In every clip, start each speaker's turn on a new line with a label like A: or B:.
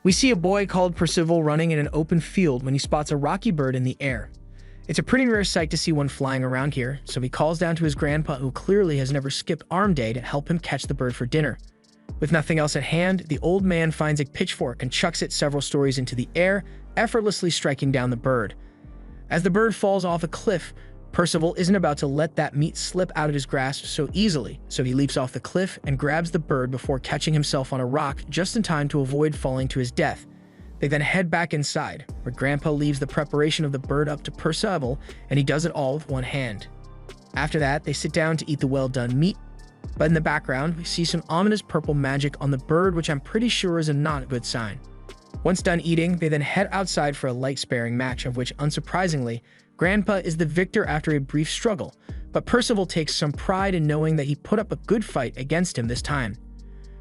A: We see a boy called Percival running in an open field when he spots a rocky bird in the air. It's a pretty rare sight to see one flying around here, so he calls down to his grandpa, who clearly has never skipped arm day, to help him catch the bird for dinner. With nothing else at hand, the old man finds a pitchfork and chucks it several stories into the air, effortlessly striking down the bird. As the bird falls off a cliff, Percival isn't about to let that meat slip out of his grasp so easily, so he leaps off the cliff and grabs the bird before catching himself on a rock just in time to avoid falling to his death. They then head back inside, where Grandpa leaves the preparation of the bird up to Percival, and he does it all with one hand. After that, they sit down to eat the well-done meat, but in the background, we see some ominous purple magic on the bird, which I'm pretty sure is a not good sign. Once done eating, they then head outside for a light-sparing match, of which, unsurprisingly, Grandpa is the victor after a brief struggle, but Percival takes some pride in knowing that he put up a good fight against him this time.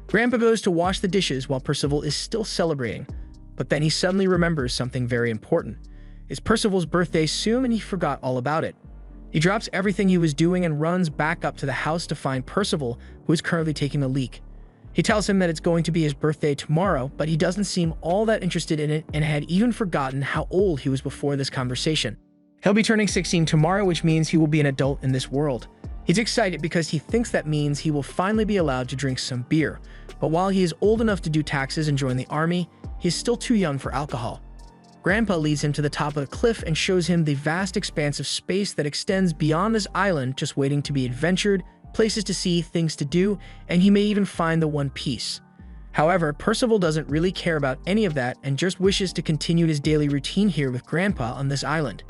A: Grandpa goes to wash the dishes while Percival is still celebrating, but then he suddenly remembers something very important. It's Percival's birthday soon, and he forgot all about it. He drops everything he was doing and runs back up to the house to find Percival, who is currently taking a leak. He tells him that it's going to be his birthday tomorrow, but he doesn't seem all that interested in it and had even forgotten how old he was before this conversation. He'll be turning 16 tomorrow, which means he will be an adult in this world. He's excited because he thinks that means he will finally be allowed to drink some beer, but while he is old enough to do taxes and join the army, he is still too young for alcohol. Grandpa leads him to the top of the cliff and shows him the vast expanse of space that extends beyond this island, just waiting to be adventured, places to see, things to do, and he may even find the One Piece. However, Percival doesn't really care about any of that and just wishes to continue his daily routine here with Grandpa on this island.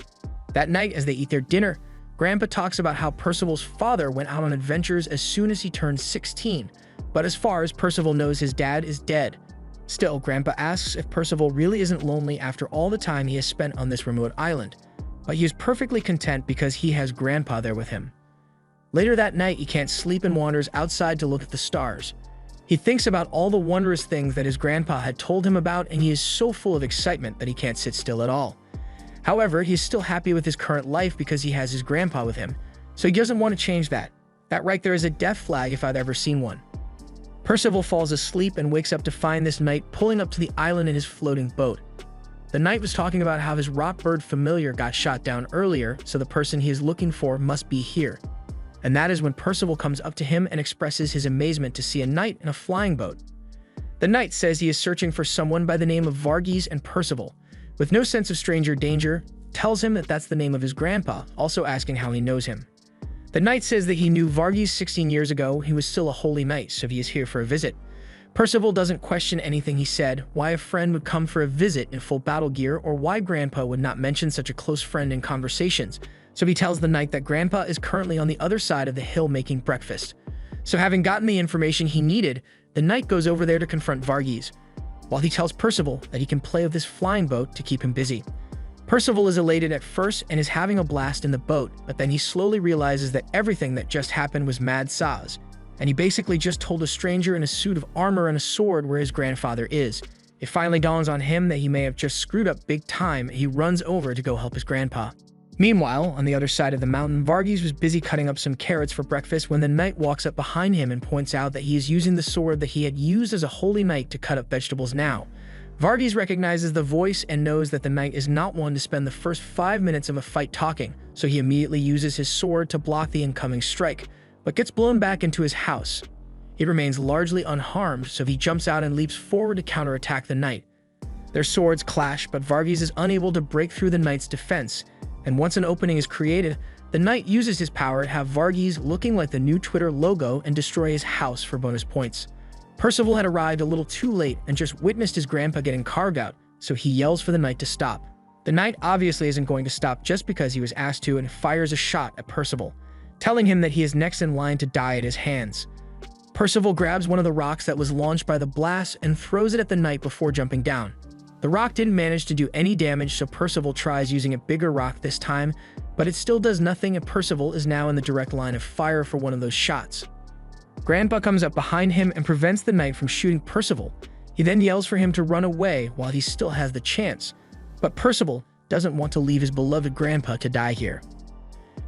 A: That night, as they eat their dinner, Grandpa talks about how Percival's father went out on adventures as soon as he turned 16, but as far as Percival knows, his dad is dead. Still, Grandpa asks if Percival really isn't lonely after all the time he has spent on this remote island, but he is perfectly content because he has Grandpa there with him. Later that night, he can't sleep and wanders outside to look at the stars. He thinks about all the wondrous things that his grandpa had told him about, and he is so full of excitement that he can't sit still at all. However, he's still happy with his current life because he has his grandpa with him, so he doesn't want to change that. That right there is a death flag if I've ever seen one. Percival falls asleep and wakes up to find this knight pulling up to the island in his floating boat. The knight was talking about how his rock bird familiar got shot down earlier, so the person he is looking for must be here. And that is when Percival comes up to him and expresses his amazement to see a knight in a flying boat. The knight says he is searching for someone by the name of Varghese, and Percival, with no sense of stranger danger, tells him that that's the name of his grandpa, also asking how he knows him. The knight says that he knew Varghese 16 years ago. He was still a holy knight, so he is here for a visit. Percival doesn't question anything he said, why a friend would come for a visit in full battle gear, or why Grandpa would not mention such a close friend in conversations, so he tells the knight that Grandpa is currently on the other side of the hill making breakfast. So having gotten the information he needed, the knight goes over there to confront Varghese, while he tells Percival that he can play with this flying boat to keep him busy. Percival is elated at first and is having a blast in the boat, but then he slowly realizes that everything that just happened was mad saws, and he basically just told a stranger in a suit of armor and a sword where his grandfather is. It finally dawns on him that he may have just screwed up big time, and he runs over to go help his grandpa. Meanwhile, on the other side of the mountain, Varghese was busy cutting up some carrots for breakfast when the knight walks up behind him and points out that he is using the sword that he had used as a holy knight to cut up vegetables now. Varghese recognizes the voice and knows that the knight is not one to spend the first 5 minutes of a fight talking, so he immediately uses his sword to block the incoming strike, but gets blown back into his house. He remains largely unharmed, so he jumps out and leaps forward to counterattack the knight. Their swords clash, but Varghese is unable to break through the knight's defense, and once an opening is created, the knight uses his power to have Varghese looking like the new Twitter logo and destroy his house for bonus points. Percival had arrived a little too late and just witnessed his grandpa getting carved out, so he yells for the knight to stop. The knight obviously isn't going to stop just because he was asked to, and fires a shot at Percival, telling him that he is next in line to die at his hands. Percival grabs one of the rocks that was launched by the blast and throws it at the knight before jumping down. The rock didn't manage to do any damage, so Percival tries using a bigger rock this time, but it still does nothing, and Percival is now in the direct line of fire for one of those shots. Grandpa comes up behind him and prevents the knight from shooting Percival. He then yells for him to run away while he still has the chance, but Percival doesn't want to leave his beloved grandpa to die here.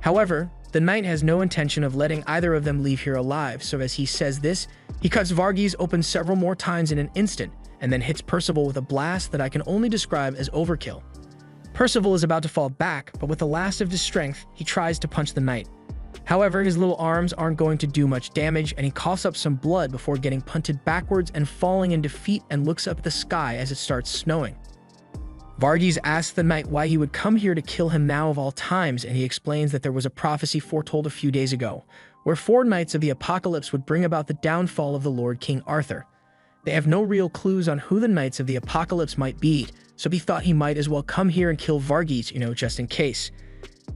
A: However, the knight has no intention of letting either of them leave here alive, so as he says this, he cuts Varghese open several more times in an instant, and then hits Percival with a blast that I can only describe as overkill. Percival is about to fall back, but with the last of his strength, he tries to punch the knight. However, his little arms aren't going to do much damage, and he coughs up some blood before getting punted backwards and falling in defeat and looks up at the sky as it starts snowing. Varghese asks the knight why he would come here to kill him now of all times, and he explains that there was a prophecy foretold a few days ago, where 4 knights of the apocalypse would bring about the downfall of the Lord King Arthur. They have no real clues on who the knights of the apocalypse might be, so he thought he might as well come here and kill Varghese, just in case.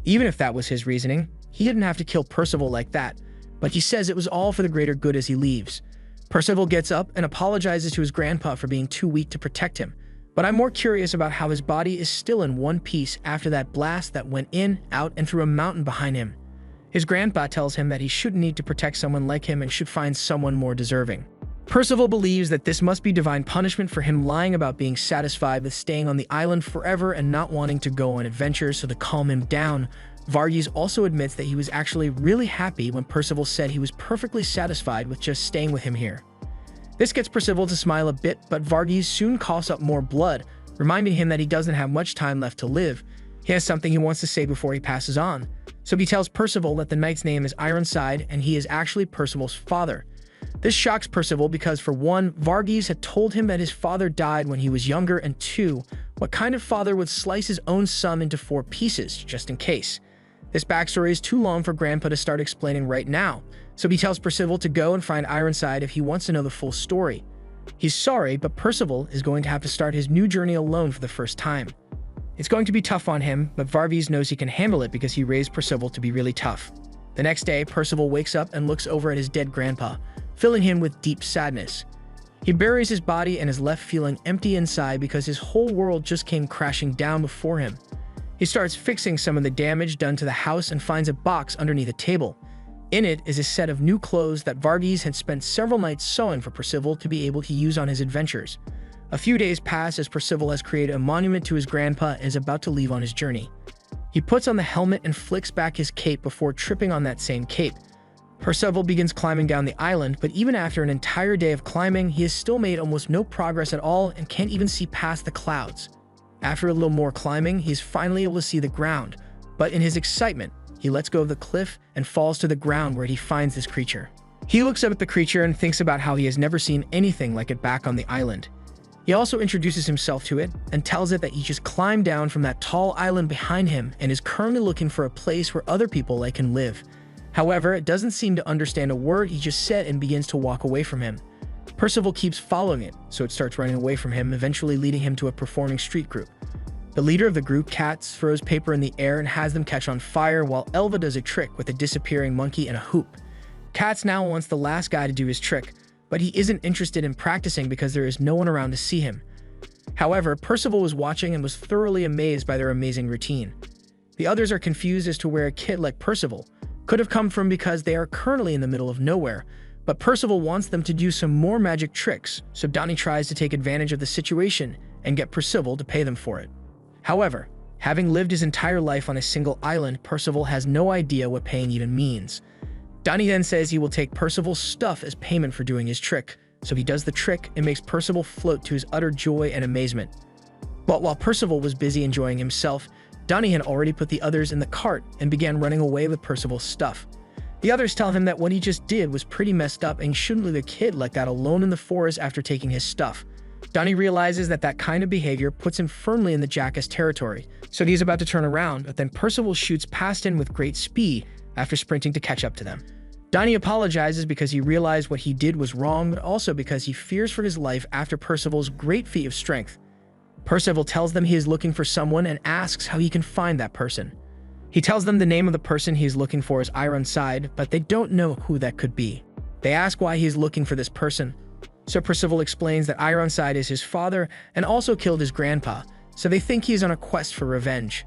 A: Even if that was his reasoning, he didn't have to kill Percival like that, but he says it was all for the greater good as he leaves. Percival gets up and apologizes to his grandpa for being too weak to protect him, but I'm more curious about how his body is still in one piece after that blast that went in, out, and through a mountain behind him. His grandpa tells him that he shouldn't need to protect someone like him and should find someone more deserving. Percival believes that this must be divine punishment for him lying about being satisfied with staying on the island forever and not wanting to go on adventures, so to calm him down, Varghese also admits that he was actually really happy when Percival said he was perfectly satisfied with just staying with him here. This gets Percival to smile a bit, but Varghese soon coughs up more blood, reminding him that he doesn't have much time left to live. He has something he wants to say before he passes on, so he tells Percival that the knight's name is Ironside and he is actually Percival's father. This shocks Percival because, for one, Varghese had told him that his father died when he was younger, and 2, what kind of father would slice his own son into 4 pieces, just in case? This backstory is too long for Grandpa to start explaining right now, so he tells Percival to go and find Ironside if he wants to know the full story. He's sorry, but Percival is going to have to start his new journey alone for the first time. It's going to be tough on him, but Varghese knows he can handle it because he raised Percival to be really tough. The next day, Percival wakes up and looks over at his dead grandpa, filling him with deep sadness. He buries his body and is left feeling empty inside because his whole world just came crashing down before him. He starts fixing some of the damage done to the house and finds a box underneath a table. In it is a set of new clothes that Varghese had spent several nights sewing for Percival to be able to use on his adventures. A few days pass as Percival has created a monument to his grandpa and is about to leave on his journey. He puts on the helmet and flicks back his cape before tripping on that same cape. Percival begins climbing down the island, but even after an entire day of climbing, he has still made almost no progress at all and can't even see past the clouds. After a little more climbing, he's finally able to see the ground, but in his excitement, he lets go of the cliff and falls to the ground where he finds this creature. He looks up at the creature and thinks about how he has never seen anything like it back on the island. He also introduces himself to it and tells it that he just climbed down from that tall island behind him and is currently looking for a place where other people like him live. However, it doesn't seem to understand a word he just said and begins to walk away from him. Percival keeps following it, so it starts running away from him, eventually leading him to a performing street group. The leader of the group, Katz, throws paper in the air and has them catch on fire, while Elva does a trick with a disappearing monkey and a hoop. Katz now wants the last guy to do his trick, but he isn't interested in practicing because there is no one around to see him. However, Percival was watching and was thoroughly amazed by their amazing routine. The others are confused as to where a kid like Percival could have come from because they are currently in the middle of nowhere, but Percival wants them to do some more magic tricks, so Donnie tries to take advantage of the situation and get Percival to pay them for it. However, having lived his entire life on a single island, Percival has no idea what paying even means. Donnie then says he will take Percival's stuff as payment for doing his trick, so he does the trick and makes Percival float to his utter joy and amazement. But while Percival was busy enjoying himself, Donnie had already put the others in the cart and began running away with Percival's stuff. The others tell him that what he just did was pretty messed up and he shouldn't leave a kid like that alone in the forest after taking his stuff. Donnie realizes that that kind of behavior puts him firmly in the jackass territory, so he's about to turn around, but then Percival shoots past him with great speed after sprinting to catch up to them. Donnie apologizes because he realized what he did was wrong, but also because he fears for his life after Percival's great feat of strength. Percival tells them he is looking for someone and asks how he can find that person. He tells them the name of the person he is looking for is Ironside, but they don't know who that could be. They ask why he is looking for this person, so Percival explains that Ironside is his father and also killed his grandpa, so they think he is on a quest for revenge.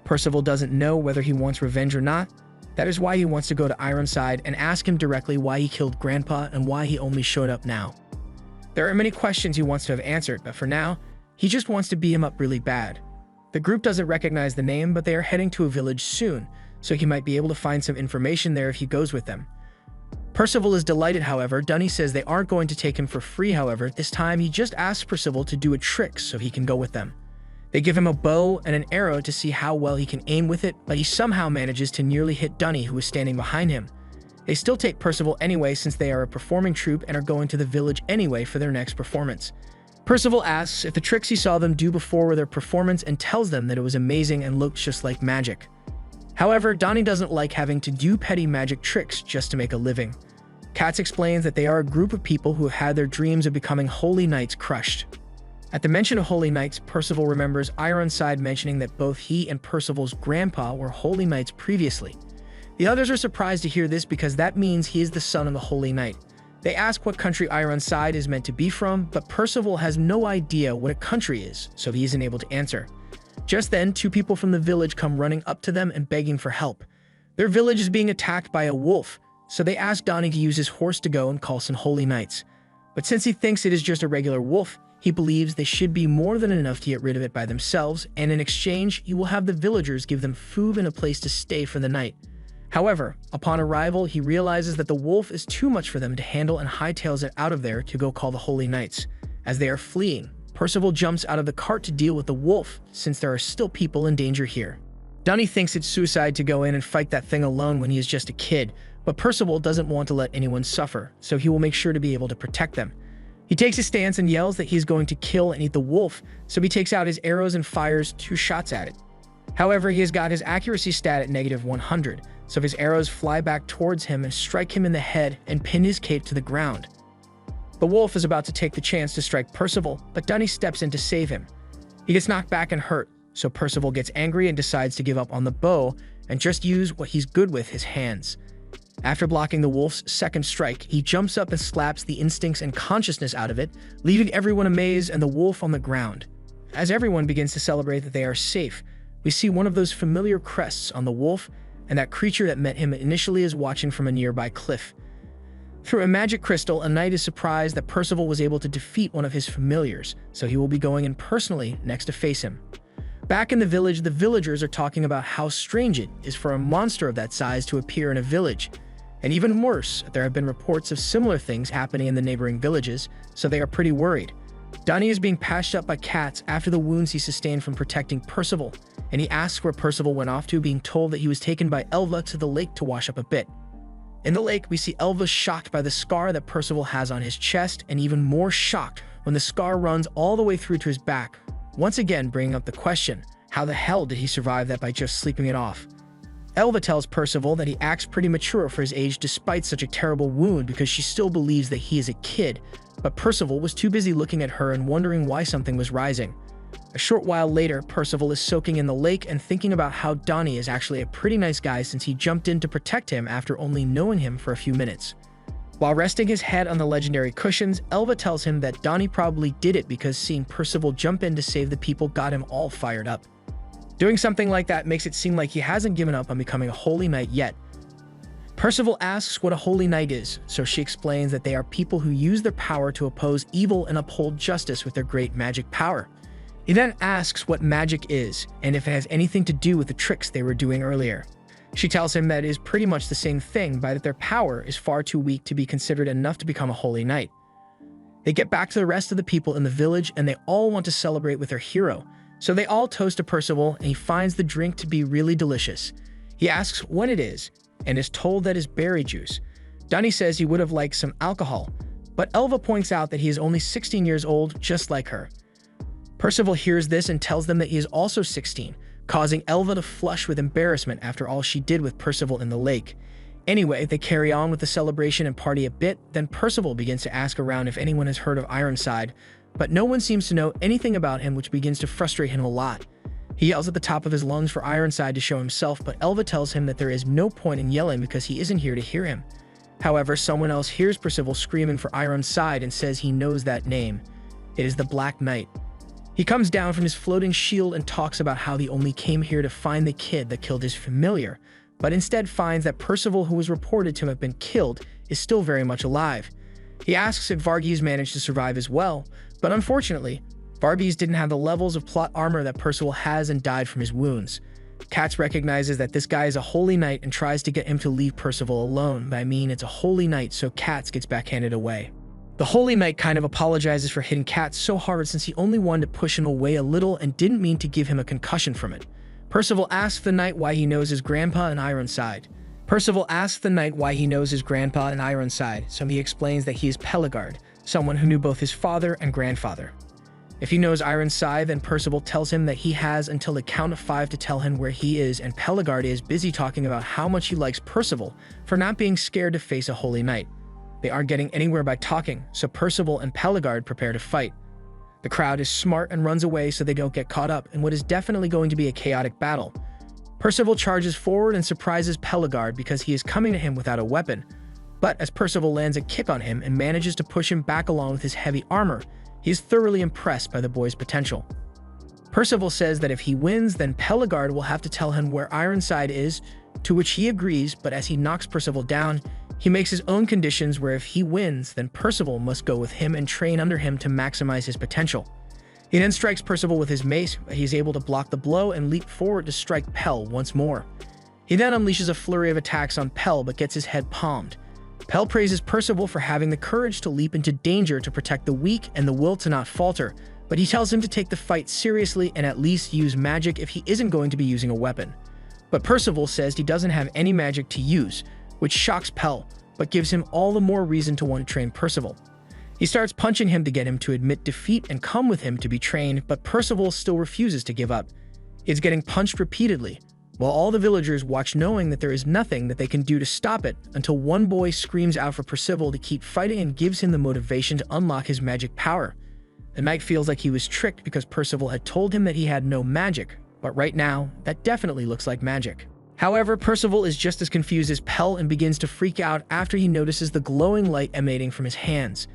A: Percival doesn't know whether he wants revenge or not. That is why he wants to go to Ironside and ask him directly why he killed grandpa and why he only showed up now. There are many questions he wants to have answered, but for now, he just wants to beat him up really bad. The group doesn't recognize the name, but they are heading to a village soon, so he might be able to find some information there if he goes with them. Percival is delighted, however. Dunny says they aren't going to take him for free, however. This time, he just asks Percival to do a trick so he can go with them. They give him a bow and an arrow to see how well he can aim with it, but he somehow manages to nearly hit Dunny, who is standing behind him. They still take Percival anyway since they are a performing troupe and are going to the village anyway for their next performance. Percival asks if the tricks he saw them do before were their performance and tells them that it was amazing and looked just like magic. However, Donnie doesn't like having to do petty magic tricks just to make a living. Katz explains that they are a group of people who have had their dreams of becoming holy knights crushed. At the mention of holy knights, Percival remembers Ironside mentioning that both he and Percival's grandpa were holy knights previously. The others are surprised to hear this because that means he is the son of the holy knight. They ask what country Ironside is meant to be from, but Percival has no idea what a country is, so he isn't able to answer. Just then, two people from the village come running up to them and begging for help. Their village is being attacked by a wolf, so they ask Donnie to use his horse to go and call some holy knights. But since he thinks it is just a regular wolf, he believes they should be more than enough to get rid of it by themselves, and in exchange, he will have the villagers give them food and a place to stay for the night. However, upon arrival, he realizes that the wolf is too much for them to handle and hightails it out of there to go call the holy knights. As they are fleeing, Percival jumps out of the cart to deal with the wolf, since there are still people in danger here. Dunny thinks it's suicide to go in and fight that thing alone when he is just a kid, but Percival doesn't want to let anyone suffer, so he will make sure to be able to protect them. He takes his stance and yells that he's going to kill and eat the wolf, so he takes out his arrows and fires 2 shots at it. However, he has got his accuracy stat at -100, so his arrows fly back towards him and strike him in the head and pin his cape to the ground. The wolf is about to take the chance to strike Percival, but Dunny steps in to save him. He gets knocked back and hurt, so Percival gets angry and decides to give up on the bow and just use what he's good with, his hands. After blocking the wolf's second strike, he jumps up and slaps the instincts and consciousness out of it, leaving everyone amazed and the wolf on the ground. As everyone begins to celebrate that they are safe, we see one of those familiar crests on the wolf, and that creature that met him initially is watching from a nearby cliff. Through a magic crystal, a knight is surprised that Percival was able to defeat one of his familiars, so he will be going in personally next to face him. Back in the village, the villagers are talking about how strange it is for a monster of that size to appear in a village. And even worse, there have been reports of similar things happening in the neighboring villages, so they are pretty worried. Donnie is being patched up by Katz after the wounds he sustained from protecting Percival, and he asks where Percival went off to, being told that he was taken by Elva to the lake to wash up a bit. In the lake, we see Elva shocked by the scar that Percival has on his chest, and even more shocked when the scar runs all the way through to his back, once again bringing up the question, how the hell did he survive that by just sleeping it off? Elva tells Percival that he acts pretty mature for his age despite such a terrible wound because she still believes that he is a kid, but Percival was too busy looking at her and wondering why something was rising. A short while later, Percival is soaking in the lake and thinking about how Donnie is actually a pretty nice guy since he jumped in to protect him after only knowing him for a few minutes. While resting his head on the legendary cushions, Elva tells him that Donnie probably did it because seeing Percival jump in to save the people got him all fired up. Doing something like that makes it seem like he hasn't given up on becoming a holy knight yet. Percival asks what a holy knight is, so she explains that they are people who use their power to oppose evil and uphold justice with their great magic power. He then asks what magic is, and if it has anything to do with the tricks they were doing earlier. She tells him that it is pretty much the same thing, but that their power is far too weak to be considered enough to become a holy knight. They get back to the rest of the people in the village, and they all want to celebrate with their hero, so they all toast to Percival, and he finds the drink to be really delicious. He asks what it is, and is told that it's berry juice. Donnie says he would have liked some alcohol, but Elva points out that he is only 16 years old, just like her. Percival hears this and tells them that he is also 16, causing Elva to flush with embarrassment after all she did with Percival in the lake. Anyway, they carry on with the celebration and party a bit, then Percival begins to ask around if anyone has heard of Ironside, but no one seems to know anything about him, which begins to frustrate him a lot. He yells at the top of his lungs for Ironside to show himself, but Elva tells him that there is no point in yelling because he isn't here to hear him. However, someone else hears Percival screaming for Ironside and says he knows that name. It is the Black Knight. He comes down from his floating shield and talks about how he only came here to find the kid that killed his familiar, but instead finds that Percival, who was reported to have been killed, is still very much alive. He asks if Varghese managed to survive as well, but unfortunately, Varghese didn't have the levels of plot armor that Percival has and died from his wounds. Katz recognizes that this guy is a holy knight and tries to get him to leave Percival alone. But I mean, it's a holy knight, so Katz gets backhanded away. The holy knight kind of apologizes for hitting Katz so hard since he only wanted to push him away a little and didn't mean to give him a concussion from it. Percival asks the knight why he knows his grandpa and Ironside. So he explains that he is Pelagard, someone who knew both his father and grandfather. If he knows Ironside, then Percival tells him that he has until the count of 5 to tell him where he is, and Pelagard is busy talking about how much he likes Percival for not being scared to face a holy knight. They aren't getting anywhere by talking, so Percival and Pelagard prepare to fight. The crowd is smart and runs away so they don't get caught up in what is definitely going to be a chaotic battle. Percival charges forward and surprises Pelagard because he is coming to him without a weapon. But as Percival lands a kick on him and manages to push him back along with his heavy armor, he is thoroughly impressed by the boy's potential. Percival says that if he wins, then Pelagard will have to tell him where Ironside is, to which he agrees, but as he knocks Percival down, he makes his own conditions where if he wins, then Percival must go with him and train under him to maximize his potential. He then strikes Percival with his mace, but he's able to block the blow and leap forward to strike Pell once more. He then unleashes a flurry of attacks on Pell but gets his head palmed. Pell praises Percival for having the courage to leap into danger to protect the weak and the will to not falter, but he tells him to take the fight seriously and at least use magic if he isn't going to be using a weapon. But Percival says he doesn't have any magic to use, which shocks Pell, but gives him all the more reason to want to train Percival. He starts punching him to get him to admit defeat and come with him to be trained, but Percival still refuses to give up. He's getting punched repeatedly, while all the villagers watch knowing that there is nothing that they can do to stop it until one boy screams out for Percival to keep fighting and gives him the motivation to unlock his magic power. The knight feels like he was tricked because Percival had told him that he had no magic, but right now, that definitely looks like magic. However, Percival is just as confused as Pell and begins to freak out after he notices the glowing light emanating from his hands.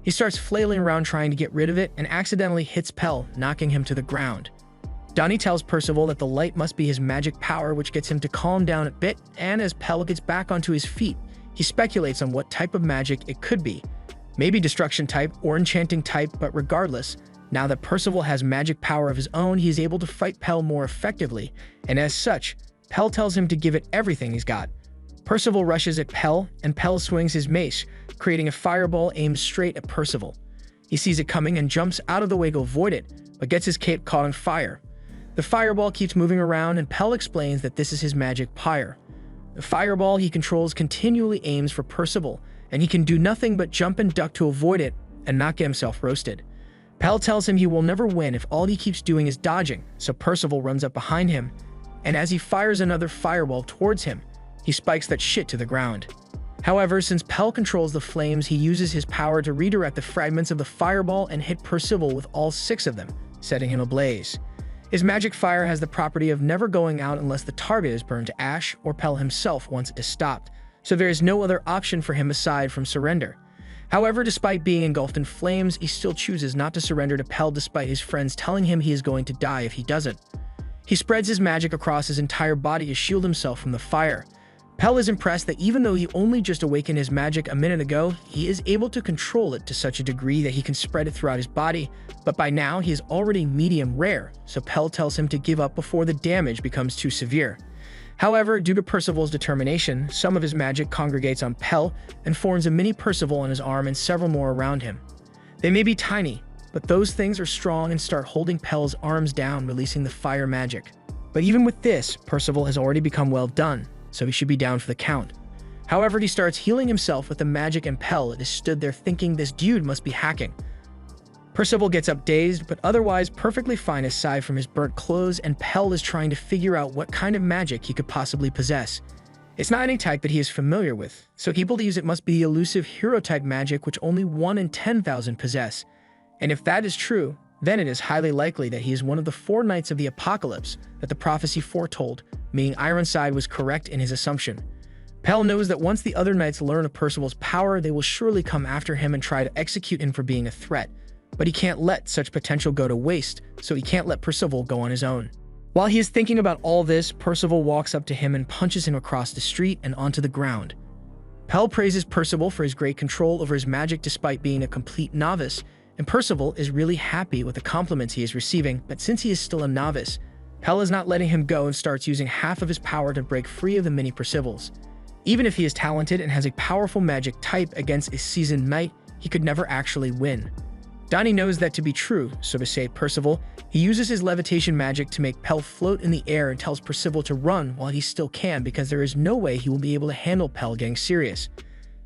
A: He starts flailing around trying to get rid of it and accidentally hits Pell, knocking him to the ground. Donnie tells Percival that the light must be his magic power, which gets him to calm down a bit, and as Pell gets back onto his feet, he speculates on what type of magic it could be. Maybe destruction type or enchanting type, but regardless, now that Percival has magic power of his own, he is able to fight Pell more effectively, and as such, Pell tells him to give it everything he's got. Percival rushes at Pell, and Pell swings his mace, creating a fireball aimed straight at Percival. He sees it coming and jumps out of the way to avoid it, but gets his cape caught on fire. The fireball keeps moving around, and Pell explains that this is his magic pyre. The fireball he controls continually aims for Percival, and he can do nothing but jump and duck to avoid it and not get himself roasted. Pell tells him he will never win if all he keeps doing is dodging, so Percival runs up behind him, and as he fires another fireball towards him, he spikes that shit to the ground. However, since Pell controls the flames, he uses his power to redirect the fragments of the fireball and hit Percival with all 6 of them, setting him ablaze. His magic fire has the property of never going out unless the target is burned to ash or Pell himself wants it to stop, so there is no other option for him aside from surrender. However, despite being engulfed in flames, he still chooses not to surrender to Pell despite his friends telling him he is going to die if he doesn't. He spreads his magic across his entire body to shield himself from the fire. Pell is impressed that even though he only just awakened his magic a minute ago, he is able to control it to such a degree that he can spread it throughout his body, but by now he is already medium rare, so Pell tells him to give up before the damage becomes too severe. However, due to Percival's determination, some of his magic congregates on Pell and forms a mini Percival on his arm and several more around him. They may be tiny, but those things are strong and start holding Pell's arms down, releasing the fire magic. But even with this, Percival has already become well done, so he should be down for the count. However, he starts healing himself with the magic and Pell is stood there thinking this dude must be hacking. Percival gets up dazed, but otherwise perfectly fine aside from his burnt clothes, and Pell is trying to figure out what kind of magic he could possibly possess. It's not any type that he is familiar with, so he believes it must be the elusive hero-type magic which only 1 in 10,000 possess. And if that is true, then it is highly likely that he is one of the 4 knights of the apocalypse that the prophecy foretold, meaning Ironside was correct in his assumption. Pell knows that once the other knights learn of Percival's power, they will surely come after him and try to execute him for being a threat. But he can't let such potential go to waste, so he can't let Percival go on his own. While he is thinking about all this, Percival walks up to him and punches him across the street and onto the ground. Pell praises Percival for his great control over his magic despite being a complete novice, and Percival is really happy with the compliments he is receiving, but since he is still a novice, Pell is not letting him go and starts using half of his power to break free of the mini Percivals. Even if he is talented and has a powerful magic type against a seasoned knight, he could never actually win. Donnie knows that to be true, so to save Percival, he uses his levitation magic to make Pell float in the air and tells Percival to run while he still can because there is no way he will be able to handle Pell getting serious.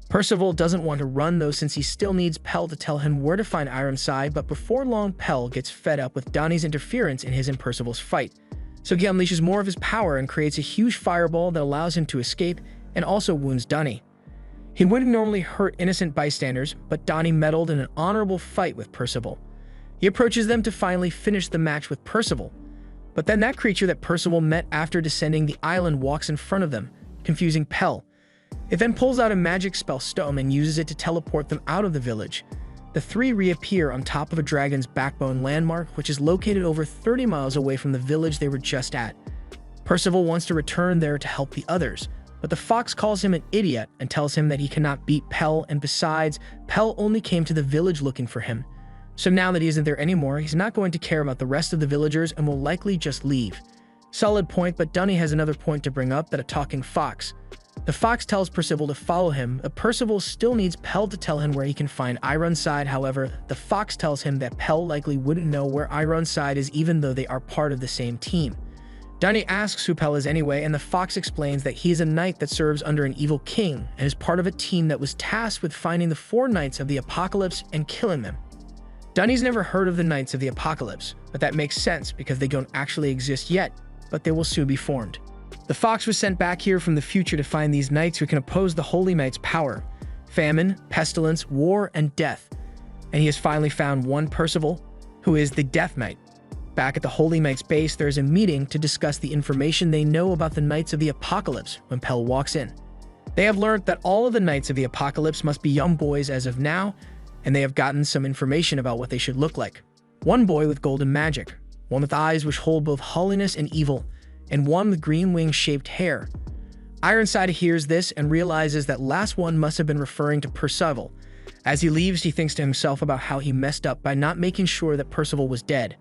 A: Percival doesn't want to run though since he still needs Pell to tell him where to find Ironside, but before long Pell gets fed up with Donnie's interference in his and Percival's fight. So he unleashes more of his power and creates a huge fireball that allows him to escape and also wounds Donnie. He wouldn't normally hurt innocent bystanders, but Donnie meddled in an honorable fight with Percival. He approaches them to finally finish the match with Percival, but then that creature that Percival met after descending the island walks in front of them, confusing Pell. It then pulls out a magic spell stone and uses it to teleport them out of the village. The three reappear on top of a dragon's backbone landmark, which is located over 30 miles away from the village they were just at. Percival wants to return there to help the others, but the fox calls him an idiot and tells him that he cannot beat Pell, and besides, Pell only came to the village looking for him. So now that he isn't there anymore, he's not going to care about the rest of the villagers and will likely just leave. Solid point, but Donnie has another point to bring up, that a talking fox. The fox tells Percival to follow him, but Percival still needs Pell to tell him where he can find Ironside. However, the fox tells him that Pell likely wouldn't know where Ironside is even though they are part of the same team. Donnie asks who Pell is anyway, and the fox explains that he is a knight that serves under an evil king and is part of a team that was tasked with finding the 4 Knights of the Apocalypse and killing them. Donnie's never heard of the Knights of the Apocalypse, but that makes sense because they don't actually exist yet, but they will soon be formed. The fox was sent back here from the future to find these knights who can oppose the Holy Knight's power: famine, pestilence, war, and death. And he has finally found one Percival, who is the Death Knight. Back at the Holy Knight's base, there is a meeting to discuss the information they know about the Knights of the Apocalypse when Pell walks in. They have learned that all of the Knights of the Apocalypse must be young boys as of now, and they have gotten some information about what they should look like. One boy with golden magic, one with eyes which hold both holiness and evil, and one with green wing-shaped hair. Ironside hears this and realizes that last one must have been referring to Percival. As he leaves, he thinks to himself about how he messed up by not making sure that Percival was dead.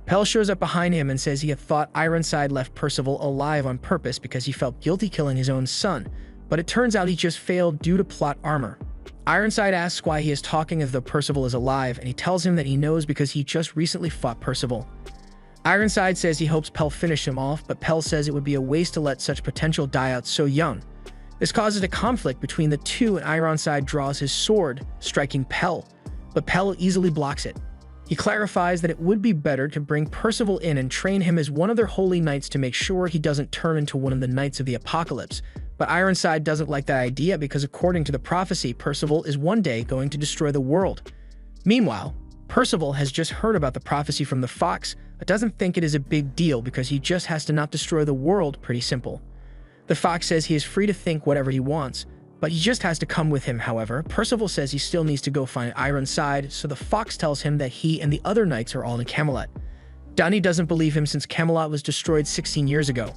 A: Pell shows up behind him and says he had thought Ironside left Percival alive on purpose because he felt guilty killing his own son, but it turns out he just failed due to plot armor. Ironside asks why he is talking as though Percival is alive, and he tells him that he knows because he just recently fought Percival. Ironside says he hopes Pell finished him off, but Pell says it would be a waste to let such potential die out so young. This causes a conflict between the two, and Ironside draws his sword, striking Pell, but Pell easily blocks it. He clarifies that it would be better to bring Percival in and train him as one of their holy knights to make sure he doesn't turn into one of the Knights of the Apocalypse. But Ironside doesn't like that idea because according to the prophecy, Percival is one day going to destroy the world. Meanwhile, Percival has just heard about the prophecy from the fox, but doesn't think it is a big deal because he just has to not destroy the world. Pretty simple. The fox says he is free to think whatever he wants, but he just has to come with him. However, Percival says he still needs to go find Ironside, so the fox tells him that he and the other knights are all in Camelot. Donnie doesn't believe him since Camelot was destroyed 16 years ago.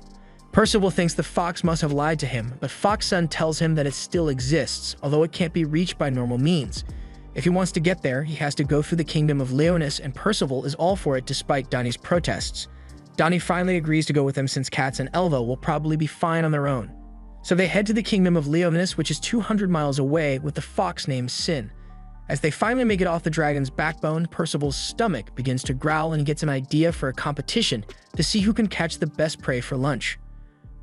A: Percival thinks the fox must have lied to him, but Fox Son tells him that it still exists, although it can't be reached by normal means. If he wants to get there, he has to go through the kingdom of Leonis, and Percival is all for it despite Donnie's protests. Donnie finally agrees to go with him since Katz and Elva will probably be fine on their own. So they head to the kingdom of Leonis, which is 200 miles away, with the fox named Sin. As they finally make it off the dragon's backbone, Percival's stomach begins to growl and he gets an idea for a competition to see who can catch the best prey for lunch.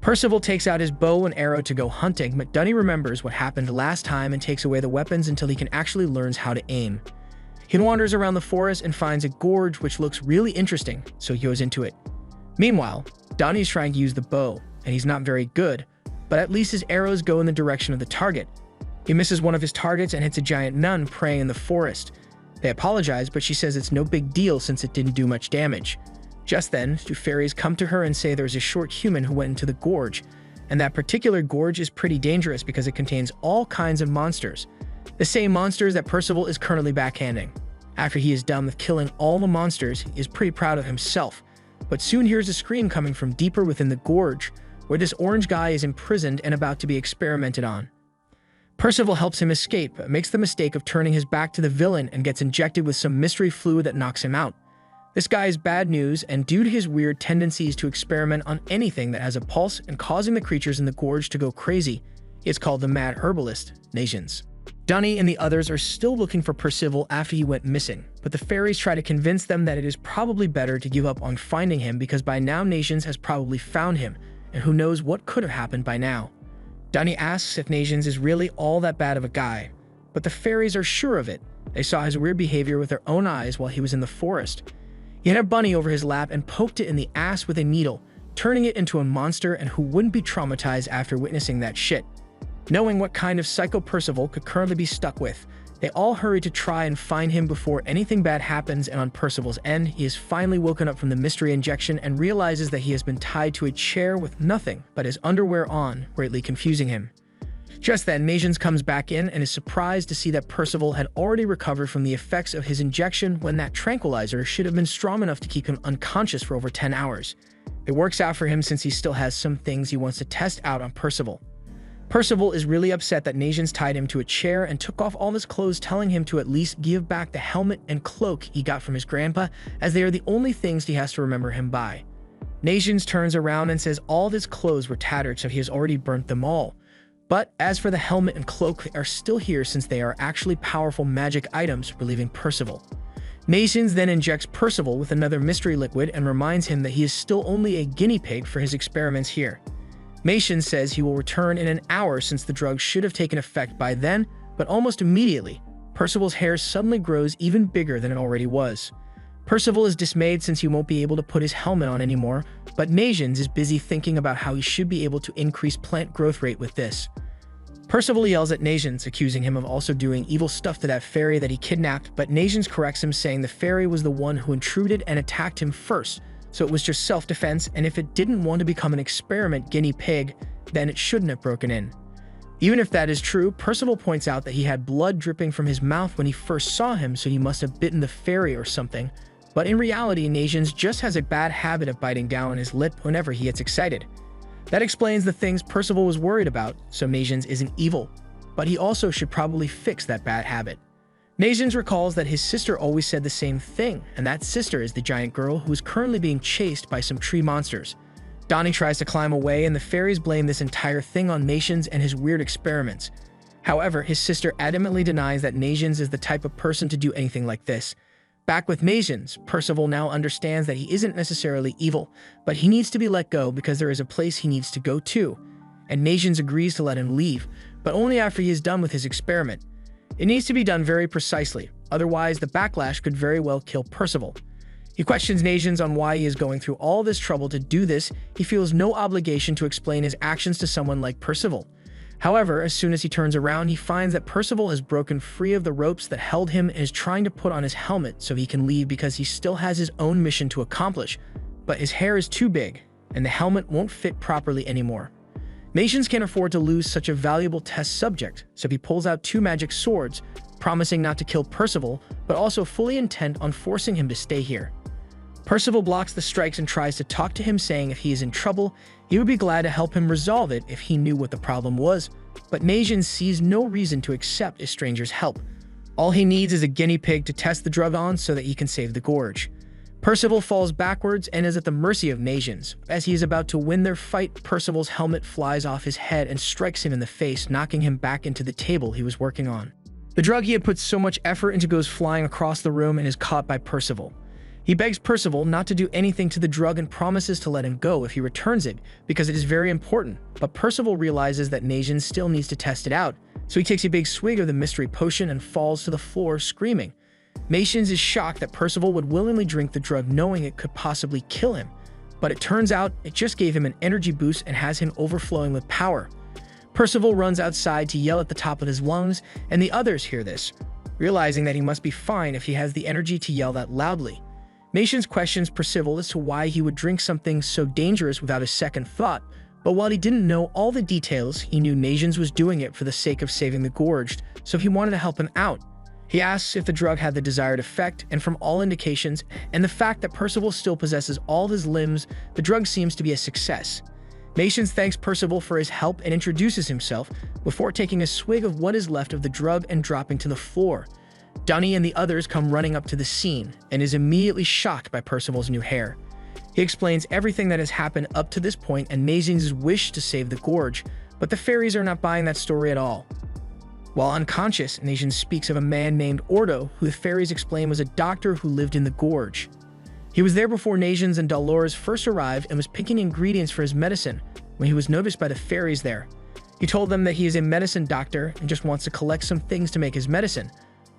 A: Percival takes out his bow and arrow to go hunting, but Donnie remembers what happened last time and takes away the weapons until he can actually learn how to aim. He wanders around the forest and finds a gorge which looks really interesting, so he goes into it. Meanwhile, Donnie's trying to use the bow, and he's not very good, but at least his arrows go in the direction of the target. He misses one of his targets and hits a giant nun praying in the forest. They apologize, but she says it's no big deal since it didn't do much damage. Just then, two fairies come to her and say there's a short human who went into the gorge, and that particular gorge is pretty dangerous because it contains all kinds of monsters. The same monsters that Percival is currently backhanding. After he is done with killing all the monsters, he is pretty proud of himself, but soon hears a scream coming from deeper within the gorge, where this orange guy is imprisoned and about to be experimented on. Percival helps him escape, but makes the mistake of turning his back to the villain and gets injected with some mystery fluid that knocks him out. This guy is bad news, and due to his weird tendencies to experiment on anything that has a pulse and causing the creatures in the gorge to go crazy, it's called the Mad Herbalist, Nations. Dunny and the others are still looking for Percival after he went missing, but the fairies try to convince them that it is probably better to give up on finding him because by now Nations has probably found him, and who knows what could have happened by now. Dunny asks if Nations is really all that bad of a guy, but the fairies are sure of it. They saw his weird behavior with their own eyes while he was in the forest. He had a bunny over his lap and poked it in the ass with a needle, turning it into a monster, and who wouldn't be traumatized after witnessing that shit. Knowing what kind of psycho Percival could currently be stuck with, they all hurry to try and find him before anything bad happens, and on Percival's end, he is finally woken up from the mystery injection and realizes that he has been tied to a chair with nothing but his underwear on, greatly confusing him. Just then, Nations comes back in and is surprised to see that Percival had already recovered from the effects of his injection when that tranquilizer should have been strong enough to keep him unconscious for over 10 hours. It works out for him since he still has some things he wants to test out on Percival. Percival is really upset that Nations tied him to a chair and took off all his clothes, telling him to at least give back the helmet and cloak he got from his grandpa, as they are the only things he has to remember him by. Nations turns around and says all of his clothes were tattered, so he has already burnt them all. But as for the helmet and cloak, they are still here since they are actually powerful magic items, relieving Percival. Nations then injects Percival with another mystery liquid and reminds him that he is still only a guinea pig for his experiments here. Nations says he will return in an hour since the drug should have taken effect by then, but almost immediately, Percival's hair suddenly grows even bigger than it already was. Percival is dismayed since he won't be able to put his helmet on anymore, but Nations is busy thinking about how he should be able to increase plant growth rate with this. Percival yells at Nations, accusing him of also doing evil stuff to that fairy that he kidnapped, but Nations corrects him, saying the fairy was the one who intruded and attacked him first, so it was just self-defense, and if it didn't want to become an experiment guinea pig, then it shouldn't have broken in. Even if that is true, Percival points out that he had blood dripping from his mouth when he first saw him, so he must have bitten the fairy or something. But in reality, Nations just has a bad habit of biting down on his lip whenever he gets excited. That explains the things Percival was worried about, so Nations isn't evil, but he also should probably fix that bad habit. Nations recalls that his sister always said the same thing, and that sister is the giant girl who is currently being chased by some tree monsters. Donnie tries to climb away, and the fairies blame this entire thing on Nations and his weird experiments. However, his sister adamantly denies that Nations is the type of person to do anything like this. Back with Nations, Percival now understands that he isn't necessarily evil, but he needs to be let go because there is a place he needs to go to, and Nations agrees to let him leave, but only after he is done with his experiment. It needs to be done very precisely, otherwise the backlash could very well kill Percival. He questions Nations on why he is going through all this trouble to do this. He feels no obligation to explain his actions to someone like Percival. However, as soon as he turns around, he finds that Percival has broken free of the ropes that held him and is trying to put on his helmet so he can leave because he still has his own mission to accomplish. But his hair is too big, and the helmet won't fit properly anymore. Nations can't afford to lose such a valuable test subject, so he pulls out 2 magic swords, promising not to kill Percival, but also fully intent on forcing him to stay here. Percival blocks the strikes and tries to talk to him, saying if he is in trouble, he would be glad to help him resolve it if he knew what the problem was, but Nations sees no reason to accept a stranger's help. All he needs is a guinea pig to test the drug on so that he can save the gorge. Percival falls backwards and is at the mercy of Nations. As he is about to win their fight, Percival's helmet flies off his head and strikes him in the face, knocking him back into the table he was working on. The drug he had put so much effort into goes flying across the room and is caught by Percival. He begs Percival not to do anything to the drug and promises to let him go if he returns it, because it is very important, but Percival realizes that Nations still needs to test it out, so he takes a big swig of the mystery potion and falls to the floor screaming. Nations is shocked that Percival would willingly drink the drug knowing it could possibly kill him, but it turns out it just gave him an energy boost and has him overflowing with power. Percival runs outside to yell at the top of his lungs, and the others hear this, realizing that he must be fine if he has the energy to yell that loudly. Nations questions Percival as to why he would drink something so dangerous without a second thought, but while he didn't know all the details, he knew Nations was doing it for the sake of saving the gorged, so he wanted to help him out. He asks if the drug had the desired effect, and from all indications, and the fact that Percival still possesses all his limbs, the drug seems to be a success. Nations thanks Percival for his help and introduces himself, before taking a swig of what is left of the drug and dropping to the floor. Dunny and the others come running up to the scene and is immediately shocked by Percival's new hair. He explains everything that has happened up to this point and Nazian's wish to save the gorge, but the fairies are not buying that story at all. While unconscious, Nazian speaks of a man named Ordo, who the fairies explain was a doctor who lived in the gorge. He was there before Nazian's and Dolores first arrived and was picking ingredients for his medicine when he was noticed by the fairies there. He told them that he is a medicine doctor and just wants to collect some things to make his medicine,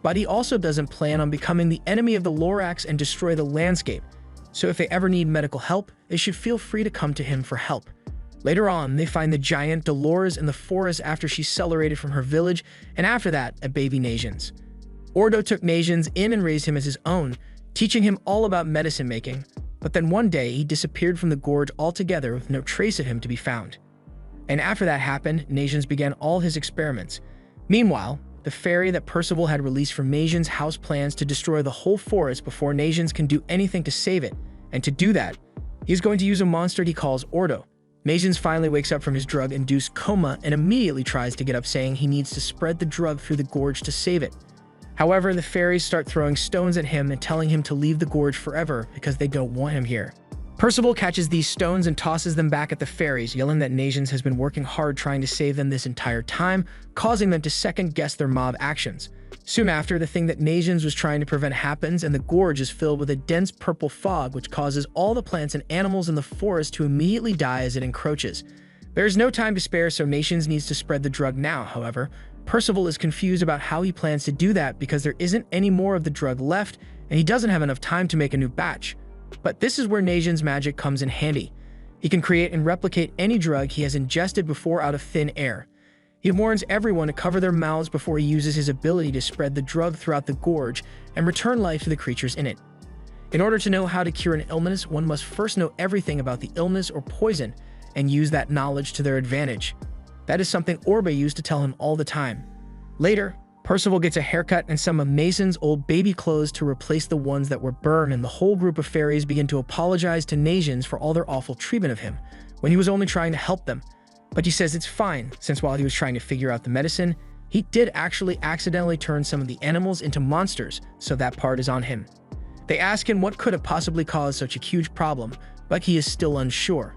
A: but he also doesn't plan on becoming the enemy of the Lorax and destroy the landscape, so if they ever need medical help, they should feel free to come to him for help. Later on, they find the giant Dolores in the forest after she accelerated from her village, and after that, a baby Nazian's. Ordo took Nazian's in and raised him as his own, teaching him all about medicine making, but then one day he disappeared from the gorge altogether with no trace of him to be found. And after that happened, Nazian's began all his experiments. Meanwhile, the fairy that Percival had released from Nazian's house plans to destroy the whole forest before Nazian's can do anything to save it, and to do that, he's going to use a monster he calls Ordo. Nazian's finally wakes up from his drug-induced coma and immediately tries to get up, saying he needs to spread the drug through the gorge to save it. However, the fairies start throwing stones at him and telling him to leave the gorge forever because they don't want him here. Percival catches these stones and tosses them back at the fairies, yelling that Nazian's has been working hard trying to save them this entire time, causing them to second-guess their mob actions. Soon after, the thing that Nazian's was trying to prevent happens, and the gorge is filled with a dense purple fog which causes all the plants and animals in the forest to immediately die as it encroaches. There is no time to spare, so Nazian's needs to spread the drug now. However, Percival is confused about how he plans to do that because there isn't any more of the drug left, and he doesn't have enough time to make a new batch. But this is where Nazian's magic comes in handy. He can create and replicate any drug he has ingested before out of thin air. He warns everyone to cover their mouths before he uses his ability to spread the drug throughout the gorge and return life to the creatures in it. In order to know how to cure an illness, one must first know everything about the illness or poison and use that knowledge to their advantage. That is something Orbe used to tell him all the time. Later, Percival gets a haircut and some of Mason's old baby clothes to replace the ones that were burned, and the whole group of fairies begin to apologize to Nazian's for all their awful treatment of him, when he was only trying to help them. But he says it's fine, since while he was trying to figure out the medicine, he did actually accidentally turn some of the animals into monsters, so that part is on him. They ask him what could have possibly caused such a huge problem, but he is still unsure.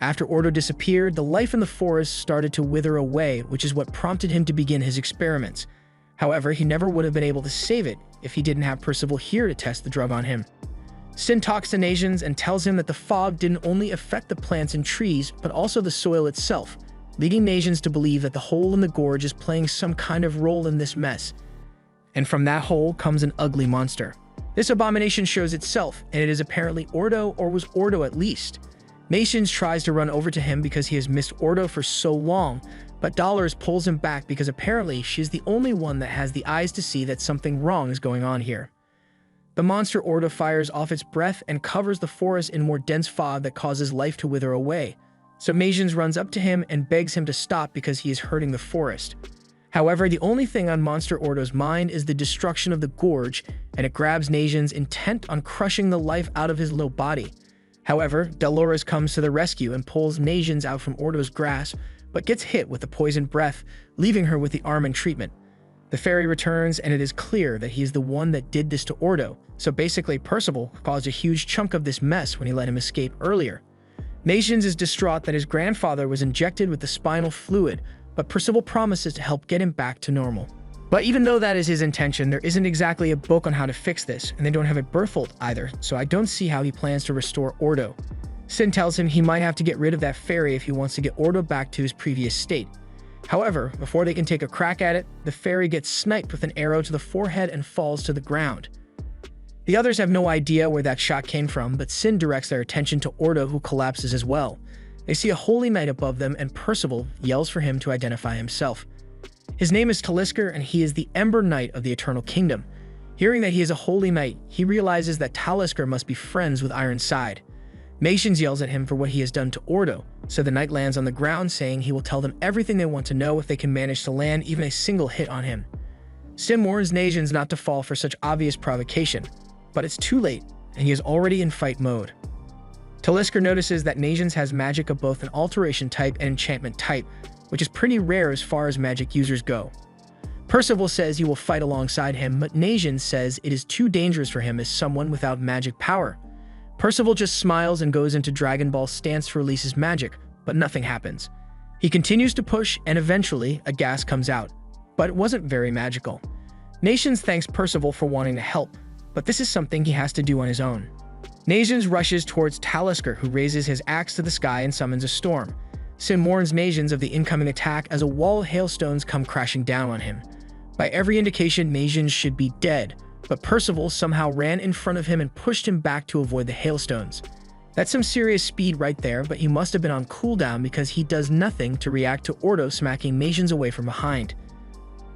A: After Ordo disappeared, the life in the forest started to wither away, which is what prompted him to begin his experiments. However, he never would have been able to save it if he didn't have Percival here to test the drug on him. Sin talks to Nazian's and tells him that the fog didn't only affect the plants and trees, but also the soil itself, leading Nazian's to believe that the hole in the gorge is playing some kind of role in this mess. And from that hole comes an ugly monster. This abomination shows itself, and it is apparently Ordo, or was Ordo at least. Nazian's tries to run over to him because he has missed Ordo for so long, but Dolores pulls him back because apparently she's the only one that has the eyes to see that something wrong is going on here. The monster Ordo fires off its breath and covers the forest in more dense fog that causes life to wither away. So Nazian's runs up to him and begs him to stop because he is hurting the forest. However, the only thing on Monster Ordo's mind is the destruction of the gorge, and it grabs Nazian's, intent on crushing the life out of his little body. However, Dolores comes to the rescue and pulls Nazian's out from Ordo's grasp, but gets hit with the poisoned breath, leaving her with the arm in treatment. The fairy returns, and it is clear that he is the one that did this to Ordo, so basically Percival caused a huge chunk of this mess when he let him escape earlier. Nazian's is distraught that his grandfather was injected with the spinal fluid, but Percival promises to help get him back to normal. But even though that is his intention, there isn't exactly a book on how to fix this, and they don't have a Berthold either, so I don't see how he plans to restore Ordo. Sin tells him he might have to get rid of that fairy if he wants to get Ordo back to his previous state. However, before they can take a crack at it, the fairy gets sniped with an arrow to the forehead and falls to the ground. The others have no idea where that shot came from, but Sin directs their attention to Ordo, who collapses as well. They see a holy knight above them, and Percival yells for him to identify himself. His name is Talisker, and he is the Ember Knight of the Eternal Kingdom. Hearing that he is a holy knight, he realizes that Talisker must be friends with Ironside. Nazian's yells at him for what he has done to Ordo, so the knight lands on the ground, saying he will tell them everything they want to know if they can manage to land even a single hit on him. Sin warns Nazian's not to fall for such obvious provocation, but it's too late, and he is already in fight mode. Talisker notices that Nazian's has magic of both an alteration type and enchantment type, which is pretty rare as far as magic users go. Percival says he will fight alongside him, but Najin says it is too dangerous for him as someone without magic power. Percival just smiles and goes into Dragon Ball stance to release his magic, but nothing happens. He continues to push, and eventually, a gas comes out. But it wasn't very magical. Najin thanks Percival for wanting to help, but this is something he has to do on his own. Najin rushes towards Talisker, who raises his axe to the sky and summons a storm. Sin warns Najin of the incoming attack as a wall of hailstones come crashing down on him. By every indication, Najin should be dead, but Percival somehow ran in front of him and pushed him back to avoid the hailstones. That's some serious speed right there, but he must have been on cooldown because he does nothing to react to Ordo smacking Najin away from behind.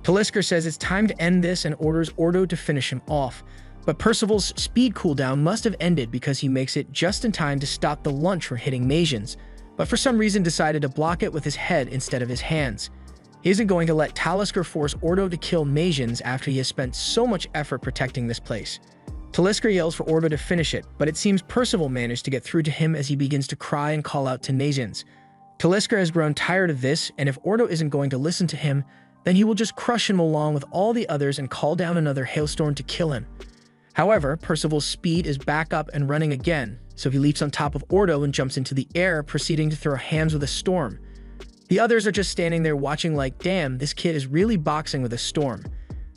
A: Talisker says it's time to end this and orders Ordo to finish him off, but Percival's speed cooldown must have ended because he makes it just in time to stop the lunge from hitting Najin, but for some reason decided to block it with his head instead of his hands. He isn't going to let Talisker force Ordo to kill Najin after he has spent so much effort protecting this place. Talisker yells for Ordo to finish it, but it seems Percival managed to get through to him as he begins to cry and call out to Najin. Talisker has grown tired of this, and if Ordo isn't going to listen to him, then he will just crush him along with all the others and call down another hailstorm to kill him. However, Percival's speed is back up and running again, so he leaps on top of Ordo and jumps into the air, proceeding to throw hands with a storm. The others are just standing there watching like, damn, this kid is really boxing with a storm.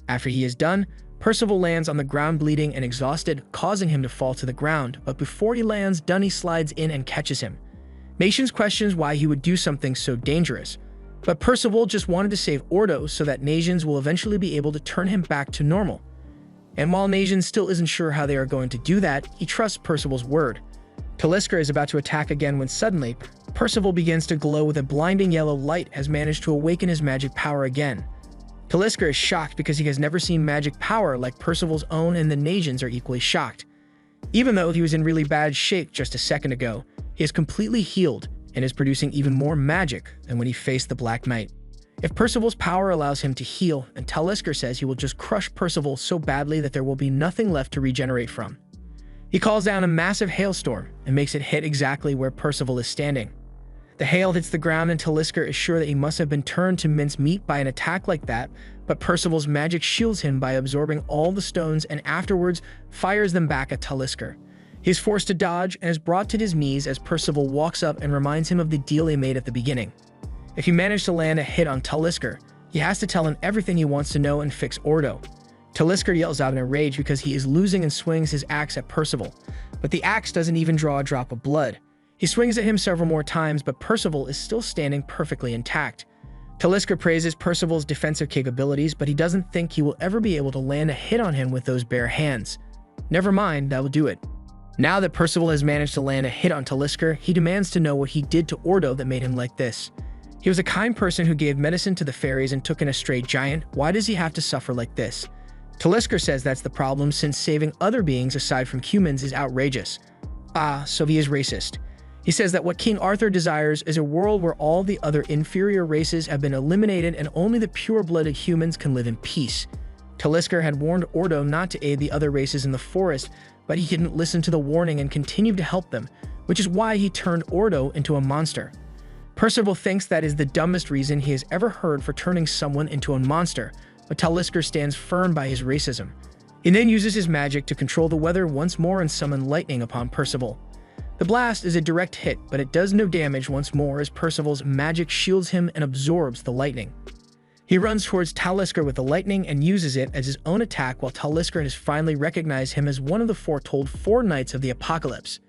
A: After he is done, Percival lands on the ground bleeding and exhausted, causing him to fall to the ground, but before he lands, Dunny slides in and catches him. Najin questions why he would do something so dangerous, but Percival just wanted to save Ordo so that Najin will eventually be able to turn him back to normal. And while Najin still isn't sure how they are going to do that, he trusts Percival's word. Talisker is about to attack again when suddenly, Percival begins to glow with a blinding yellow light, has managed to awaken his magic power again. Talisker is shocked because he has never seen magic power like Percival's own, and the Najins are equally shocked. Even though he was in really bad shape just a second ago, he is completely healed and is producing even more magic than when he faced the Black Knight. If Percival's power allows him to heal, and Talisker says he will just crush Percival so badly that there will be nothing left to regenerate from. He calls down a massive hailstorm and makes it hit exactly where Percival is standing. The hail hits the ground and Talisker is sure that he must have been turned to mince meat by an attack like that, but Percival's magic shields him by absorbing all the stones and afterwards fires them back at Talisker. He is forced to dodge and is brought to his knees as Percival walks up and reminds him of the deal they made at the beginning. If he managed to land a hit on Talisker, he has to tell him everything he wants to know and fix Ordo. Talisker yells out in a rage because he is losing and swings his axe at Percival, but the axe doesn't even draw a drop of blood. He swings at him several more times, but Percival is still standing perfectly intact. Talisker praises Percival's defensive capabilities, but he doesn't think he will ever be able to land a hit on him with those bare hands. Never mind, that will do it. Now that Percival has managed to land a hit on Talisker, he demands to know what he did to Ordo that made him like this. He was a kind person who gave medicine to the fairies and took in a stray giant. Why does he have to suffer like this? Talisker says that's the problem since saving other beings aside from humans is outrageous. So he is racist. He says that what King Arthur desires is a world where all the other inferior races have been eliminated and only the pure-blooded humans can live in peace. Talisker had warned Ordo not to aid the other races in the forest, but he didn't listen to the warning and continued to help them, which is why he turned Ordo into a monster. Percival thinks that is the dumbest reason he has ever heard for turning someone into a monster, but Talisker stands firm by his racism. He then uses his magic to control the weather once more and summon lightning upon Percival. The blast is a direct hit, but it does no damage once more as Percival's magic shields him and absorbs the lightning. He runs towards Talisker with the lightning and uses it as his own attack while Talisker has finally recognized him as one of the foretold 4 Knights of the Apocalypse.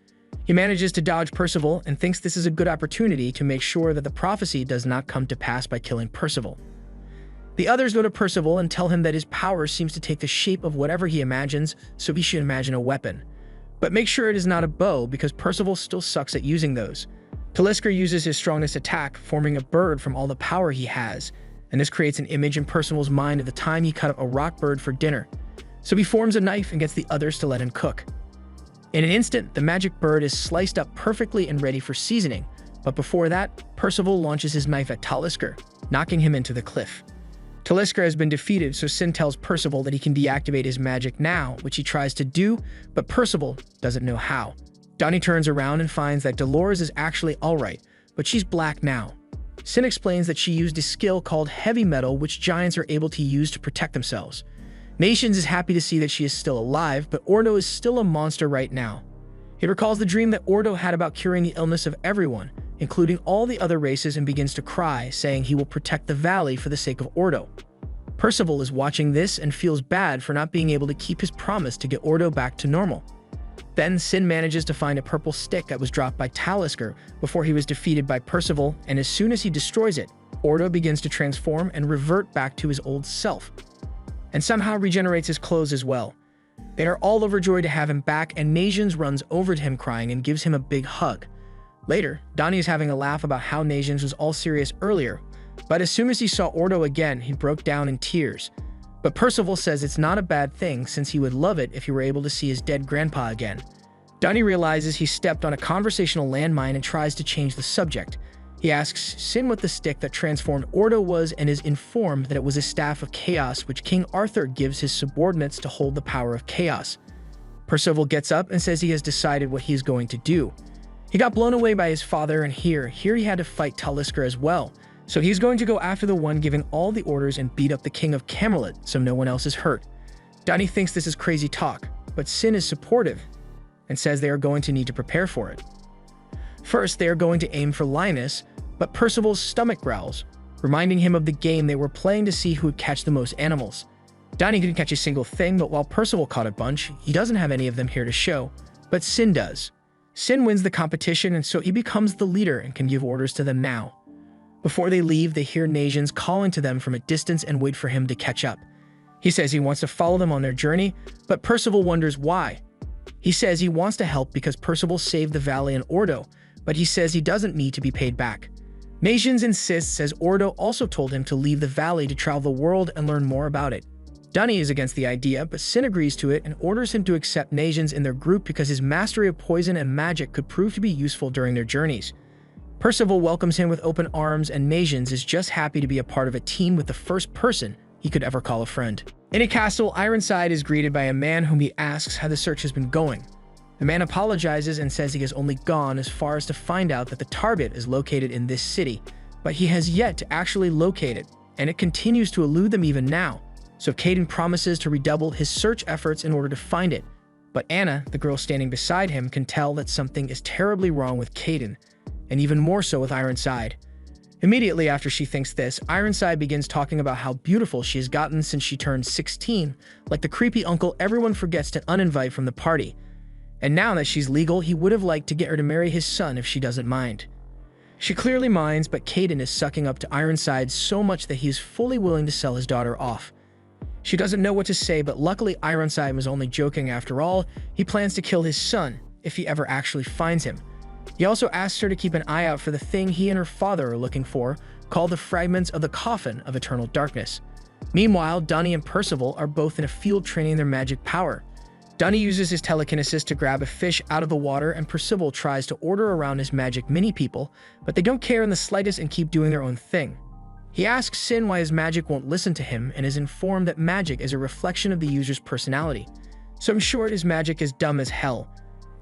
A: He manages to dodge Percival and thinks this is a good opportunity to make sure that the prophecy does not come to pass by killing Percival. The others go to Percival and tell him that his power seems to take the shape of whatever he imagines, so he should imagine a weapon. But make sure it is not a bow because Percival still sucks at using those. Talisker uses his strongest attack, forming a bird from all the power he has, and this creates an image in Percival's mind of the time he cut up a rock bird for dinner. So he forms a knife and gets the others to let him cook. In an instant, the magic bird is sliced up perfectly and ready for seasoning, but before that, Percival launches his knife at Talisker, knocking him into the cliff. Talisker has been defeated, so Sin tells Percival that he can deactivate his magic now, which he tries to do, but Percival doesn't know how. Donnie turns around and finds that Dolores is actually alright, but she's black now. Sin explains that she used a skill called heavy metal, which giants are able to use to protect themselves. Nations is happy to see that she is still alive, but Ordo is still a monster right now. He recalls the dream that Ordo had about curing the illness of everyone, including all the other races, and begins to cry, saying he will protect the valley for the sake of Ordo. Percival is watching this and feels bad for not being able to keep his promise to get Ordo back to normal. Then Sin manages to find a purple stick that was dropped by Talisker before he was defeated by Percival, and as soon as he destroys it, Ordo begins to transform and revert back to his old self, and somehow regenerates his clothes as well. They are all overjoyed to have him back, and Nations runs over to him crying and gives him a big hug. Later, Donnie is having a laugh about how Nations was all serious earlier, but as soon as he saw Ordo again, he broke down in tears. But Percival says it's not a bad thing, since he would love it if he were able to see his dead grandpa again. Donnie realizes he stepped on a conversational landmine and tries to change the subject. He asks Sin what the stick that transformed Ordo was, and is informed that it was a staff of chaos which King Arthur gives his subordinates to hold the power of chaos. Percival gets up and says he has decided what he is going to do. He got blown away by his father, and here he had to fight Talisker as well. So he's going to go after the one giving all the orders and beat up the king of Camelot so no one else is hurt. Donnie thinks this is crazy talk, but Sin is supportive and says they are going to need to prepare for it. First, they are going to aim for Linus, but Percival's stomach growls, reminding him of the game they were playing to see who would catch the most animals. Donnie couldn't catch a single thing, but while Percival caught a bunch, he doesn't have any of them here to show, but Sin does. Sin wins the competition, and so he becomes the leader and can give orders to them now. Before they leave, they hear Nations calling to them from a distance and wait for him to catch up. He says he wants to follow them on their journey, but Percival wonders why. He says he wants to help because Percival saved the valley and Ordo, but he says he doesn't need to be paid back. Nations insists, as Ordo also told him to leave the valley to travel the world and learn more about it. Donnie is against the idea, but Sin agrees to it and orders him to accept Nations in their group because his mastery of poison and magic could prove to be useful during their journeys. Percival welcomes him with open arms, and Nations is just happy to be a part of a team with the first person he could ever call a friend. In a castle, Ironside is greeted by a man whom he asks how the search has been going. The man apologizes and says he has only gone as far as to find out that the Tarbit is located in this city, but he has yet to actually locate it, and it continues to elude them even now. So Caden promises to redouble his search efforts in order to find it. But Anna, the girl standing beside him, can tell that something is terribly wrong with Caden, and even more so with Ironside. Immediately after she thinks this, Ironside begins talking about how beautiful she has gotten since she turned 16, like the creepy uncle everyone forgets to uninvite from the party. And now that she's legal, he would have liked to get her to marry his son if she doesn't mind. She clearly minds, but Caden is sucking up to Ironside so much that he is fully willing to sell his daughter off. She doesn't know what to say, but luckily Ironside was only joking after all. He plans to kill his son if he ever actually finds him. He also asks her to keep an eye out for the thing he and her father are looking for, called the fragments of the Coffin of Eternal Darkness. Meanwhile, Donnie and Percival are both in a field training their magic power. Donnie uses his telekinesis to grab a fish out of the water, and Percival tries to order around his magic mini-people, but they don't care in the slightest and keep doing their own thing. He asks Sin why his magic won't listen to him, and is informed that magic is a reflection of the user's personality. So in short, his magic is dumb as hell.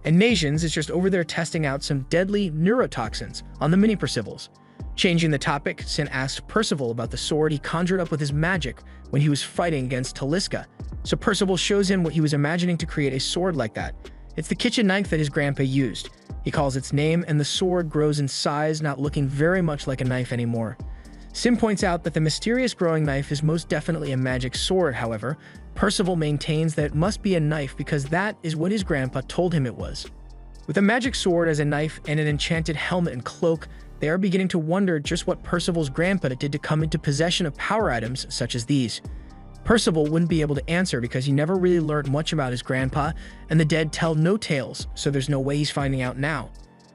A: And Nations is just over there testing out some deadly neurotoxins on the mini-Percivals. Changing the topic, Sin asks Percival about the sword he conjured up with his magic when he was fighting against Taliska. So Percival shows him what he was imagining to create a sword like that. It's the kitchen knife that his grandpa used. He calls its name, and the sword grows in size, not looking very much like a knife anymore. Sin points out that the mysterious growing knife is most definitely a magic sword. However, Percival maintains that it must be a knife because that is what his grandpa told him it was. With a magic sword as a knife and an enchanted helmet and cloak, they are beginning to wonder just what Percival's grandpa did to come into possession of power items such as these. Percival wouldn't be able to answer because he never really learned much about his grandpa, and the dead tell no tales, so there's no way he's finding out now.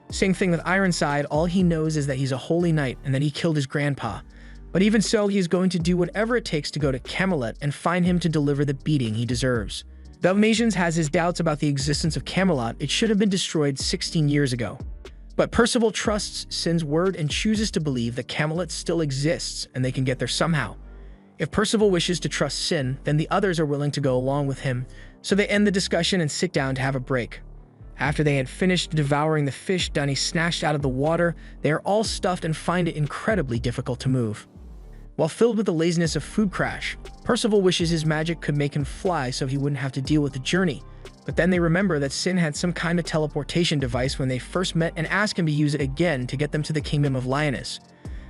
A: Same thing with Ironside, all he knows is that he's a holy knight and that he killed his grandpa. But even so, he is going to do whatever it takes to go to Camelot and find him to deliver the beating he deserves. Though Nations has his doubts about the existence of Camelot, it should have been destroyed 16 years ago. But Percival trusts Sin's word and chooses to believe that Camelot still exists and they can get there somehow. If Percival wishes to trust Sin, then the others are willing to go along with him, so they end the discussion and sit down to have a break. After they had finished devouring the fish Dunny snatched out of the water, they are all stuffed and find it incredibly difficult to move. While filled with the laziness of Food Crash, Percival wishes his magic could make him fly so he wouldn't have to deal with the journey. But then they remember that Sin had some kind of teleportation device when they first met and ask him to use it again to get them to the Kingdom of Lioness.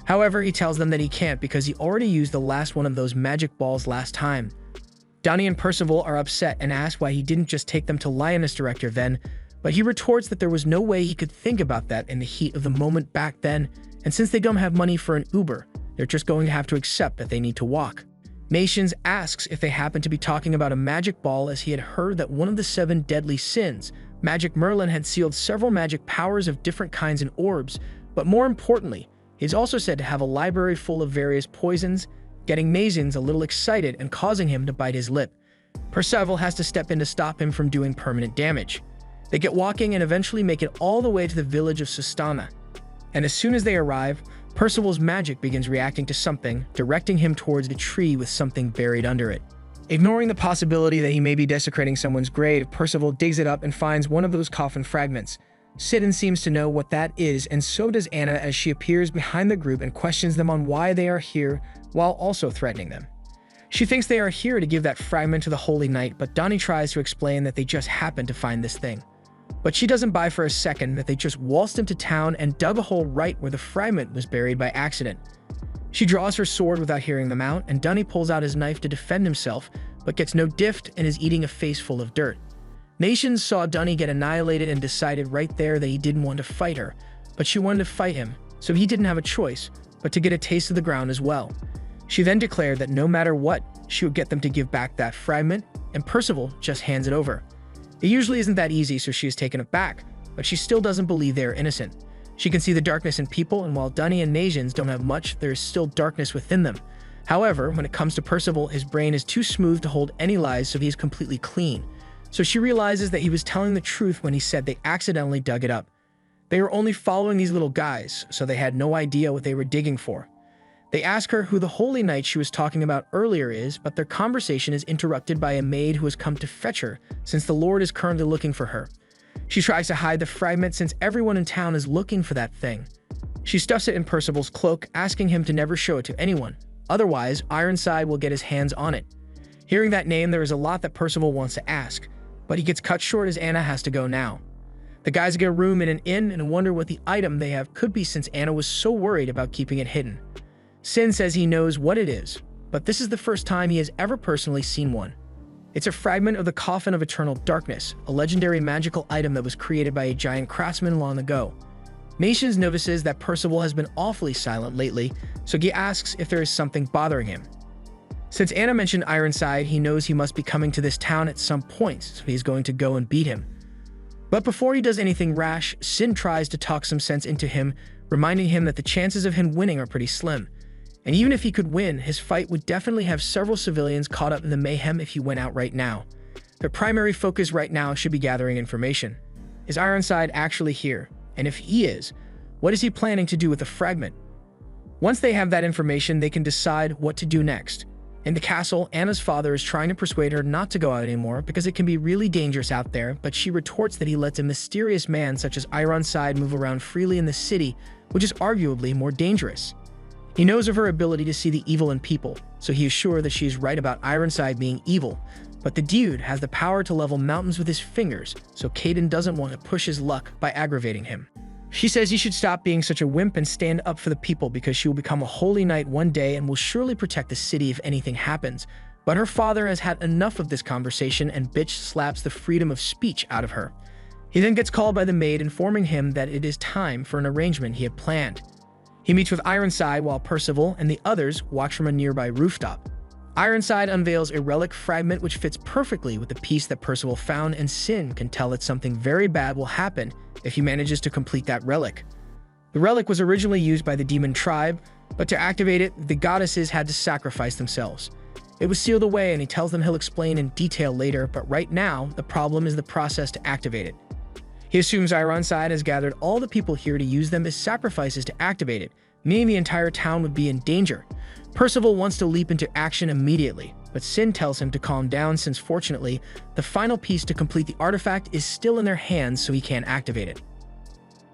A: However, he tells them that he can't because he already used the last one of those magic balls last time. Donnie and Percival are upset and ask why he didn't just take them to Lioness Director then, but he retorts that there was no way he could think about that in the heat of the moment back then, and since they don't have money for an Uber, they're just going to have to accept that they need to walk. Nations asks if they happen to be talking about a magic ball, as he had heard that one of the 7 deadly sins, Magic Merlin, had sealed several magic powers of different kinds in orbs, but more importantly, he's also said to have a library full of various poisons, getting Nations a little excited and causing him to bite his lip. Percival has to step in to stop him from doing permanent damage. They get walking and eventually make it all the way to the village of Sistana. And as soon as they arrive, Percival's magic begins reacting to something, directing him towards a tree with something buried under it. Ignoring the possibility that he may be desecrating someone's grave, Percival digs it up and finds one of those coffin fragments. Sidon seems to know what that is, and so does Anna, as she appears behind the group and questions them on why they are here, while also threatening them. She thinks they are here to give that fragment to the Holy Knight, but Donnie tries to explain that they just happened to find this thing. But she doesn't buy for a second that they just waltzed into town and dug a hole right where the fragment was buried by accident. She draws her sword without hearing them out, and Donnie pulls out his knife to defend himself, but gets no gift and is eating a face full of dirt. Nations saw Donnie get annihilated and decided right there that he didn't want to fight her, but she wanted to fight him, so he didn't have a choice but to get a taste of the ground as well. She then declared that no matter what, she would get them to give back that fragment, and Percival just hands it over. It usually isn't that easy, so she is taken aback, but she still doesn't believe they are innocent. She can see the darkness in people, and while Donnie and Nations don't have much, there is still darkness within them. However, when it comes to Percival, his brain is too smooth to hold any lies, so he is completely clean. So she realizes that he was telling the truth when he said they accidentally dug it up. They were only following these little guys, so they had no idea what they were digging for. They ask her who the Holy Knight she was talking about earlier is, but their conversation is interrupted by a maid who has come to fetch her, since the Lord is currently looking for her. She tries to hide the fragment since everyone in town is looking for that thing. She stuffs it in Percival's cloak, asking him to never show it to anyone. Otherwise, Ironside will get his hands on it. Hearing that name, there is a lot that Percival wants to ask, but he gets cut short as Anna has to go now. The guys get a room in an inn and wonder what the item they have could be, since Anna was so worried about keeping it hidden. Sin says he knows what it is, but this is the first time he has ever personally seen one. It's a fragment of the Coffin of Eternal Darkness, a legendary magical item that was created by a giant craftsman long ago. Nations notices that Percival has been awfully silent lately, so he asks if there is something bothering him. Since Anna mentioned Ironside, he knows he must be coming to this town at some point, so he's going to go and beat him. But before he does anything rash, Sin tries to talk some sense into him, reminding him that the chances of him winning are pretty slim. And even if he could win, his fight would definitely have several civilians caught up in the mayhem if he went out right now. Their primary focus right now should be gathering information. Is Ironside actually here? And if he is, what is he planning to do with the fragment? Once they have that information, they can decide what to do next. In the castle, Anna's father is trying to persuade her not to go out anymore because it can be really dangerous out there, but she retorts that he lets a mysterious man such as Ironside move around freely in the city, which is arguably more dangerous. He knows of her ability to see the evil in people, so he is sure that she is right about Ironside being evil, but the dude has the power to level mountains with his fingers, so Caden doesn't want to push his luck by aggravating him. She says he should stop being such a wimp and stand up for the people because she will become a holy knight one day and will surely protect the city if anything happens, but her father has had enough of this conversation and bitch slaps the freedom of speech out of her. He then gets called by the maid, informing him that it is time for an arrangement he had planned. He meets with Ironside while Percival and the others watch from a nearby rooftop. Ironside unveils a relic fragment which fits perfectly with the piece that Percival found, and Sin can tell that something very bad will happen if he manages to complete that relic. The relic was originally used by the demon tribe, but to activate it, the goddesses had to sacrifice themselves. It was sealed away, and he tells them he'll explain in detail later, but right now, the problem is the process to activate it. He assumes Ironside has gathered all the people here to use them as sacrifices to activate it, meaning the entire town would be in danger. Percival wants to leap into action immediately, but Sin tells him to calm down since fortunately, the final piece to complete the artifact is still in their hands so he can't activate it.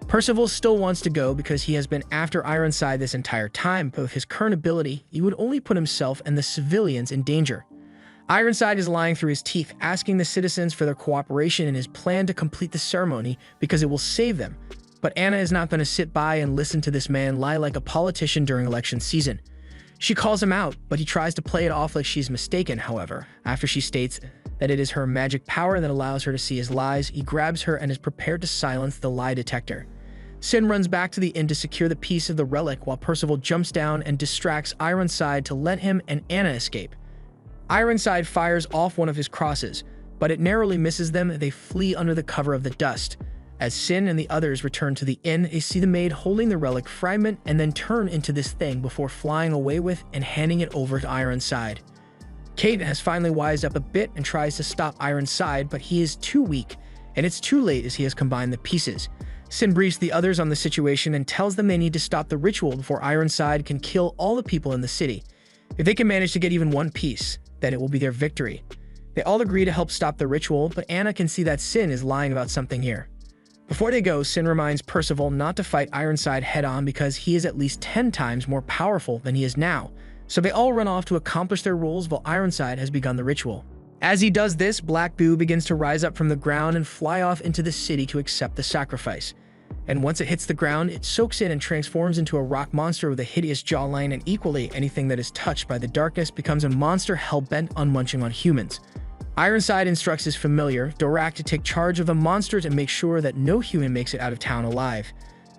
A: Percival still wants to go because he has been after Ironside this entire time, but with his current ability, he would only put himself and the civilians in danger. Ironside is lying through his teeth, asking the citizens for their cooperation in his plan to complete the ceremony because it will save them. But Anna is not going to sit by and listen to this man lie like a politician during election season. She calls him out, but he tries to play it off like she's mistaken. However, after she states that it is her magic power that allows her to see his lies, he grabs her and is prepared to silence the lie detector. Sin runs back to the inn to secure the piece of the relic while Percival jumps down and distracts Ironside to let him and Anna escape. Ironside fires off one of his crosses, but it narrowly misses them and they flee under the cover of the dust. As Sin and the others return to the inn, they see the maid holding the relic fragment and then turn into this thing before flying away with and handing it over to Ironside. Kate has finally wised up a bit and tries to stop Ironside, but he is too weak, and it's too late as he has combined the pieces. Sin briefs the others on the situation and tells them they need to stop the ritual before Ironside can kill all the people in the city. If they can manage to get even one piece, then it will be their victory. They all agree to help stop the ritual, but Anna can see that Sin is lying about something here. Before they go, Sin reminds Percival not to fight Ironside head-on because he is at least 10 times more powerful than he is now, so they all run off to accomplish their roles while Ironside has begun the ritual. As he does this, Black Goo begins to rise up from the ground and fly off into the city to accept the sacrifice. And once it hits the ground, it soaks in and transforms into a rock monster with a hideous jawline, and equally, anything that is touched by the darkness becomes a monster hell-bent on munching on humans. Ironside instructs his familiar, Dorak, to take charge of the monsters and make sure that no human makes it out of town alive.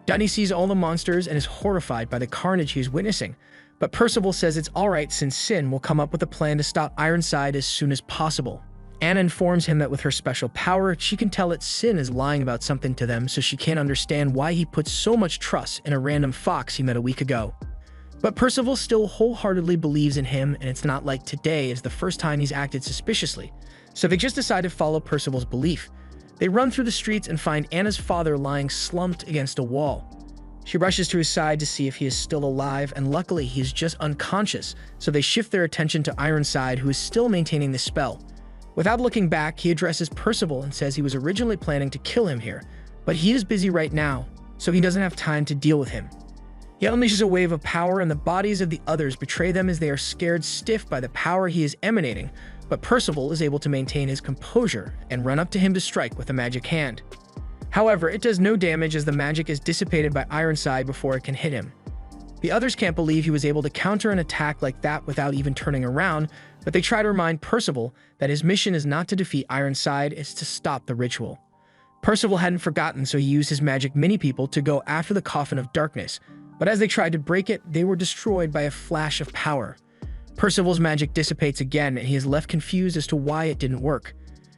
A: Dunny sees all the monsters and is horrified by the carnage he is witnessing, but Percival says it's alright since Sin will come up with a plan to stop Ironside as soon as possible. Anna informs him that with her special power, she can tell that Sin is lying about something to them, so she can't understand why he puts so much trust in a random fox he met a week ago. But Percival still wholeheartedly believes in him, and it's not like today is the first time he's acted suspiciously, so they just decide to follow Percival's belief. They run through the streets and find Anna's father lying slumped against a wall. She rushes to his side to see if he is still alive, and luckily he is just unconscious, so they shift their attention to Ironside, who is still maintaining the spell. Without looking back, he addresses Percival and says he was originally planning to kill him here, but he is busy right now, so he doesn't have time to deal with him. He unleashes a wave of power and the bodies of the others betray them as they are scared stiff by the power he is emanating, but Percival is able to maintain his composure and run up to him to strike with a magic hand. However, it does no damage as the magic is dissipated by Ironside before it can hit him. The others can't believe he was able to counter an attack like that without even turning around, but they try to remind Percival that his mission is not to defeat Ironside, it's to stop the ritual. Percival hadn't forgotten, so he used his magic mini-people to go after the Coffin of Darkness, but as they tried to break it, they were destroyed by a flash of power. Percival's magic dissipates again, and he is left confused as to why it didn't work.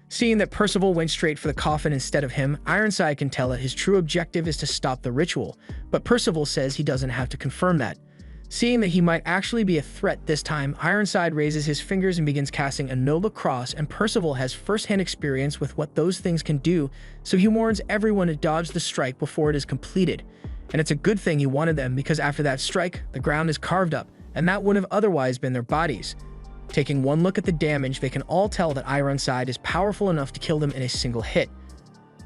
A: Seeing that Percival went straight for the coffin instead of him, Ironside can tell that his true objective is to stop the ritual, but Percival says he doesn't have to confirm that. Seeing that he might actually be a threat this time, Ironside raises his fingers and begins casting a Nova Cross, and Percival has first-hand experience with what those things can do, so he warns everyone to dodge the strike before it is completed. And it's a good thing he wanted them, because after that strike, the ground is carved up, and that wouldn't have otherwise been their bodies. Taking one look at the damage, they can all tell that Ironside is powerful enough to kill them in a single hit.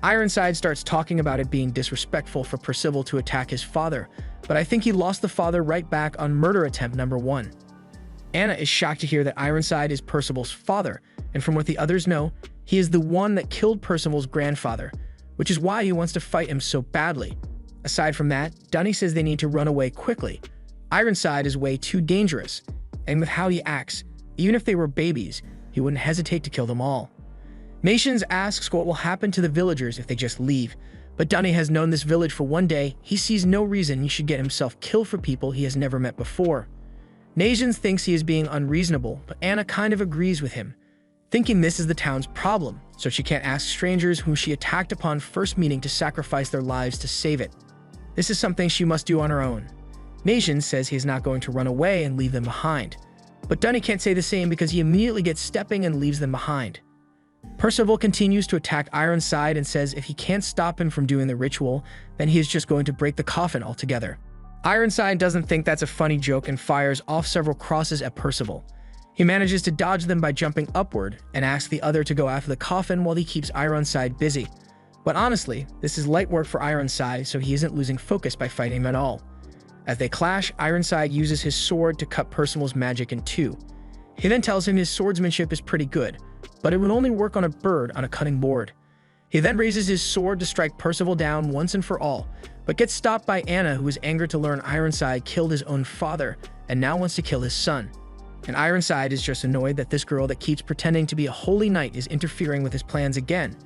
A: Ironside starts talking about it being disrespectful for Percival to attack his father, but I think he lost the father right back on murder attempt number 1. Anna is shocked to hear that Ironside is Percival's father, and from what the others know, he is the one that killed Percival's grandfather, which is why he wants to fight him so badly. Aside from that, Dunny says they need to run away quickly. Ironside is way too dangerous, and with how he acts, even if they were babies, he wouldn't hesitate to kill them all. Nations asks what will happen to the villagers if they just leave, but Dunny has known this village for one day. He sees no reason he should get himself killed for people he has never met before. Nations thinks he is being unreasonable, but Anna kind of agrees with him, thinking this is the town's problem, so she can't ask strangers whom she attacked upon first meeting to sacrifice their lives to save it. This is something she must do on her own. Nations says he is not going to run away and leave them behind, but Dunny can't say the same because he immediately gets stepping and leaves them behind. Percival continues to attack Ironside and says if he can't stop him from doing the ritual, then he is just going to break the coffin altogether. Ironside doesn't think that's a funny joke and fires off several crosses at Percival. He manages to dodge them by jumping upward and asks the other to go after the coffin while he keeps Ironside busy. But honestly, this is light work for Ironside, so he isn't losing focus by fighting him at all. As they clash, Ironside uses his sword to cut Percival's magic in two. He then tells him his swordsmanship is pretty good, but it would only work on a bird on a cutting board. He then raises his sword to strike Percival down once and for all, but gets stopped by Anna, who is angered to learn Ironside killed his own father and now wants to kill his son. And Ironside is just annoyed that this girl that keeps pretending to be a holy knight is interfering with his plans again.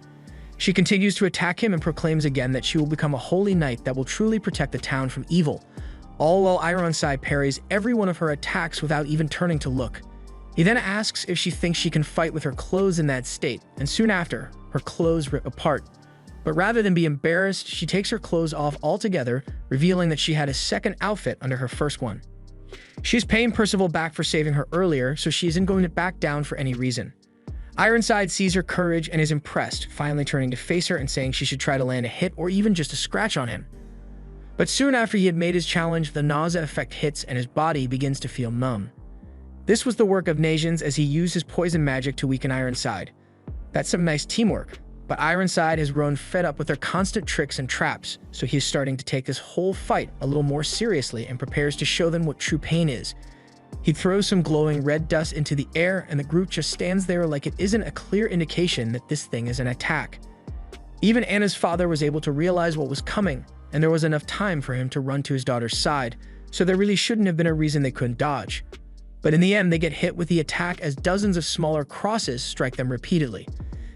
A: She continues to attack him and proclaims again that she will become a holy knight that will truly protect the town from evil, all while Ironside parries every one of her attacks without even turning to look. He then asks if she thinks she can fight with her clothes in that state, and soon after, her clothes rip apart. But rather than be embarrassed, she takes her clothes off altogether, revealing that she had a second outfit under her first one. She's paying Percival back for saving her earlier, so she isn't going to back down for any reason. Ironside sees her courage and is impressed, finally turning to face her and saying she should try to land a hit or even just a scratch on him. But soon after he had made his challenge, the nausea effect hits and his body begins to feel numb. This was the work of Najins, as he used his poison magic to weaken Ironside. That's some nice teamwork, but Ironside has grown fed up with their constant tricks and traps, so he is starting to take this whole fight a little more seriously and prepares to show them what true pain is. He throws some glowing red dust into the air, and the group just stands there like it isn't a clear indication that this thing is an attack. Even Anna's father was able to realize what was coming, and there was enough time for him to run to his daughter's side, so there really shouldn't have been a reason they couldn't dodge. But in the end, they get hit with the attack as dozens of smaller crosses strike them repeatedly.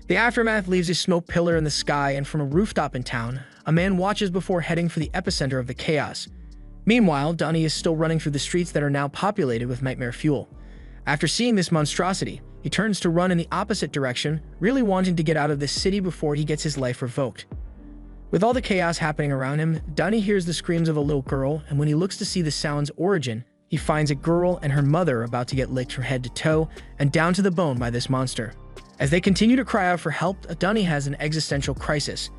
A: The aftermath leaves a smoke pillar in the sky, and from a rooftop in town, a man watches before heading for the epicenter of the chaos. Meanwhile, Donnie is still running through the streets that are now populated with nightmare fuel. After seeing this monstrosity, he turns to run in the opposite direction, really wanting to get out of this city before he gets his life revoked. With all the chaos happening around him, Donnie hears the screams of a little girl, and when he looks to see the sound's origin, he finds a girl and her mother about to get licked from head to toe and down to the bone by this monster. As they continue to cry out for help, Donnie has an existential crisis.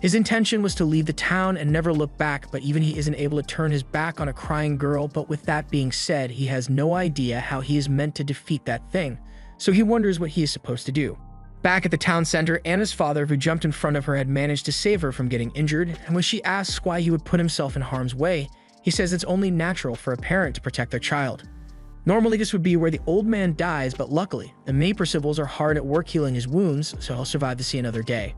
A: His intention was to leave the town and never look back, but even he isn't able to turn his back on a crying girl. But with that being said, he has no idea how he is meant to defeat that thing, so he wonders what he is supposed to do. Back at the town center, Anna's father, who jumped in front of her, had managed to save her from getting injured, and when she asks why he would put himself in harm's way, he says it's only natural for a parent to protect their child. Normally this would be where the old man dies, but luckily, the May Percivals are hard at work healing his wounds, so he'll survive to see another day.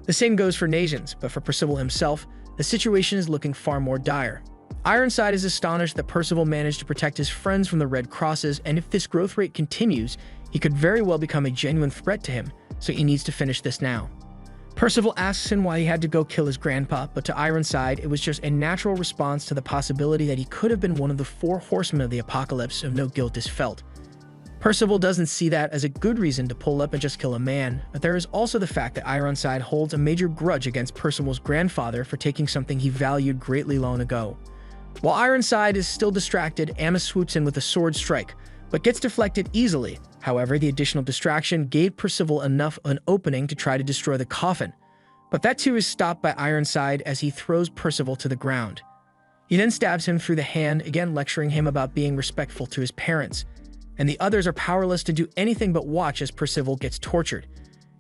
A: The same goes for Najins, but for Percival himself, the situation is looking far more dire. Ironside is astonished that Percival managed to protect his friends from the Red Crosses, and if this growth rate continues, he could very well become a genuine threat to him, so he needs to finish this now. Percival asks him why he had to go kill his grandpa, but to Ironside, it was just a natural response to the possibility that he could have been one of the 4 horsemen of the apocalypse, so no guilt is felt. Percival doesn't see that as a good reason to pull up and just kill a man, but there is also the fact that Ironside holds a major grudge against Percival's grandfather for taking something he valued greatly long ago. While Ironside is still distracted, Anna swoops in with a sword strike, but gets deflected easily. However, the additional distraction gave Percival enough of an opening to try to destroy the coffin, but that too is stopped by Ironside as he throws Percival to the ground. He then stabs him through the hand, again lecturing him about being respectful to his parents, and the others are powerless to do anything but watch as Percival gets tortured.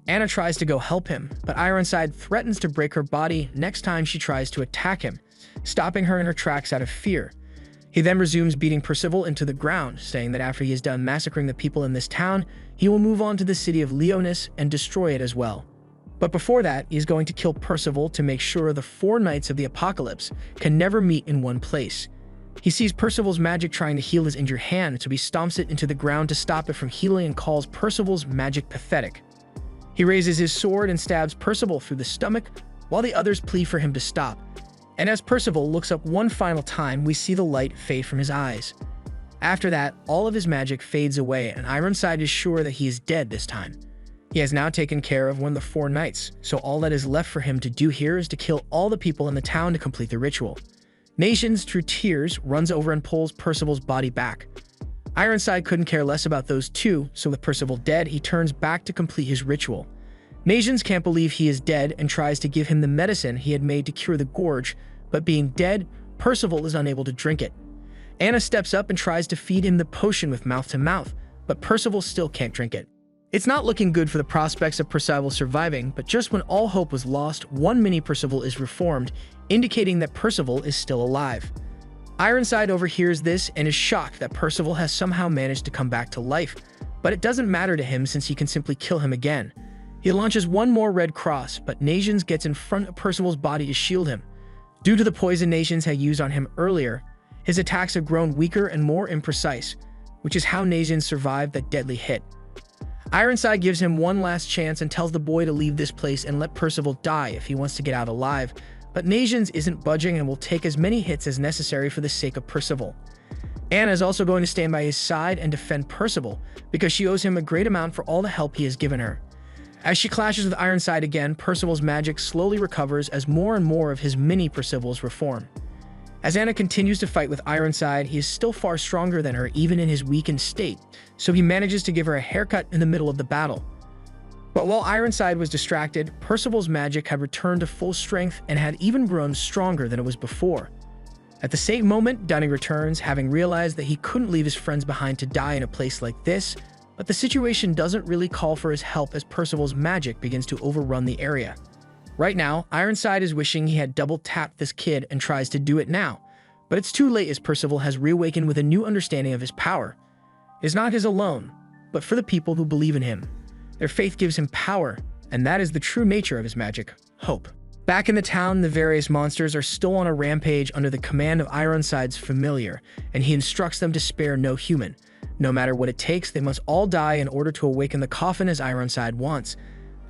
A: Anna tries to go help him, but Ironside threatens to break her body next time she tries to attack him, stopping her in her tracks out of fear. He then resumes beating Percival into the ground, saying that after he is done massacring the people in this town, he will move on to the city of Leonis and destroy it as well. But before that, he is going to kill Percival to make sure the 4 knights of the apocalypse can never meet in one place. He sees Percival's magic trying to heal his injured hand, so he stomps it into the ground to stop it from healing and calls Percival's magic pathetic. He raises his sword and stabs Percival through the stomach, while the others plead for him to stop. And as Percival looks up one final time, we see the light fade from his eyes. After that, all of his magic fades away, and Ironside is sure that he is dead this time. He has now taken care of one of the 4 knights, so all that is left for him to do here is to kill all the people in the town to complete the ritual. Najins, through tears, runs over and pulls Percival's body back. Ironside couldn't care less about those 2, so with Percival dead, he turns back to complete his ritual. Najins can't believe he is dead and tries to give him the medicine he had made to cure the gorge, but being dead, Percival is unable to drink it. Anna steps up and tries to feed him the potion with mouth to mouth, but Percival still can't drink it. It's not looking good for the prospects of Percival surviving, but just when all hope was lost, one mini Percival is reformed, indicating that Percival is still alive. Ironside overhears this and is shocked that Percival has somehow managed to come back to life, but it doesn't matter to him since he can simply kill him again. He launches one more red cross, but Nations gets in front of Percival's body to shield him. Due to the poison Nations had used on him earlier, his attacks have grown weaker and more imprecise, which is how Nations survived that deadly hit. Ironside gives him one last chance and tells the boy to leave this place and let Percival die if he wants to get out alive, but Nations isn't budging and will take as many hits as necessary for the sake of Percival. Anna is also going to stand by his side and defend Percival, because she owes him a great amount for all the help he has given her. As she clashes with Ironside again, Percival's magic slowly recovers as more and more of his mini Percivals reform. As Anna continues to fight with Ironside, he is still far stronger than her even in his weakened state, so he manages to give her a haircut in the middle of the battle. But while Ironside was distracted, Percival's magic had returned to full strength and had even grown stronger than it was before. At the same moment, Dunning returns, having realized that he couldn't leave his friends behind to die in a place like this, but the situation doesn't really call for his help as Percival's magic begins to overrun the area. Right now, Ironside is wishing he had double-tapped this kid and tries to do it now, but it's too late as Percival has reawakened with a new understanding of his power. It is not his alone, but for the people who believe in him. Their faith gives him power, and that is the true nature of his magic, hope. Back in the town, the various monsters are still on a rampage under the command of Ironside's familiar, and he instructs them to spare no human. No matter what it takes, they must all die in order to awaken the coffin as Ironside wants.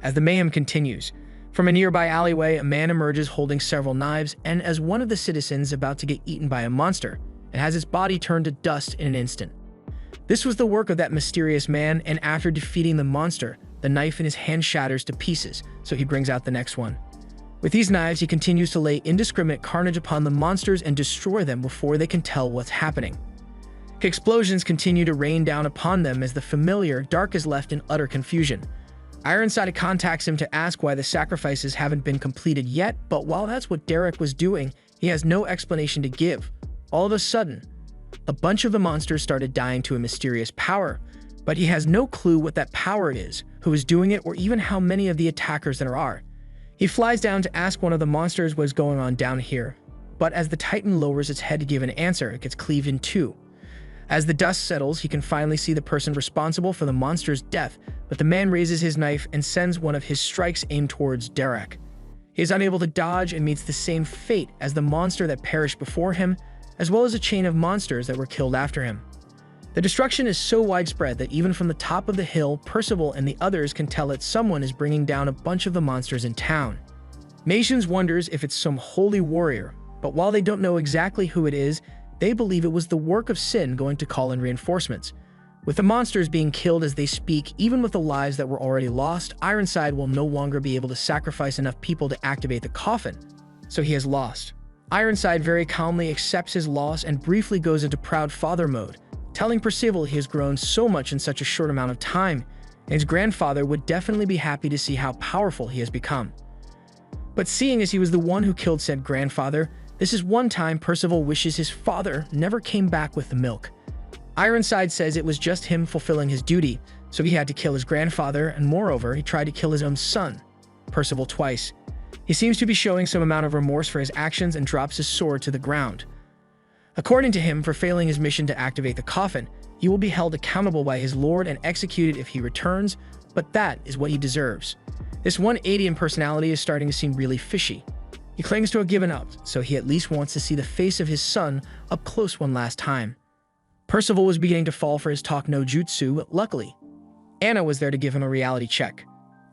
A: As the mayhem continues, from a nearby alleyway, a man emerges holding several knives, and as one of the citizens about to get eaten by a monster, and has its body turned to dust in an instant. This was the work of that mysterious man, and after defeating the monster, the knife in his hand shatters to pieces, so he brings out the next one. With these knives, he continues to lay indiscriminate carnage upon the monsters and destroy them before they can tell what's happening. Explosions continue to rain down upon them as the familiar, Dark, is left in utter confusion. Ironside contacts him to ask why the sacrifices haven't been completed yet, but while that's what Derek was doing, he has no explanation to give. All of a sudden, a bunch of the monsters started dying to a mysterious power, but he has no clue what that power is, who is doing it, or even how many of the attackers there are. He flies down to ask one of the monsters what's going on down here, but as the Titan lowers its head to give an answer, it gets cleaved in two. As the dust settles, he can finally see the person responsible for the monster's death, but the man raises his knife and sends one of his strikes aimed towards Derek. He is unable to dodge and meets the same fate as the monster that perished before him, as well as a chain of monsters that were killed after him. The destruction is so widespread that even from the top of the hill, Percival and the others can tell that someone is bringing down a bunch of the monsters in town. Nations wonders if it's some holy warrior, but while they don't know exactly who it is, they believe it was the work of Sin going to call in reinforcements. With the monsters being killed as they speak, even with the lives that were already lost, Ironside will no longer be able to sacrifice enough people to activate the coffin, so he has lost. Ironside very calmly accepts his loss and briefly goes into proud father mode, telling Percival he has grown so much in such a short amount of time, and his grandfather would definitely be happy to see how powerful he has become. But seeing as he was the one who killed said grandfather, this is one time Percival wishes his father never came back with the milk. Ironside says it was just him fulfilling his duty, so he had to kill his grandfather, and moreover, he tried to kill his own son, Percival, twice. He seems to be showing some amount of remorse for his actions and drops his sword to the ground. According to him, for failing his mission to activate the coffin, he will be held accountable by his lord and executed if he returns, but that is what he deserves. This 180 in personality is starting to seem really fishy. He clings to a given up, so he at least wants to see the face of his son up close one last time. Percival was beginning to fall for his talk no jutsu, but luckily, Anna was there to give him a reality check.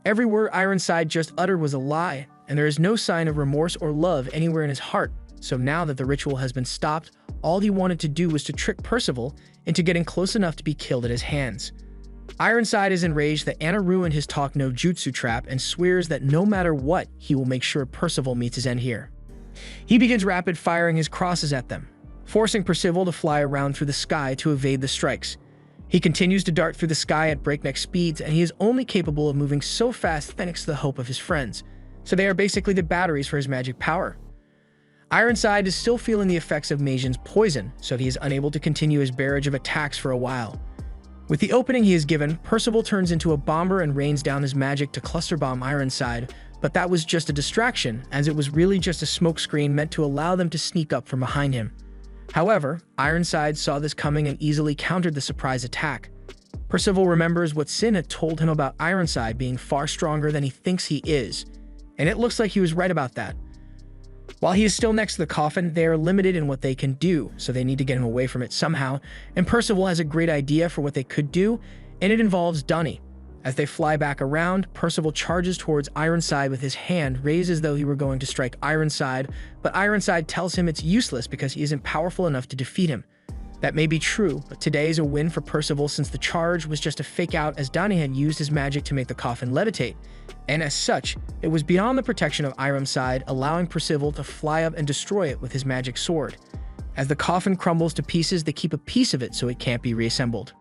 A: Every word Ironside just uttered was a lie, and there is no sign of remorse or love anywhere in his heart, so now that the ritual has been stopped, all he wanted to do was to trick Percival into getting close enough to be killed at his hands. Ironside is enraged that Anna ruined his talk no jutsu trap and swears that no matter what, he will make sure Percival meets his end here. He begins rapid firing his crosses at them, forcing Percival to fly around through the sky to evade the strikes. He continues to dart through the sky at breakneck speeds, and he is only capable of moving so fast thanks to the hope of his friends, so they are basically the batteries for his magic power. Ironside is still feeling the effects of Majin's poison, so he is unable to continue his barrage of attacks for a while. With the opening he is given, Percival turns into a bomber and rains down his magic to cluster bomb Ironside, but that was just a distraction, as it was really just a smokescreen meant to allow them to sneak up from behind him. However, Ironside saw this coming and easily countered the surprise attack. Percival remembers what Sin had told him about Ironside being far stronger than he thinks he is, and it looks like he was right about that. While he is still next to the coffin, they are limited in what they can do, so they need to get him away from it somehow, and Percival has a great idea for what they could do, and it involves Dunny. As they fly back around, Percival charges towards Ironside with his hand raised as though he were going to strike Ironside, but Ironside tells him it's useless because he isn't powerful enough to defeat him. That may be true, but today is a win for Percival since the charge was just a fake out as Dunny had used his magic to make the coffin levitate, and as such, it was beyond the protection of Ironside, allowing Percival to fly up and destroy it with his magic sword. As the coffin crumbles to pieces, they keep a piece of it so it can't be reassembled.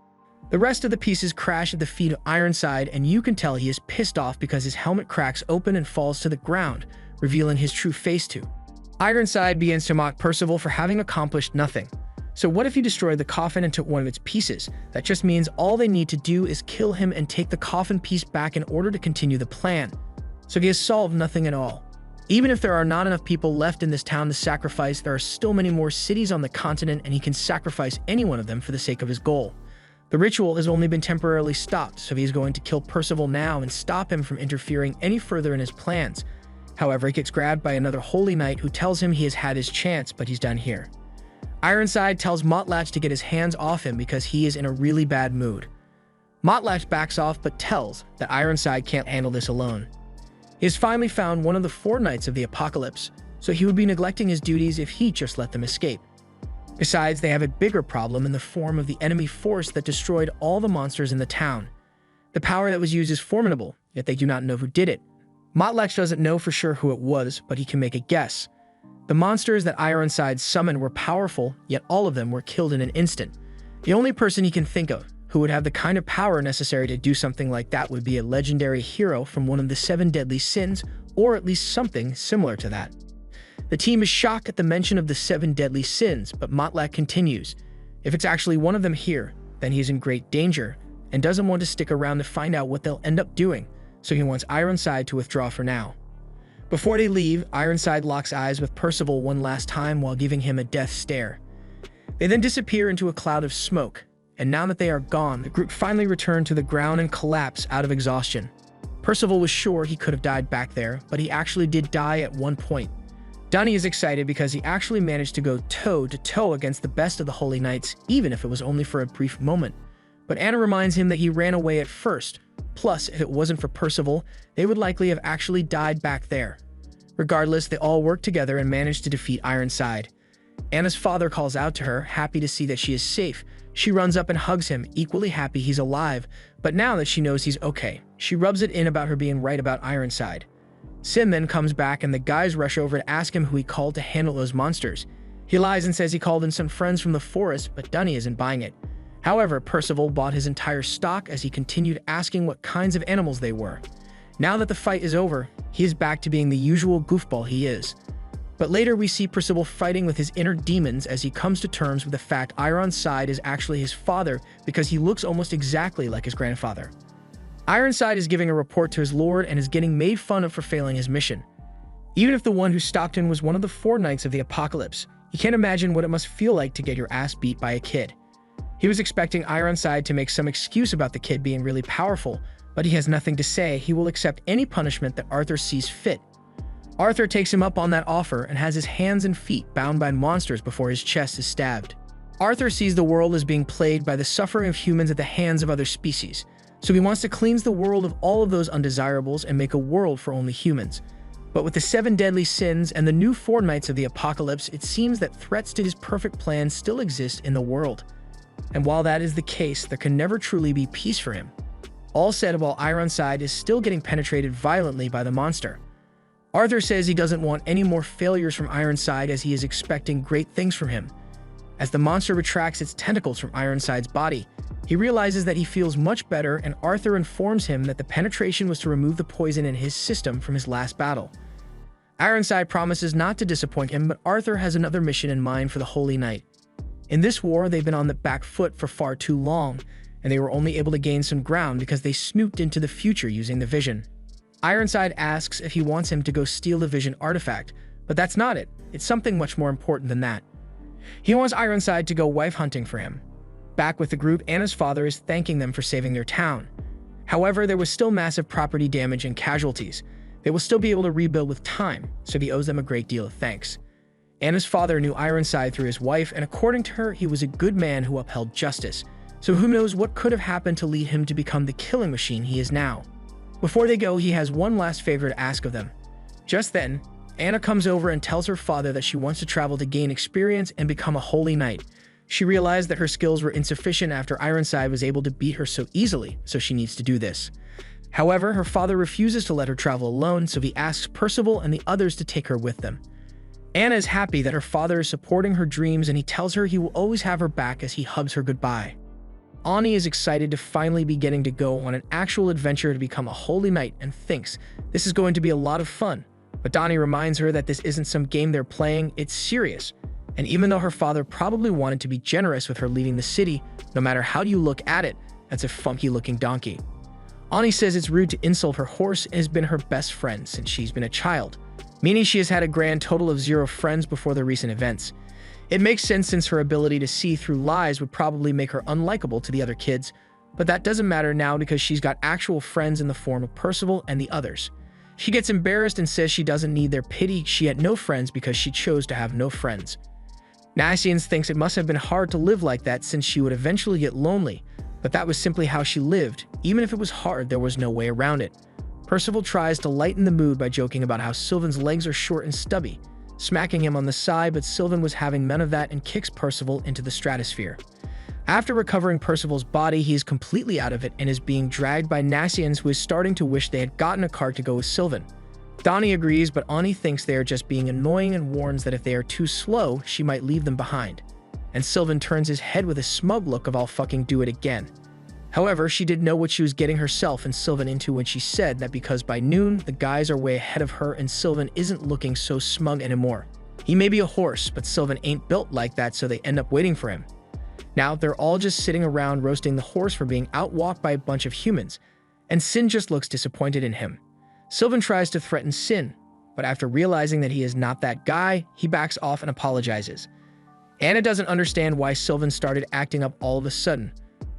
A: The rest of the pieces crash at the feet of Ironside, and you can tell he is pissed off because his helmet cracks open and falls to the ground, revealing his true face to. Ironside begins to mock Percival for having accomplished nothing. So what if he destroyed the coffin and took one of its pieces? That just means all they need to do is kill him and take the coffin piece back in order to continue the plan. So he has solved nothing at all. Even if there are not enough people left in this town to sacrifice, there are still many more cities on the continent and he can sacrifice any one of them for the sake of his goal. The ritual has only been temporarily stopped, so he is going to kill Percival now and stop him from interfering any further in his plans. However, he gets grabbed by another Holy Knight who tells him he has had his chance, but he's done here. Ironside tells Motlatch to get his hands off him because he is in a really bad mood. Motlatch backs off but tells that Ironside can't handle this alone. He has finally found one of the 4 Knights of the Apocalypse, so he would be neglecting his duties if he just let them escape. Besides, they have a bigger problem in the form of the enemy force that destroyed all the monsters in the town. The power that was used is formidable, yet they do not know who did it. Motlatch doesn't know for sure who it was, but he can make a guess. The monsters that Ironside summoned were powerful, yet all of them were killed in an instant. The only person he can think of who would have the kind of power necessary to do something like that would be a legendary hero from one of the 7 deadly sins, or at least something similar to that. The team is shocked at the mention of the 7 deadly sins, but Motlatch continues. If it's actually one of them here, then he is in great danger, and doesn't want to stick around to find out what they'll end up doing, so he wants Ironside to withdraw for now. Before they leave, Ironside locks eyes with Percival one last time while giving him a death stare. They then disappear into a cloud of smoke, and now that they are gone, the group finally return to the ground and collapse out of exhaustion. Percival was sure he could have died back there, but he actually did die at one point. Dunny is excited because he actually managed to go toe-to-toe against the best of the Holy Knights, even if it was only for a brief moment. But Anna reminds him that he ran away at first. Plus, if it wasn't for Percival, they would likely have actually died back there. Regardless, they all work together and manage to defeat Ironside. Anna's father calls out to her, happy to see that she is safe. She runs up and hugs him, equally happy he's alive, but now that she knows he's okay, she rubs it in about her being right about Ironside. Sin then comes back and the guys rush over to ask him who he called to handle those monsters. He lies and says he called in some friends from the forest, but Dunny isn't buying it. However, Percival bought his entire stock as he continued asking what kinds of animals they were. Now that the fight is over, he is back to being the usual goofball he is. But later we see Percival fighting with his inner demons as he comes to terms with the fact Ironside is actually his father because he looks almost exactly like his grandfather. Ironside is giving a report to his lord and is getting made fun of for failing his mission. Even if the one who stopped him was one of the 4 Knights of the Apocalypse, you can't imagine what it must feel like to get your ass beat by a kid. He was expecting Ironside to make some excuse about the kid being really powerful, but he has nothing to say. He will accept any punishment that Arthur sees fit. Arthur takes him up on that offer and has his hands and feet bound by monsters before his chest is stabbed. Arthur sees the world as being plagued by the suffering of humans at the hands of other species, so he wants to cleanse the world of all of those undesirables and make a world for only humans. But with the 7 deadly sins and the new 4 Knights of the Apocalypse, it seems that threats to his perfect plan still exist in the world. And while that is the case, there can never truly be peace for him. All said while Ironside is still getting penetrated violently by the monster. Arthur says he doesn't want any more failures from Ironside as he is expecting great things from him. As the monster retracts its tentacles from Ironside's body, he realizes that he feels much better, and Arthur informs him that the penetration was to remove the poison in his system from his last battle. Ironside promises not to disappoint him, but Arthur has another mission in mind for the Holy Knight. In this war, they've been on the back foot for far too long, and they were only able to gain some ground because they snooped into the future using the vision. Ironside asks if he wants him to go steal the vision artifact, but that's not it. It's something much more important than that. He wants Ironside to go wife hunting for him. Back with the group, Anna's father is thanking them for saving their town. However, there was still massive property damage and casualties. They will still be able to rebuild with time, so he owes them a great deal of thanks. Anna's father knew Ironside through his wife, and according to her, he was a good man who upheld justice. So who knows what could have happened to lead him to become the killing machine he is now. Before they go, he has one last favor to ask of them. Just then, Anna comes over and tells her father that she wants to travel to gain experience and become a holy knight. She realized that her skills were insufficient after Ironside was able to beat her so easily, so she needs to do this. However, her father refuses to let her travel alone, so he asks Percival and the others to take her with them. Anna is happy that her father is supporting her dreams, and he tells her he will always have her back as he hugs her goodbye. Ani is excited to finally be getting to go on an actual adventure to become a holy knight and thinks this is going to be a lot of fun. But Donnie reminds her that this isn't some game they're playing, it's serious. And even though her father probably wanted to be generous with her leaving the city, no matter how you look at it, that's a funky-looking donkey. Ani says it's rude to insult her horse and has been her best friend since she's been a child, meaning she has had a grand total of 0 friends before the recent events. It makes sense since her ability to see through lies would probably make her unlikable to the other kids, but that doesn't matter now because she's got actual friends in the form of Percival and the others. She gets embarrassed and says she doesn't need their pity, she had no friends because she chose to have no friends. Nassians thinks it must have been hard to live like that since she would eventually get lonely, but that was simply how she lived. Even if it was hard, there was no way around it. Percival tries to lighten the mood by joking about how Sylvan's legs are short and stubby, smacking him on the side, but Sylvan was having none of that and kicks Percival into the stratosphere. After recovering Percival's body, he is completely out of it and is being dragged by Nassians, who is starting to wish they had gotten a cart to go with Sylvan. Donnie agrees, but Ani thinks they are just being annoying and warns that if they are too slow, she might leave them behind. And Sylvan turns his head with a smug look of "I'll fucking do it again." However, she did know what she was getting herself and Sylvan into when she said that because by noon, the guys are way ahead of her and Sylvan isn't looking so smug anymore. He may be a horse, but Sylvan ain't built like that, so they end up waiting for him. Now, they're all just sitting around roasting the horse for being outwalked by a bunch of humans, and Sin just looks disappointed in him. Sylvan tries to threaten Sin, but after realizing that he is not that guy, he backs off and apologizes. Anna doesn't understand why Sylvan started acting up all of a sudden,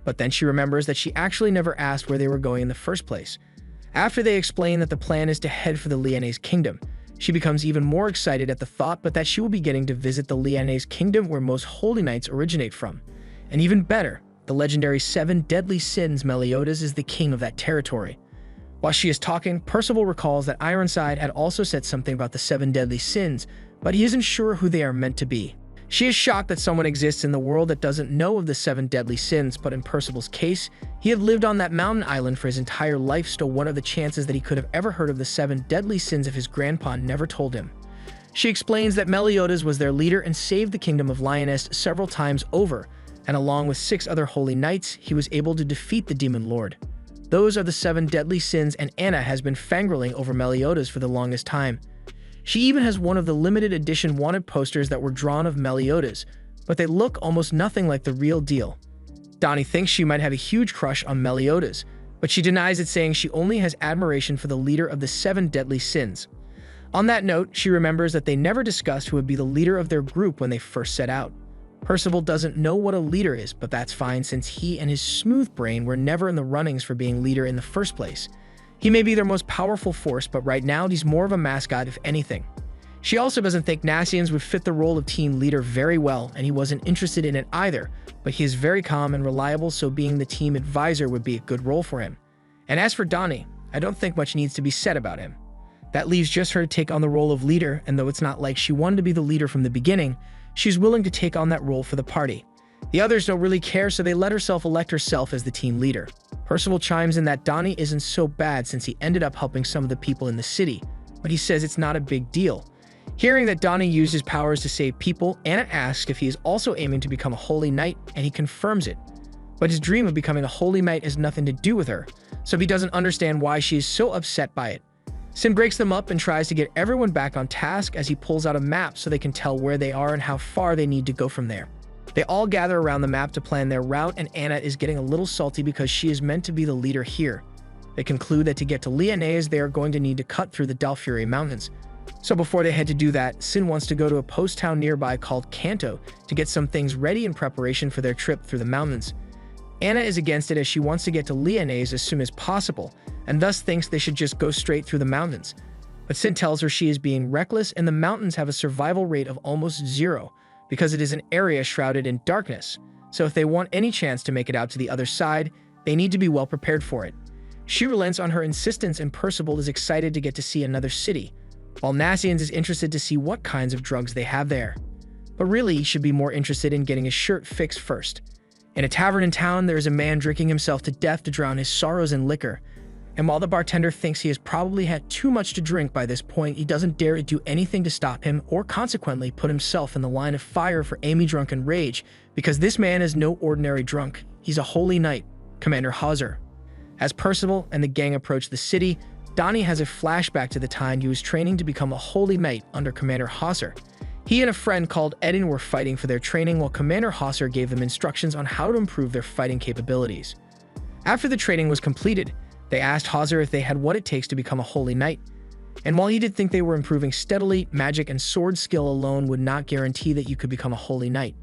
A: but then she remembers that she actually never asked where they were going in the first place. After they explain that the plan is to head for the Liane's kingdom, she becomes even more excited at the thought but that she will be getting to visit the Liane's kingdom where most holy knights originate from. And even better, the legendary 7 deadly sins Meliodas is the king of that territory. While she is talking, Percival recalls that Ironside had also said something about the 7 deadly sins, but he isn't sure who they are meant to be. She is shocked that someone exists in the world that doesn't know of the 7 deadly sins, but in Percival's case, he had lived on that mountain island for his entire life, so what are the chances that he could have ever heard of the 7 deadly sins if his grandpa never told him? She explains that Meliodas was their leader and saved the kingdom of Lioness several times over, and along with 6 other holy knights, he was able to defeat the demon lord. Those are the 7 deadly sins, and Anna has been fangirling over Meliodas for the longest time. She even has one of the limited edition wanted posters that were drawn of Meliodas, but they look almost nothing like the real deal. Donnie thinks she might have a huge crush on Meliodas, but she denies it, saying she only has admiration for the leader of the 7 deadly sins. On that note, she remembers that they never discussed who would be the leader of their group when they first set out. Percival doesn't know what a leader is, but that's fine since he and his smooth brain were never in the runnings for being leader in the first place. He may be their most powerful force, but right now he's more of a mascot if anything. She also doesn't think Nassians would fit the role of team leader very well, and he wasn't interested in it either, but he is very calm and reliable, so being the team advisor would be a good role for him. And as for Donnie, I don't think much needs to be said about him. That leaves just her to take on the role of leader, and though it's not like she wanted to be the leader from the beginning, she's willing to take on that role for the party. The others don't really care, so they let herself elect herself as the team leader. Percival chimes in that Donnie isn't so bad since he ended up helping some of the people in the city, but he says it's not a big deal. Hearing that Donnie used his powers to save people, Anna asks if he is also aiming to become a holy knight, and he confirms it. But his dream of becoming a holy knight has nothing to do with her, so he doesn't understand why she is so upset by it. Sin breaks them up and tries to get everyone back on task as he pulls out a map so they can tell where they are and how far they need to go from there. They all gather around the map to plan their route, and Anna is getting a little salty because she is meant to be the leader here. They conclude that to get to Lyonnaise, they are going to need to cut through the Dalfury Mountains. So before they head to do that, Sin wants to go to a post town nearby called Kanto to get some things ready in preparation for their trip through the mountains. Anna is against it as she wants to get to Lyonnaise as soon as possible, and thus thinks they should just go straight through the mountains. But Sin tells her she is being reckless, and the mountains have a survival rate of almost 0 because it is an area shrouded in darkness. So if they want any chance to make it out to the other side, they need to be well prepared for it. She relents on her insistence, and Percival is excited to get to see another city, while Nassians is interested to see what kinds of drugs they have there. But really, he should be more interested in getting his shirt fixed first. In a tavern in town, there is a man drinking himself to death to drown his sorrows in liquor. And while the bartender thinks he has probably had too much to drink by this point, he doesn't dare to do anything to stop him or consequently put himself in the line of fire for Amy drunken rage, because this man is no ordinary drunk. He's a holy knight, Commander Hauser. As Percival and the gang approach the city, Donnie has a flashback to the time he was training to become a holy knight under Commander Hauser. He and a friend called Eden were fighting for their training while Commander Hauser gave them instructions on how to improve their fighting capabilities. After the training was completed, they asked Hauser if they had what it takes to become a holy knight. And while he did think they were improving steadily, magic and sword skill alone would not guarantee that you could become a holy knight.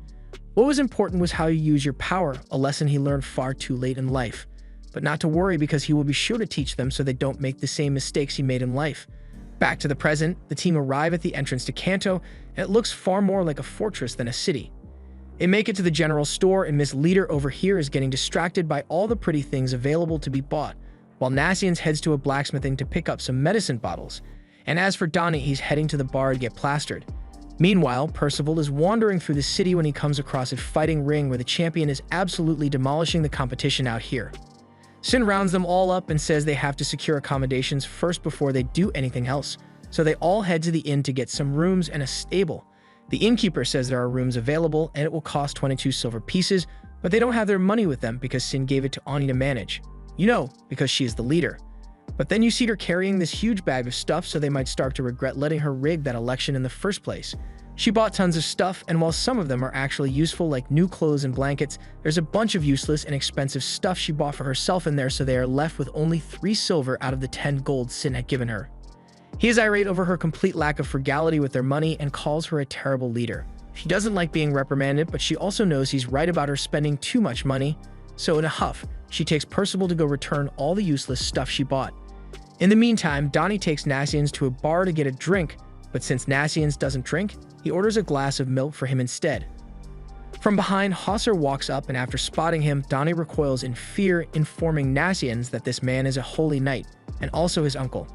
A: What was important was how you use your power, a lesson he learned far too late in life. But not to worry, because he will be sure to teach them so they don't make the same mistakes he made in life. Back to the present, the team arrive at the entrance to Kanto, and it looks far more like a fortress than a city. They make it to the general store, and Miss Leader over here is getting distracted by all the pretty things available to be bought, while Nassians heads to a blacksmithing to pick up some medicine bottles. And as for Donnie, he's heading to the bar to get plastered. Meanwhile, Percival is wandering through the city when he comes across a fighting ring where the champion is absolutely demolishing the competition out here. Sin rounds them all up and says they have to secure accommodations first before they do anything else, so they all head to the inn to get some rooms and a stable. The innkeeper says there are rooms available and it will cost 22 silver pieces, but they don't have their money with them because Sin gave it to Ani to manage. You know, because she is the leader. But then you see her carrying this huge bag of stuff, so they might start to regret letting her rig that election in the first place. She bought tons of stuff, and while some of them are actually useful like new clothes and blankets, there's a bunch of useless and expensive stuff she bought for herself in there, so they are left with only 3 silver out of the 10 gold Sin had given her. He is irate over her complete lack of frugality with their money and calls her a terrible leader. She doesn't like being reprimanded, but she also knows he's right about her spending too much money, so in a huff, she takes Percival to go return all the useless stuff she bought. In the meantime, Donnie takes Nassians to a bar to get a drink, but since Nassians doesn't drink, he orders a glass of milk for him instead. From behind, Hauser walks up, and after spotting him, Donnie recoils in fear, informing Nassians that this man is a holy knight, and also his uncle.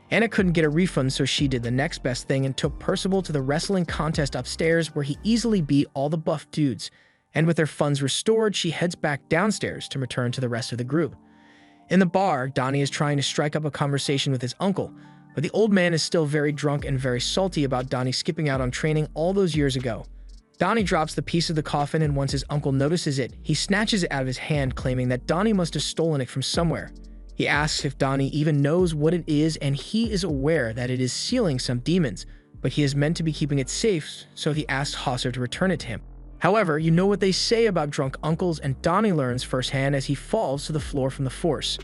A: Anna couldn't get a refund, so she did the next best thing and took Percival to the wrestling contest upstairs, where he easily beat all the buff dudes, and with their funds restored, she heads back downstairs to return to the rest of the group. In the bar, Donnie is trying to strike up a conversation with his uncle, but the old man is still very drunk and very salty about Donnie skipping out on training all those years ago. Donnie drops the piece of the coffin, and once his uncle notices it, he snatches it out of his hand, claiming that Donnie must have stolen it from somewhere. He asks if Donnie even knows what it is, and he is aware that it is sealing some demons, but he is meant to be keeping it safe, so he asks Hauser to return it to him. However, you know what they say about drunk uncles, and Donnie learns firsthand as he falls to the floor from the force.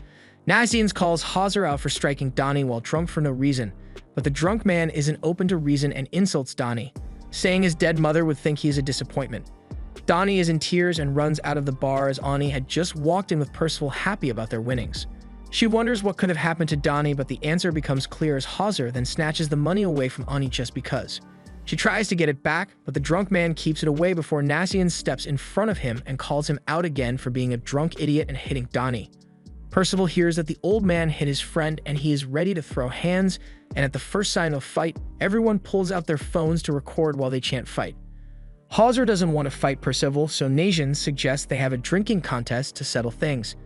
A: Nassians calls Hauser out for striking Donnie while drunk for no reason, but the drunk man isn't open to reason and insults Donnie, saying his dead mother would think he is a disappointment. Donnie is in tears and runs out of the bar as Ani had just walked in with Percival happy about their winnings. She wonders what could have happened to Donnie, but the answer becomes clear as Hauser then snatches the money away from Ani just because. She tries to get it back, but the drunk man keeps it away before Nassian steps in front of him and calls him out again for being a drunk idiot and hitting Donnie. Percival hears that the old man hit his friend and he is ready to throw hands, and at the first sign of fight, everyone pulls out their phones to record while they chant fight. Hauser doesn't want to fight Percival, so Nassian suggests they have a drinking contest to settle things.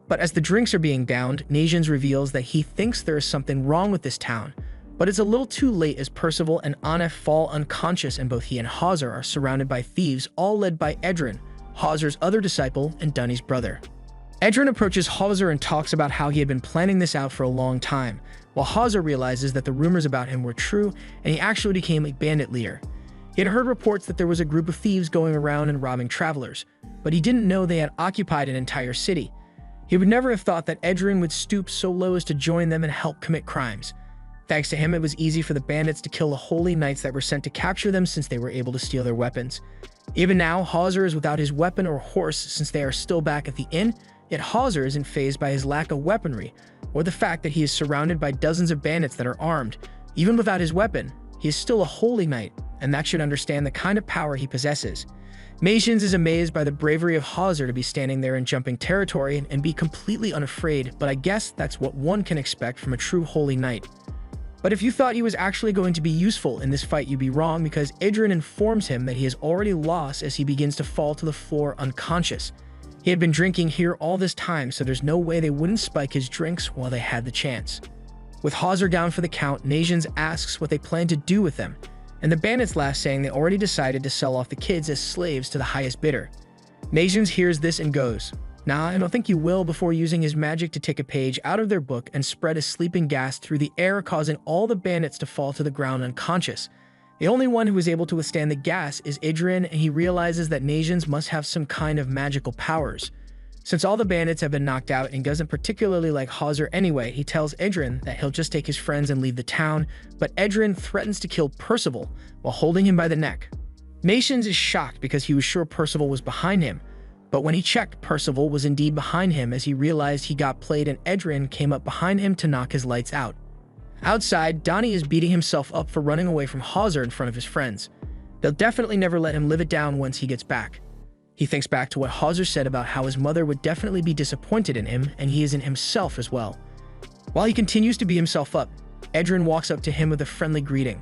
A: But as the drinks are being downed, Nassian reveals that he thinks there is something wrong with this town, but it's a little too late as Percival and Anna fall unconscious, and both he and Hauser are surrounded by thieves, all led by Edrin, Hauser's other disciple and Dunny's brother. Edrin approaches Hauser and talks about how he had been planning this out for a long time, while Hauser realizes that the rumors about him were true and he actually became a bandit leader. He had heard reports that there was a group of thieves going around and robbing travelers, but he didn't know they had occupied an entire city. He would never have thought that Edrin would stoop so low as to join them and help commit crimes. Thanks to him, it was easy for the bandits to kill the holy knights that were sent to capture them since they were able to steal their weapons. Even now, Hauser is without his weapon or horse since they are still back at the inn, yet Hauser isn't fazed by his lack of weaponry or the fact that he is surrounded by dozens of bandits that are armed. Even without his weapon, he is still a holy knight, and that should understand the kind of power he possesses. Mations is amazed by the bravery of Hauser to be standing there in jumping territory and be completely unafraid, but I guess that's what one can expect from a true holy knight. But if you thought he was actually going to be useful in this fight, you'd be wrong, because Idrin informs him that he has already lost as he begins to fall to the floor unconscious. He had been drinking here all this time, so there's no way they wouldn't spike his drinks while they had the chance. With Hauser down for the count, Nations asks what they plan to do with them, and the bandits laugh, saying they already decided to sell off the kids as slaves to the highest bidder. Nations hears this and goes, "Nah, I don't think you will," before using his magic to take a page out of their book and spread a sleeping gas through the air, causing all the bandits to fall to the ground unconscious. The only one who is able to withstand the gas is Idrin, and he realizes that Nations must have some kind of magical powers. Since all the bandits have been knocked out and doesn't particularly like Hauser anyway, he tells Edrin that he'll just take his friends and leave the town, but Edrin threatens to kill Percival while holding him by the neck. Nations is shocked because he was sure Percival was behind him, but when he checked, Percival was indeed behind him as he realized he got played, and Edrin came up behind him to knock his lights out. Outside, Donnie is beating himself up for running away from Hauser in front of his friends. They'll definitely never let him live it down once he gets back. He thinks back to what Hauser said about how his mother would definitely be disappointed in him, and he is in himself as well. While he continues to beat himself up, Edrin walks up to him with a friendly greeting.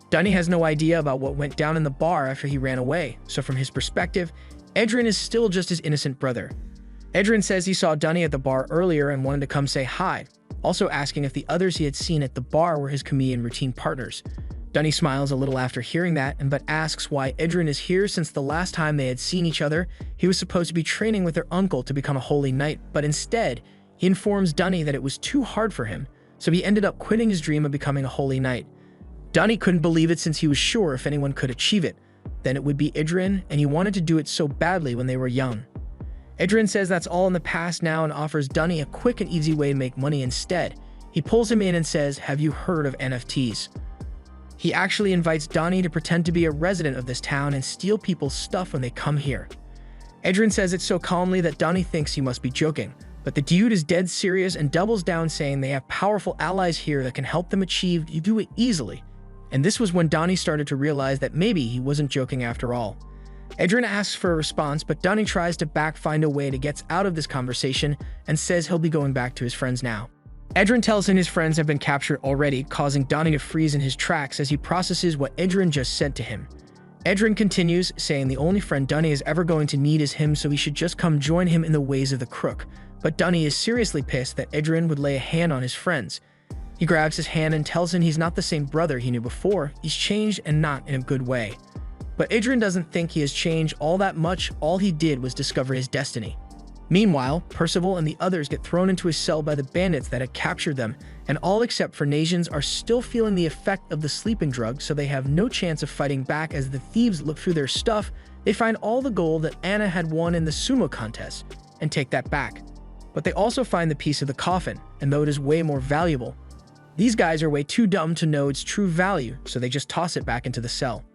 A: Donnie has no idea about what went down in the bar after he ran away, so from his perspective, Edrin is still just his innocent brother. Edrin says he saw Donnie at the bar earlier and wanted to come say hi, also asking if the others he had seen at the bar were his comedian routine partners. Donnie smiles a little after hearing that, but asks why Edrin is here, since the last time they had seen each other, he was supposed to be training with their uncle to become a holy knight, but instead, he informs Donnie that it was too hard for him, so he ended up quitting his dream of becoming a holy knight. Donnie couldn't believe it, since he was sure if anyone could achieve it, then it would be Idrin, and he wanted to do it so badly when they were young. Idrin says that's all in the past now and offers Donnie a quick and easy way to make money instead. He pulls him in and says, "Have you heard of NFTs?" He actually invites Donnie to pretend to be a resident of this town and steal people's stuff when they come here. Edrin says it so calmly that Donnie thinks he must be joking, but the dude is dead serious and doubles down, saying they have powerful allies here that can help them do it easily. And this was when Donnie started to realize that maybe he wasn't joking after all. Edrin asks for a response, but Donnie tries to find a way to get out of this conversation and says he'll be going back to his friends now. Edrin tells him his friends have been captured already, causing Donnie to freeze in his tracks as he processes what Edrin just said to him. Edrin continues, saying the only friend Donnie is ever going to need is him, so he should just come join him in the ways of the crook. But Donnie is seriously pissed that Edrin would lay a hand on his friends. He grabs his hand and tells him he's not the same brother he knew before. He's changed, and not in a good way. But Idrin doesn't think he has changed all that much. All he did was discover his destiny. Meanwhile, Percival and the others get thrown into a cell by the bandits that had captured them, and all except for Nations are still feeling the effect of the sleeping drug, so they have no chance of fighting back. As the thieves look through their stuff, they find all the gold that Anna had won in the sumo contest, and take that back. But they also find the piece of the coffin, and though it is way more valuable, these guys are way too dumb to know its true value, so they just toss it back into the cell.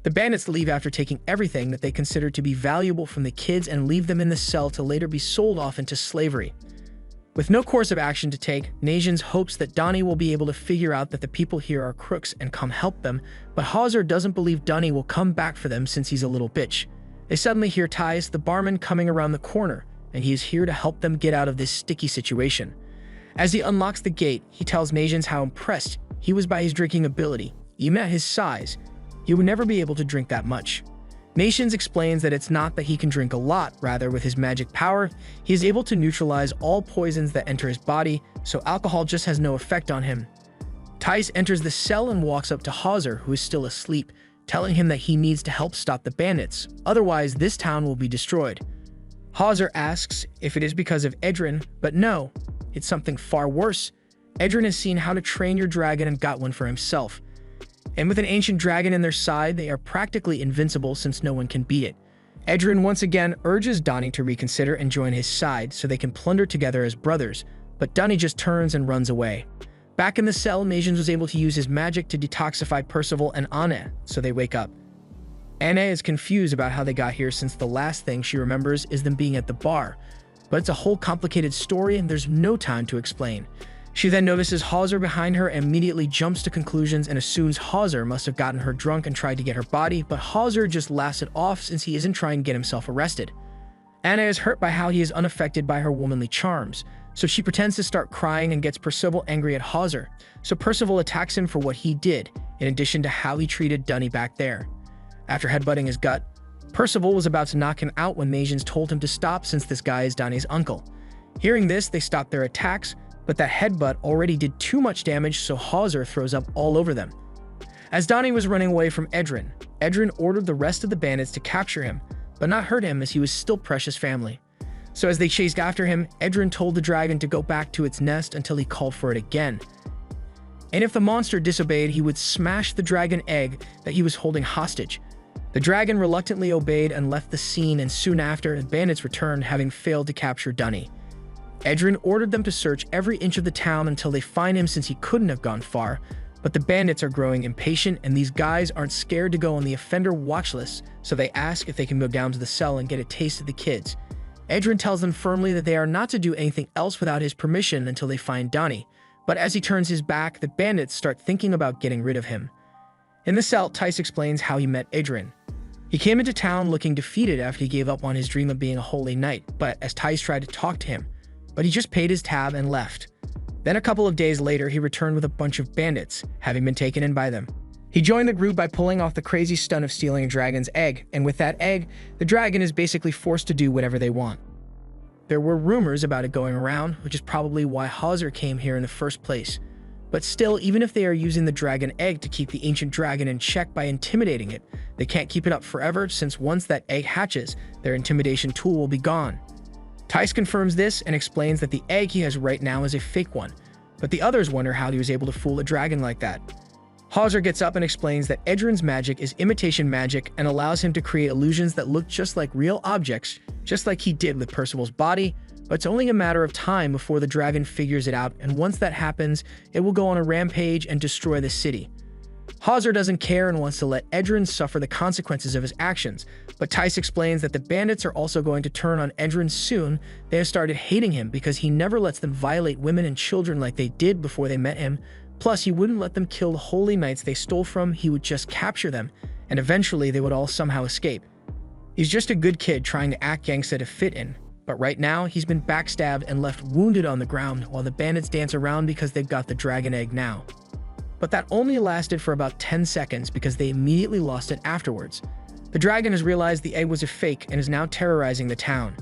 A: The bandits leave after taking everything that they consider to be valuable from the kids and leave them in the cell to later be sold off into slavery. With no course of action to take, Nations hopes that Donnie will be able to figure out that the people here are crooks and come help them, but Hauser doesn't believe Donnie will come back for them since he's a little bitch. They suddenly hear Thais, the barman, coming around the corner, and he is here to help them get out of this sticky situation. As he unlocks the gate, he tells Nations how impressed he was by his drinking ability. Even at his size, he would never be able to drink that much. Nations explains that it's not that he can drink a lot, rather with his magic power, he is able to neutralize all poisons that enter his body, so alcohol just has no effect on him. Thais enters the cell and walks up to Hauser, who is still asleep, telling him that he needs to help stop the bandits, otherwise this town will be destroyed. Hauser asks if it is because of Edrin, but no, it's something far worse. Edrin has seen how to train your dragon and got one for himself. And with an ancient dragon in their side, they are practically invincible since no one can beat it. Edrin once again urges Donnie to reconsider and join his side so they can plunder together as brothers, but Donnie just turns and runs away. Back in the cell, Magians was able to use his magic to detoxify Percival and Anna, so they wake up. Anna is confused about how they got here since the last thing she remembers is them being at the bar, but it's a whole complicated story and there's no time to explain. She then notices Hauser behind her and immediately jumps to conclusions and assumes Hauser must have gotten her drunk and tried to get her body, but Hauser just laughs it off since he isn't trying to get himself arrested. Anna is hurt by how he is unaffected by her womanly charms, so she pretends to start crying and gets Percival angry at Hauser, so Percival attacks him for what he did, in addition to how he treated Dunny back there. After headbutting his gut, Percival was about to knock him out when Magians told him to stop since this guy is Donnie's uncle. Hearing this, they stop their attacks, but that headbutt already did too much damage, so Hauser throws up all over them. As Donnie was running away from Edrin, Edrin ordered the rest of the bandits to capture him, but not hurt him as he was still Precious' family. So as they chased after him, Edrin told the dragon to go back to its nest until he called for it again. And if the monster disobeyed, he would smash the dragon egg that he was holding hostage. The dragon reluctantly obeyed and left the scene, and soon after, the bandits returned, having failed to capture Dunny. Edrin ordered them to search every inch of the town until they find him since he couldn't have gone far, but the bandits are growing impatient and these guys aren't scared to go on the offender watch list, so they ask if they can go down to the cell and get a taste of the kids. Edrin tells them firmly that they are not to do anything else without his permission until they find Donnie, but as he turns his back, the bandits start thinking about getting rid of him. In the cell, Tice explains how he met Edrin. He came into town looking defeated after he gave up on his dream of being a holy knight, but as Tice tried to talk to him, but he just paid his tab and left. Then a couple of days later, he returned with a bunch of bandits, having been taken in by them. He joined the group by pulling off the crazy stunt of stealing a dragon's egg, and with that egg, the dragon is basically forced to do whatever they want. There were rumors about it going around, which is probably why Hauser came here in the first place. But still, even if they are using the dragon egg to keep the ancient dragon in check by intimidating it, they can't keep it up forever since once that egg hatches, their intimidation tool will be gone. Tice confirms this and explains that the egg he has right now is a fake one, but the others wonder how he was able to fool a dragon like that. Hauser gets up and explains that Edrin's magic is imitation magic and allows him to create illusions that look just like real objects, just like he did with Percival's body, but it's only a matter of time before the dragon figures it out, and once that happens, it will go on a rampage and destroy the city. Hauser doesn't care and wants to let Edrin suffer the consequences of his actions, but Tice explains that the bandits are also going to turn on Edrin soon. They have started hating him because he never lets them violate women and children like they did before they met him. Plus, he wouldn't let them kill the holy knights they stole from, he would just capture them, and eventually they would all somehow escape. He's just a good kid trying to act gangsta to fit in, but right now he's been backstabbed and left wounded on the ground while the bandits dance around because they've got the dragon egg now. But that only lasted for about 10 seconds because they immediately lost it afterwards. The dragon has realized the egg was a fake and is now terrorizing the town.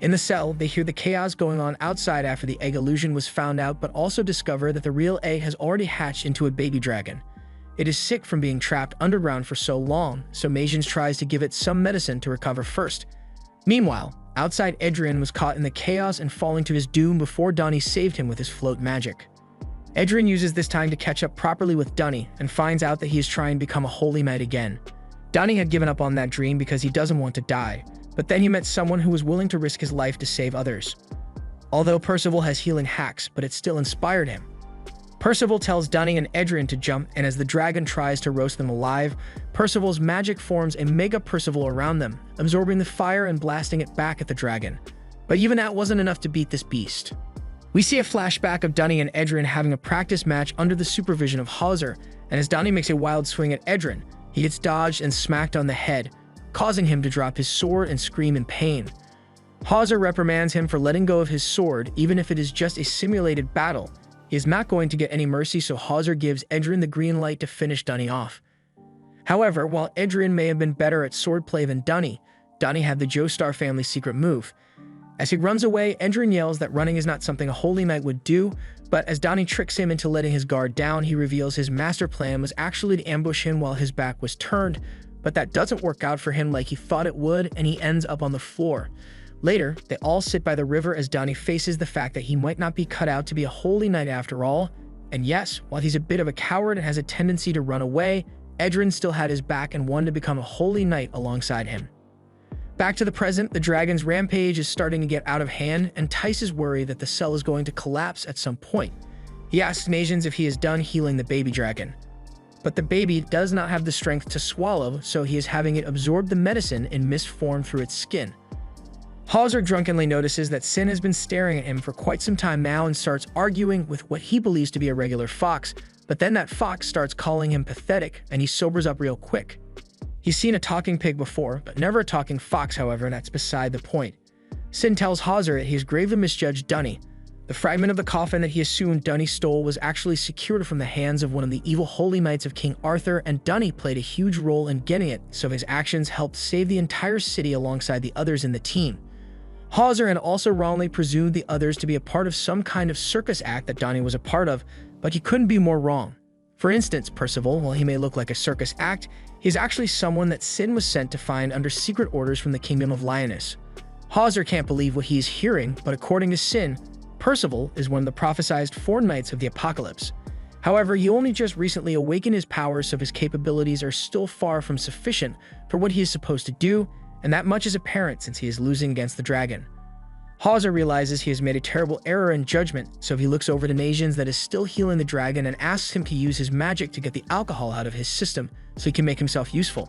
A: In the cell, they hear the chaos going on outside after the egg illusion was found out, but also discover that the real egg has already hatched into a baby dragon. It is sick from being trapped underground for so long, so Magians tries to give it some medicine to recover first. Meanwhile, outside Edrin was caught in the chaos and falling to his doom before Donnie saved him with his float magic. Edrin uses this time to catch up properly with Donnie and finds out that he is trying to become a holy knight again. Donnie had given up on that dream because he doesn't want to die, but then he met someone who was willing to risk his life to save others. Although Percival has healing hacks, but it still inspired him. Percival tells Donnie and Edrin to jump, and as the dragon tries to roast them alive, Percival's magic forms a Mega Percival around them, absorbing the fire and blasting it back at the dragon. But even that wasn't enough to beat this beast. We see a flashback of Donnie and Edrin having a practice match under the supervision of Hauser, and as Donnie makes a wild swing at Edrin, he gets dodged and smacked on the head, causing him to drop his sword and scream in pain. Hauser reprimands him for letting go of his sword, even if it is just a simulated battle. He is not going to get any mercy, so Hauser gives Edrin the green light to finish Donnie off. However, while Edrin may have been better at swordplay than Donnie had the Joestar family's secret move. As he runs away, Edrin yells that running is not something a holy knight would do, but as Donnie tricks him into letting his guard down, he reveals his master plan was actually to ambush him while his back was turned, but that doesn't work out for him like he thought it would, and he ends up on the floor. Later, they all sit by the river as Donnie faces the fact that he might not be cut out to be a holy knight after all, And yes, while he's a bit of a coward and has a tendency to run away, Edrin still had his back and wanted to become a holy knight alongside him. Back to the present, the dragon's rampage is starting to get out of hand, and Tice is worried that the cell is going to collapse at some point. He asks Magians if he is done healing the baby dragon. But the baby does not have the strength to swallow, so he is having it absorb the medicine in mist form through its skin. Hauser drunkenly notices that Sin has been staring at him for quite some time now and starts arguing with what he believes to be a regular fox, but then that fox starts calling him pathetic, and he sobers up real quick. He's seen a talking pig before, but never a talking fox, however, and that's beside the point. Sin tells Hauser that he has gravely misjudged Dunny. The fragment of the coffin that he assumed Dunny stole was actually secured from the hands of one of the evil holy knights of King Arthur, and Dunny played a huge role in getting it, so his actions helped save the entire city alongside the others in the team. Hauser had also wrongly presumed the others to be a part of some kind of circus act that Donnie was a part of, but he couldn't be more wrong. For instance, Percival, while he may look like a circus act, he is actually someone that Sin was sent to find under secret orders from the Kingdom of Lioness. Hauser can't believe what he is hearing, but according to Sin, Percival is one of the prophesized 4 knights of the apocalypse. However, he only just recently awakened his powers, so his capabilities are still far from sufficient for what he is supposed to do, and that much is apparent since he is losing against the dragon. Hauser realizes he has made a terrible error in judgment, so he looks over to Nazians that is still healing the dragon and asks him to use his magic to get the alcohol out of his system so he can make himself useful.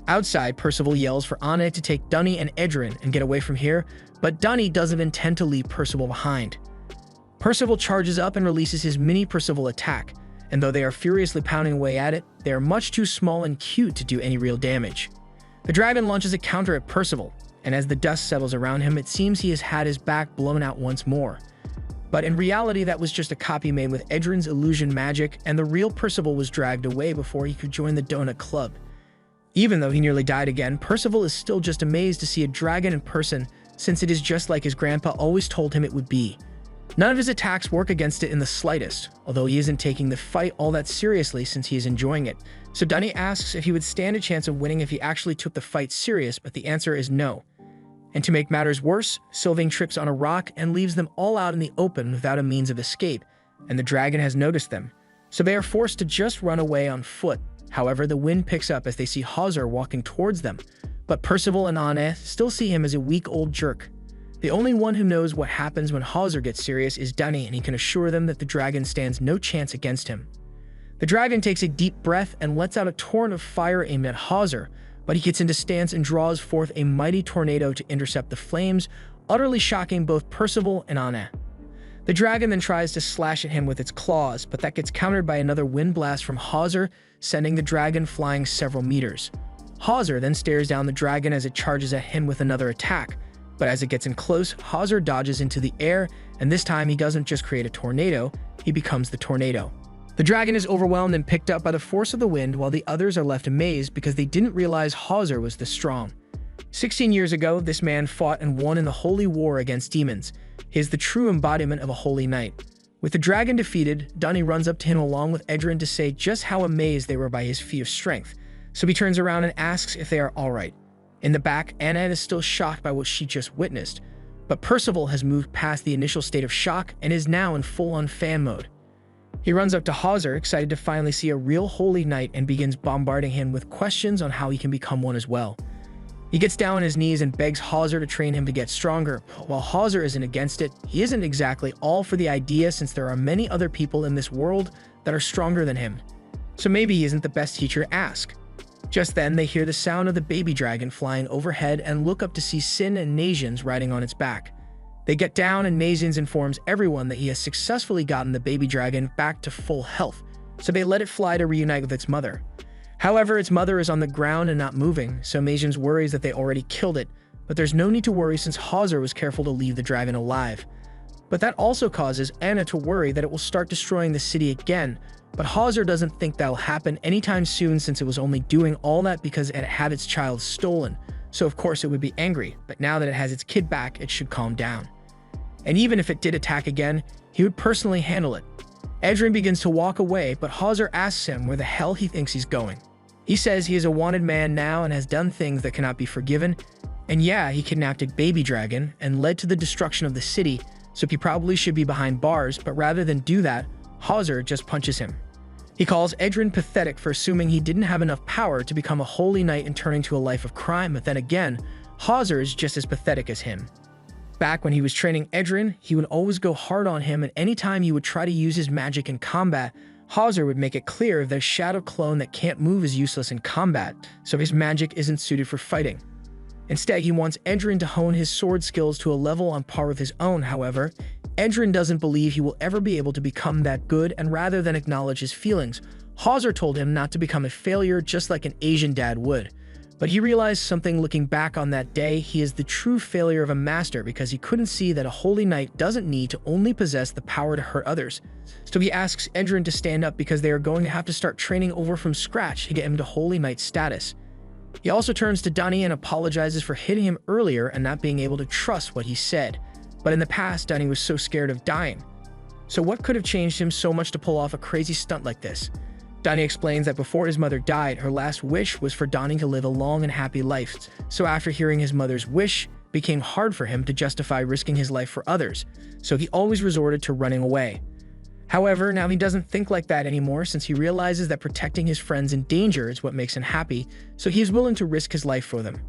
A: Outside, Percival yells for Annihilate to take Dunny and Edrin and get away from here, but Dunny doesn't intend to leave Percival behind. Percival charges up and releases his mini Percival attack, and though they are furiously pounding away at it, they are much too small and cute to do any real damage. The dragon launches a counter at Percival, and as the dust settles around him, it seems he has had his back blown out once more. But in reality, that was just a copy made with Edrin's illusion magic, and the real Percival was dragged away before he could join the Donut Club. Even though he nearly died again, Percival is still just amazed to see a dragon in person, since it is just like his grandpa always told him it would be. None of his attacks work against it in the slightest, although he isn't taking the fight all that seriously since he is enjoying it. So Dunny asks if he would stand a chance of winning if he actually took the fight serious, but the answer is no. And to make matters worse, Sylvain trips on a rock and leaves them all out in the open without a means of escape, and the dragon has noticed them, so they are forced to just run away on foot. However, the wind picks up as they see Hauser walking towards them, but Percival and Annihilate still see him as a weak old jerk. The only one who knows what happens when Hauser gets serious is Dunny, and he can assure them that the dragon stands no chance against him. The dragon takes a deep breath and lets out a torrent of fire aimed at Hauser, but he gets into stance and draws forth a mighty tornado to intercept the flames, utterly shocking both Percival and Annihilate. The dragon then tries to slash at him with its claws, but that gets countered by another wind blast from Hauser, sending the dragon flying several meters. Hauser then stares down the dragon as it charges at him with another attack, but as it gets in close, Hauser dodges into the air, and this time he doesn't just create a tornado, he becomes the tornado. The dragon is overwhelmed and picked up by the force of the wind, while the others are left amazed because they didn't realize Hauser was this strong. 16 years ago, this man fought and won in the holy war against demons. He is the true embodiment of a holy knight. With the dragon defeated, Dunny runs up to him along with Edrin to say just how amazed they were by his feat of strength, so he turns around and asks if they are alright. In the back, Annette is still shocked by what she just witnessed, but Percival has moved past the initial state of shock and is now in full-on fan mode. He runs up to Hauser, excited to finally see a real holy knight, and begins bombarding him with questions on how he can become one as well. He gets down on his knees and begs Hauser to train him to get stronger. While Hauser isn't against it, he isn't exactly all for the idea since there are many other people in this world that are stronger than him. So maybe he isn't the best teacher to ask. Just then, they hear the sound of the baby dragon flying overhead and look up to see Sin and Nazians riding on its back. They get down and Nazians informs everyone that he has successfully gotten the baby dragon back to full health, so they let it fly to reunite with its mother. However, its mother is on the ground and not moving, so Nazians worries that they already killed it, but there's no need to worry since Hauser was careful to leave the dragon alive. But that also causes Anna to worry that it will start destroying the city again, but Hauser doesn't think that'll happen anytime soon since it was only doing all that because it had its child stolen, so of course it would be angry, but now that it has its kid back, it should calm down. And even if it did attack again, he would personally handle it. Edrin begins to walk away, but Hauser asks him where the hell he thinks he's going. He says he is a wanted man now and has done things that cannot be forgiven, and yeah, he kidnapped a baby dragon and led to the destruction of the city, so he probably should be behind bars, but rather than do that, Hauser just punches him. He calls Edrin pathetic for assuming he didn't have enough power to become a holy knight and turning to a life of crime, but then again, Hauser is just as pathetic as him. Back when he was training Edrin, he would always go hard on him, and anytime he would try to use his magic in combat, Hauser would make it clear that a shadow clone that can't move is useless in combat, so his magic isn't suited for fighting. Instead, he wants Edrin to hone his sword skills to a level on par with his own. However, Edrin doesn't believe he will ever be able to become that good, and rather than acknowledge his feelings, Hauser told him not to become a failure just like an Asian dad would. But he realized something looking back on that day. He is the true failure of a master because he couldn't see that a holy knight doesn't need to only possess the power to hurt others. So he asks Edrin to stand up because they are going to have to start training over from scratch to get him to holy knight status. He also turns to Dunny and apologizes for hitting him earlier and not being able to trust what he said. But in the past, Dunny was so scared of dying. So what could have changed him so much to pull off a crazy stunt like this? Donnie explains that before his mother died, her last wish was for Donnie to live a long and happy life. So after hearing his mother's wish, it became hard for him to justify risking his life for others. So he always resorted to running away. However, now he doesn't think like that anymore since he realizes that protecting his friends in danger is what makes him happy, so he is willing to risk his life for them.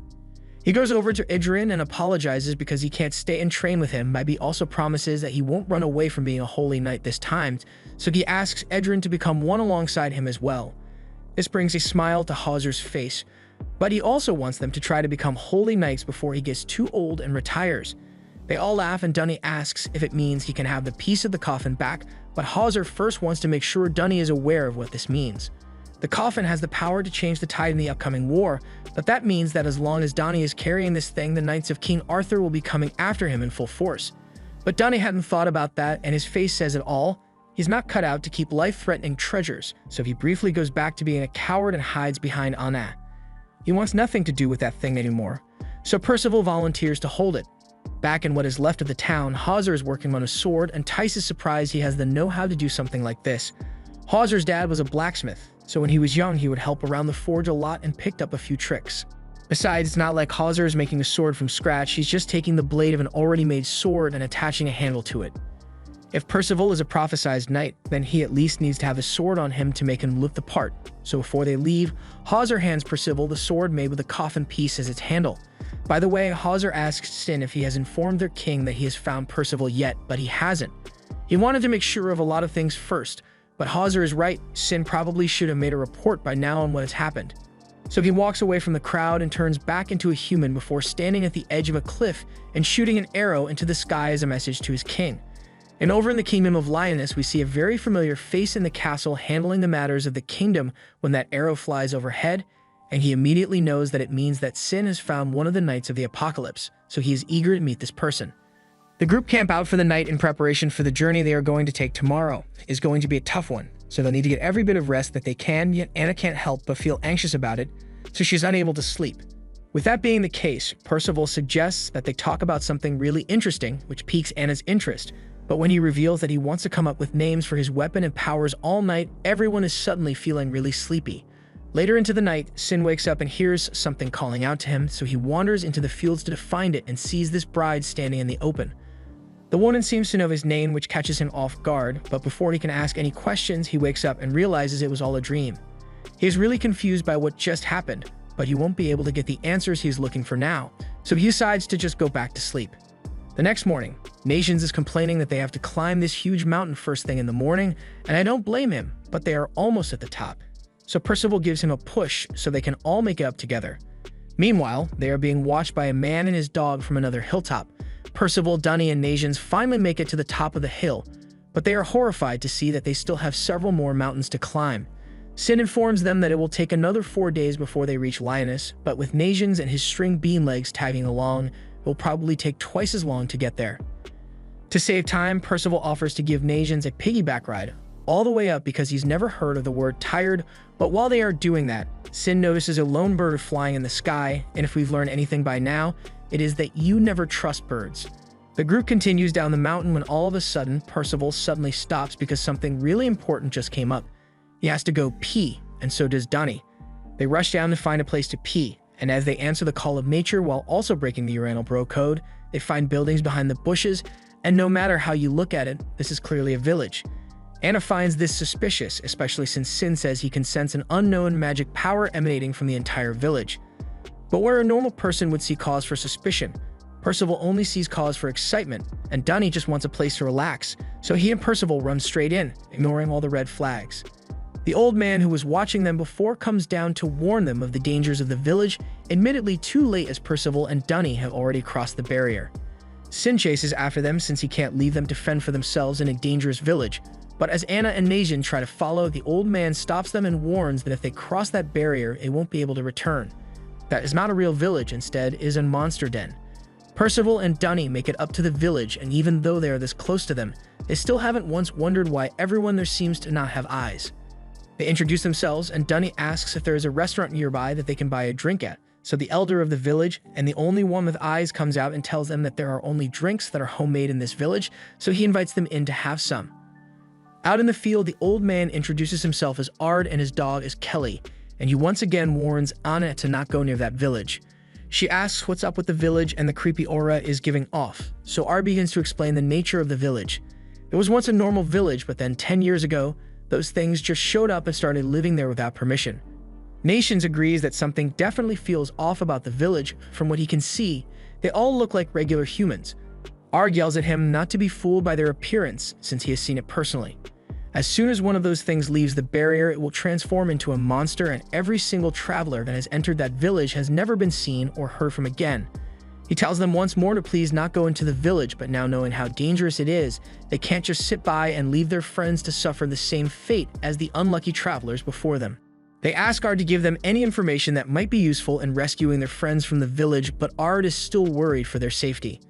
A: He goes over to Edrin and apologizes because he can't stay and train with him, but he also promises that he won't run away from being a holy knight this time, so he asks Edrin to become one alongside him as well. This brings a smile to Hauser's face, but he also wants them to try to become holy knights before he gets too old and retires. They all laugh and Dunny asks if it means he can have the piece of the coffin back, but Hauser first wants to make sure Dunny is aware of what this means. The coffin has the power to change the tide in the upcoming war, but that means that as long as Dunny is carrying this thing, the Knights of King Arthur will be coming after him in full force. But Dunny hadn't thought about that, and his face says it all. He's not cut out to keep life-threatening treasures, so he briefly goes back to being a coward and hides behind Anna. He wants nothing to do with that thing anymore, so Percival volunteers to hold it. Back in what is left of the town, Hauser is working on a sword, and Tice is surprised he has the know-how to do something like this. Hauser's dad was a blacksmith, so when he was young, he would help around the forge a lot and picked up a few tricks. Besides, it's not like Hauser is making a sword from scratch, he's just taking the blade of an already made sword and attaching a handle to it. If Percival is a prophesized knight, then he at least needs to have a sword on him to make him look the part. So before they leave, Hauser hands Percival the sword made with a coffin piece as its handle. By the way, Hauser asks Sin if he has informed their king that he has found Percival yet, but he hasn't. He wanted to make sure of a lot of things first, but Hauser is right. Sin probably should have made a report by now on what has happened. So he walks away from the crowd and turns back into a human before standing at the edge of a cliff and shooting an arrow into the sky as a message to his king. And over in the kingdom of Lioness, we see a very familiar face in the castle handling the matters of the kingdom when that arrow flies overhead, and he immediately knows that it means that Sin has found one of the Knights of the Apocalypse, so he is eager to meet this person. The group camp out for the night in preparation for the journey they are going to take tomorrow. It is going to be a tough one, so they'll need to get every bit of rest that they can, yet Anna can't help but feel anxious about it, so she's unable to sleep. With that being the case, Percival suggests that they talk about something really interesting, which piques Anna's interest, but when he reveals that he wants to come up with names for his weapon and powers all night, everyone is suddenly feeling really sleepy. Later into the night, Sin wakes up and hears something calling out to him, so he wanders into the fields to find it and sees this bride standing in the open. The woman seems to know his name, which catches him off guard, but before he can ask any questions, he wakes up and realizes it was all a dream. He is really confused by what just happened, but he won't be able to get the answers he's looking for now, so he decides to just go back to sleep. The next morning, Nations is complaining that they have to climb this huge mountain first thing in the morning, and I don't blame him, but they are almost at the top. So Percival gives him a push so they can all make it up together. Meanwhile, they are being watched by a man and his dog from another hilltop. Percival, Dunny, and Nations finally make it to the top of the hill, but they are horrified to see that they still have several more mountains to climb. Sin informs them that it will take another 4 days before they reach Lioness, but with Nations and his string bean legs tagging along, it will probably take twice as long to get there. To save time, Percival offers to give Nations a piggyback ride, all the way up because he's never heard of the word tired, but while they are doing that, Sin notices a lone bird flying in the sky, and if we've learned anything by now, it is that you never trust birds. The group continues down the mountain when all of a sudden, Percival suddenly stops because something really important just came up. He has to go pee, and so does Dunny. They rush down to find a place to pee, and as they answer the call of nature while also breaking the Uranal Bro code, they find buildings behind the bushes, and no matter how you look at it, this is clearly a village. Anna finds this suspicious, especially since Sin says he can sense an unknown magic power emanating from the entire village. But where a normal person would see cause for suspicion, Percival only sees cause for excitement, and Dunny just wants a place to relax, so he and Percival run straight in, ignoring all the red flags. The old man who was watching them before comes down to warn them of the dangers of the village, admittedly too late as Percival and Dunny have already crossed the barrier. Sin chases after them since he can't leave them to fend for themselves in a dangerous village, but as Anna and Najin try to follow, the old man stops them and warns that if they cross that barrier, they won't be able to return. That is not a real village, instead is a monster den. Percival and Dunny make it up to the village, and even though they are this close to them, they still haven't once wondered why everyone there seems to not have eyes. They introduce themselves, and Dunny asks if there is a restaurant nearby that they can buy a drink at, so the elder of the village, and the only one with eyes, comes out and tells them that there are only drinks that are homemade in this village, so he invites them in to have some. Out in the field, the old man introduces himself as Ard and his dog as Kelly, and he once again warns Anna to not go near that village. She asks what's up with the village, and the creepy aura is giving off, so Ard begins to explain the nature of the village. It was once a normal village, but then 10 years ago, those things just showed up and started living there without permission. Nations agrees that something definitely feels off about the village. From what he can see, they all look like regular humans. Ard yells at him not to be fooled by their appearance, since he has seen it personally. As soon as one of those things leaves the barrier, it will transform into a monster, and every single traveler that has entered that village has never been seen or heard from again. He tells them once more to please not go into the village, but now knowing how dangerous it is, they can't just sit by and leave their friends to suffer the same fate as the unlucky travelers before them. They ask Ard to give them any information that might be useful in rescuing their friends from the village, but Ard is still worried for their safety.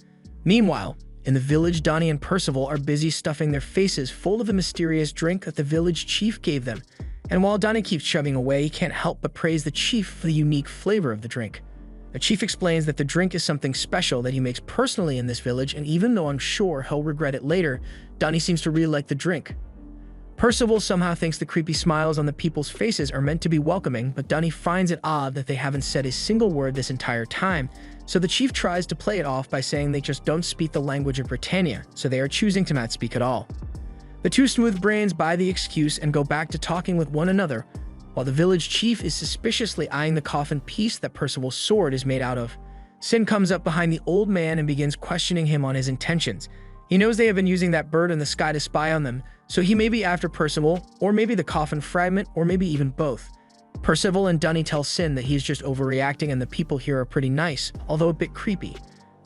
A: Meanwhile, in the village, Donnie and Percival are busy stuffing their faces full of the mysterious drink that the village chief gave them, and while Donnie keeps shoving away, he can't help but praise the chief for the unique flavor of the drink. The chief explains that the drink is something special that he makes personally in this village, and even though I'm sure he'll regret it later, Donnie seems to really like the drink. Percival somehow thinks the creepy smiles on the people's faces are meant to be welcoming, but Donnie finds it odd that they haven't said a single word this entire time, so the chief tries to play it off by saying they just don't speak the language of Britannia, so they are choosing to not speak at all. The two smooth brains buy the excuse and go back to talking with one another, while the village chief is suspiciously eyeing the coffin piece that Percival's sword is made out of. Sin comes up behind the old man and begins questioning him on his intentions. He knows they have been using that bird in the sky to spy on them, so he may be after Percival, or maybe the coffin fragment, or maybe even both. Percival and Dunny tell Sin that he's just overreacting and the people here are pretty nice, although a bit creepy.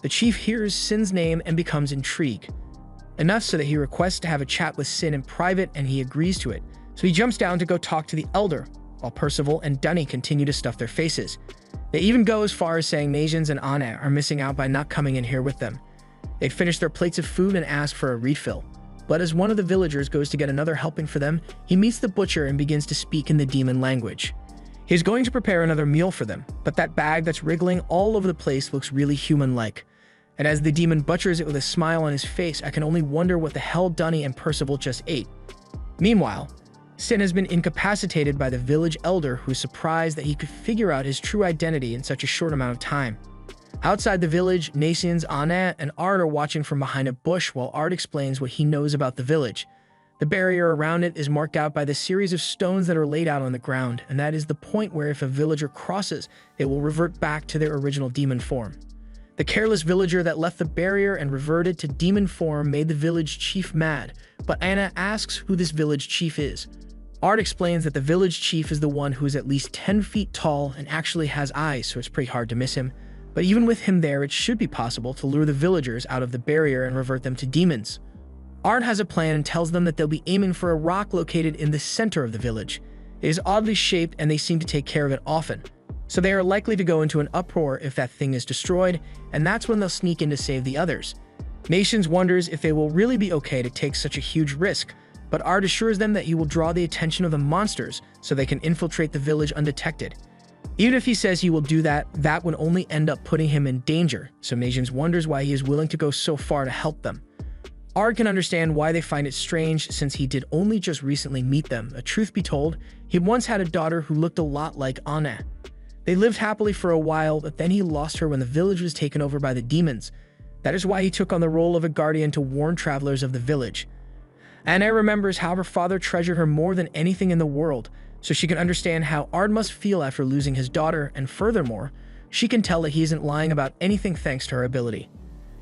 A: The chief hears Sin's name and becomes intrigued. Enough so that he requests to have a chat with Sin in private, and he agrees to it. So he jumps down to go talk to the elder, while Percival and Dunny continue to stuff their faces. They even go as far as saying Najins and Anna are missing out by not coming in here with them. They finish their plates of food and ask for a refill. But as one of the villagers goes to get another helping for them, he meets the butcher and begins to speak in the demon language. He's going to prepare another meal for them, but that bag that's wriggling all over the place looks really human-like. And as the demon butchers it with a smile on his face, I can only wonder what the hell Dunny and Percival just ate. Meanwhile, Sin has been incapacitated by the village elder, who is surprised that he could figure out his true identity in such a short amount of time. Outside the village, Nacians, Anna, and Ard are watching from behind a bush while Ard explains what he knows about the village. The barrier around it is marked out by the series of stones that are laid out on the ground, and that is the point where if a villager crosses, it will revert back to their original demon form. The careless villager that left the barrier and reverted to demon form made the village chief mad, but Anna asks who this village chief is. Ard explains that the village chief is the one who is at least 10 feet tall and actually has eyes, so it's pretty hard to miss him. But even with him there, it should be possible to lure the villagers out of the barrier and revert them to demons. Ard has a plan and tells them that they'll be aiming for a rock located in the center of the village. It is oddly shaped and they seem to take care of it often, so they are likely to go into an uproar if that thing is destroyed, and that's when they'll sneak in to save the others. Nations wonders if they will really be okay to take such a huge risk, but Ard assures them that he will draw the attention of the monsters so they can infiltrate the village undetected. Even if he says he will do that, that would only end up putting him in danger, so Nations wonders why he is willing to go so far to help them. Ard can understand why they find it strange since he did only just recently meet them. A truth be told, he once had a daughter who looked a lot like Anna. They lived happily for a while, but then he lost her when the village was taken over by the demons. That is why he took on the role of a guardian to warn travelers of the village. Anna remembers how her father treasured her more than anything in the world, so she can understand how Ard must feel after losing his daughter, and furthermore, she can tell that he isn't lying about anything thanks to her ability.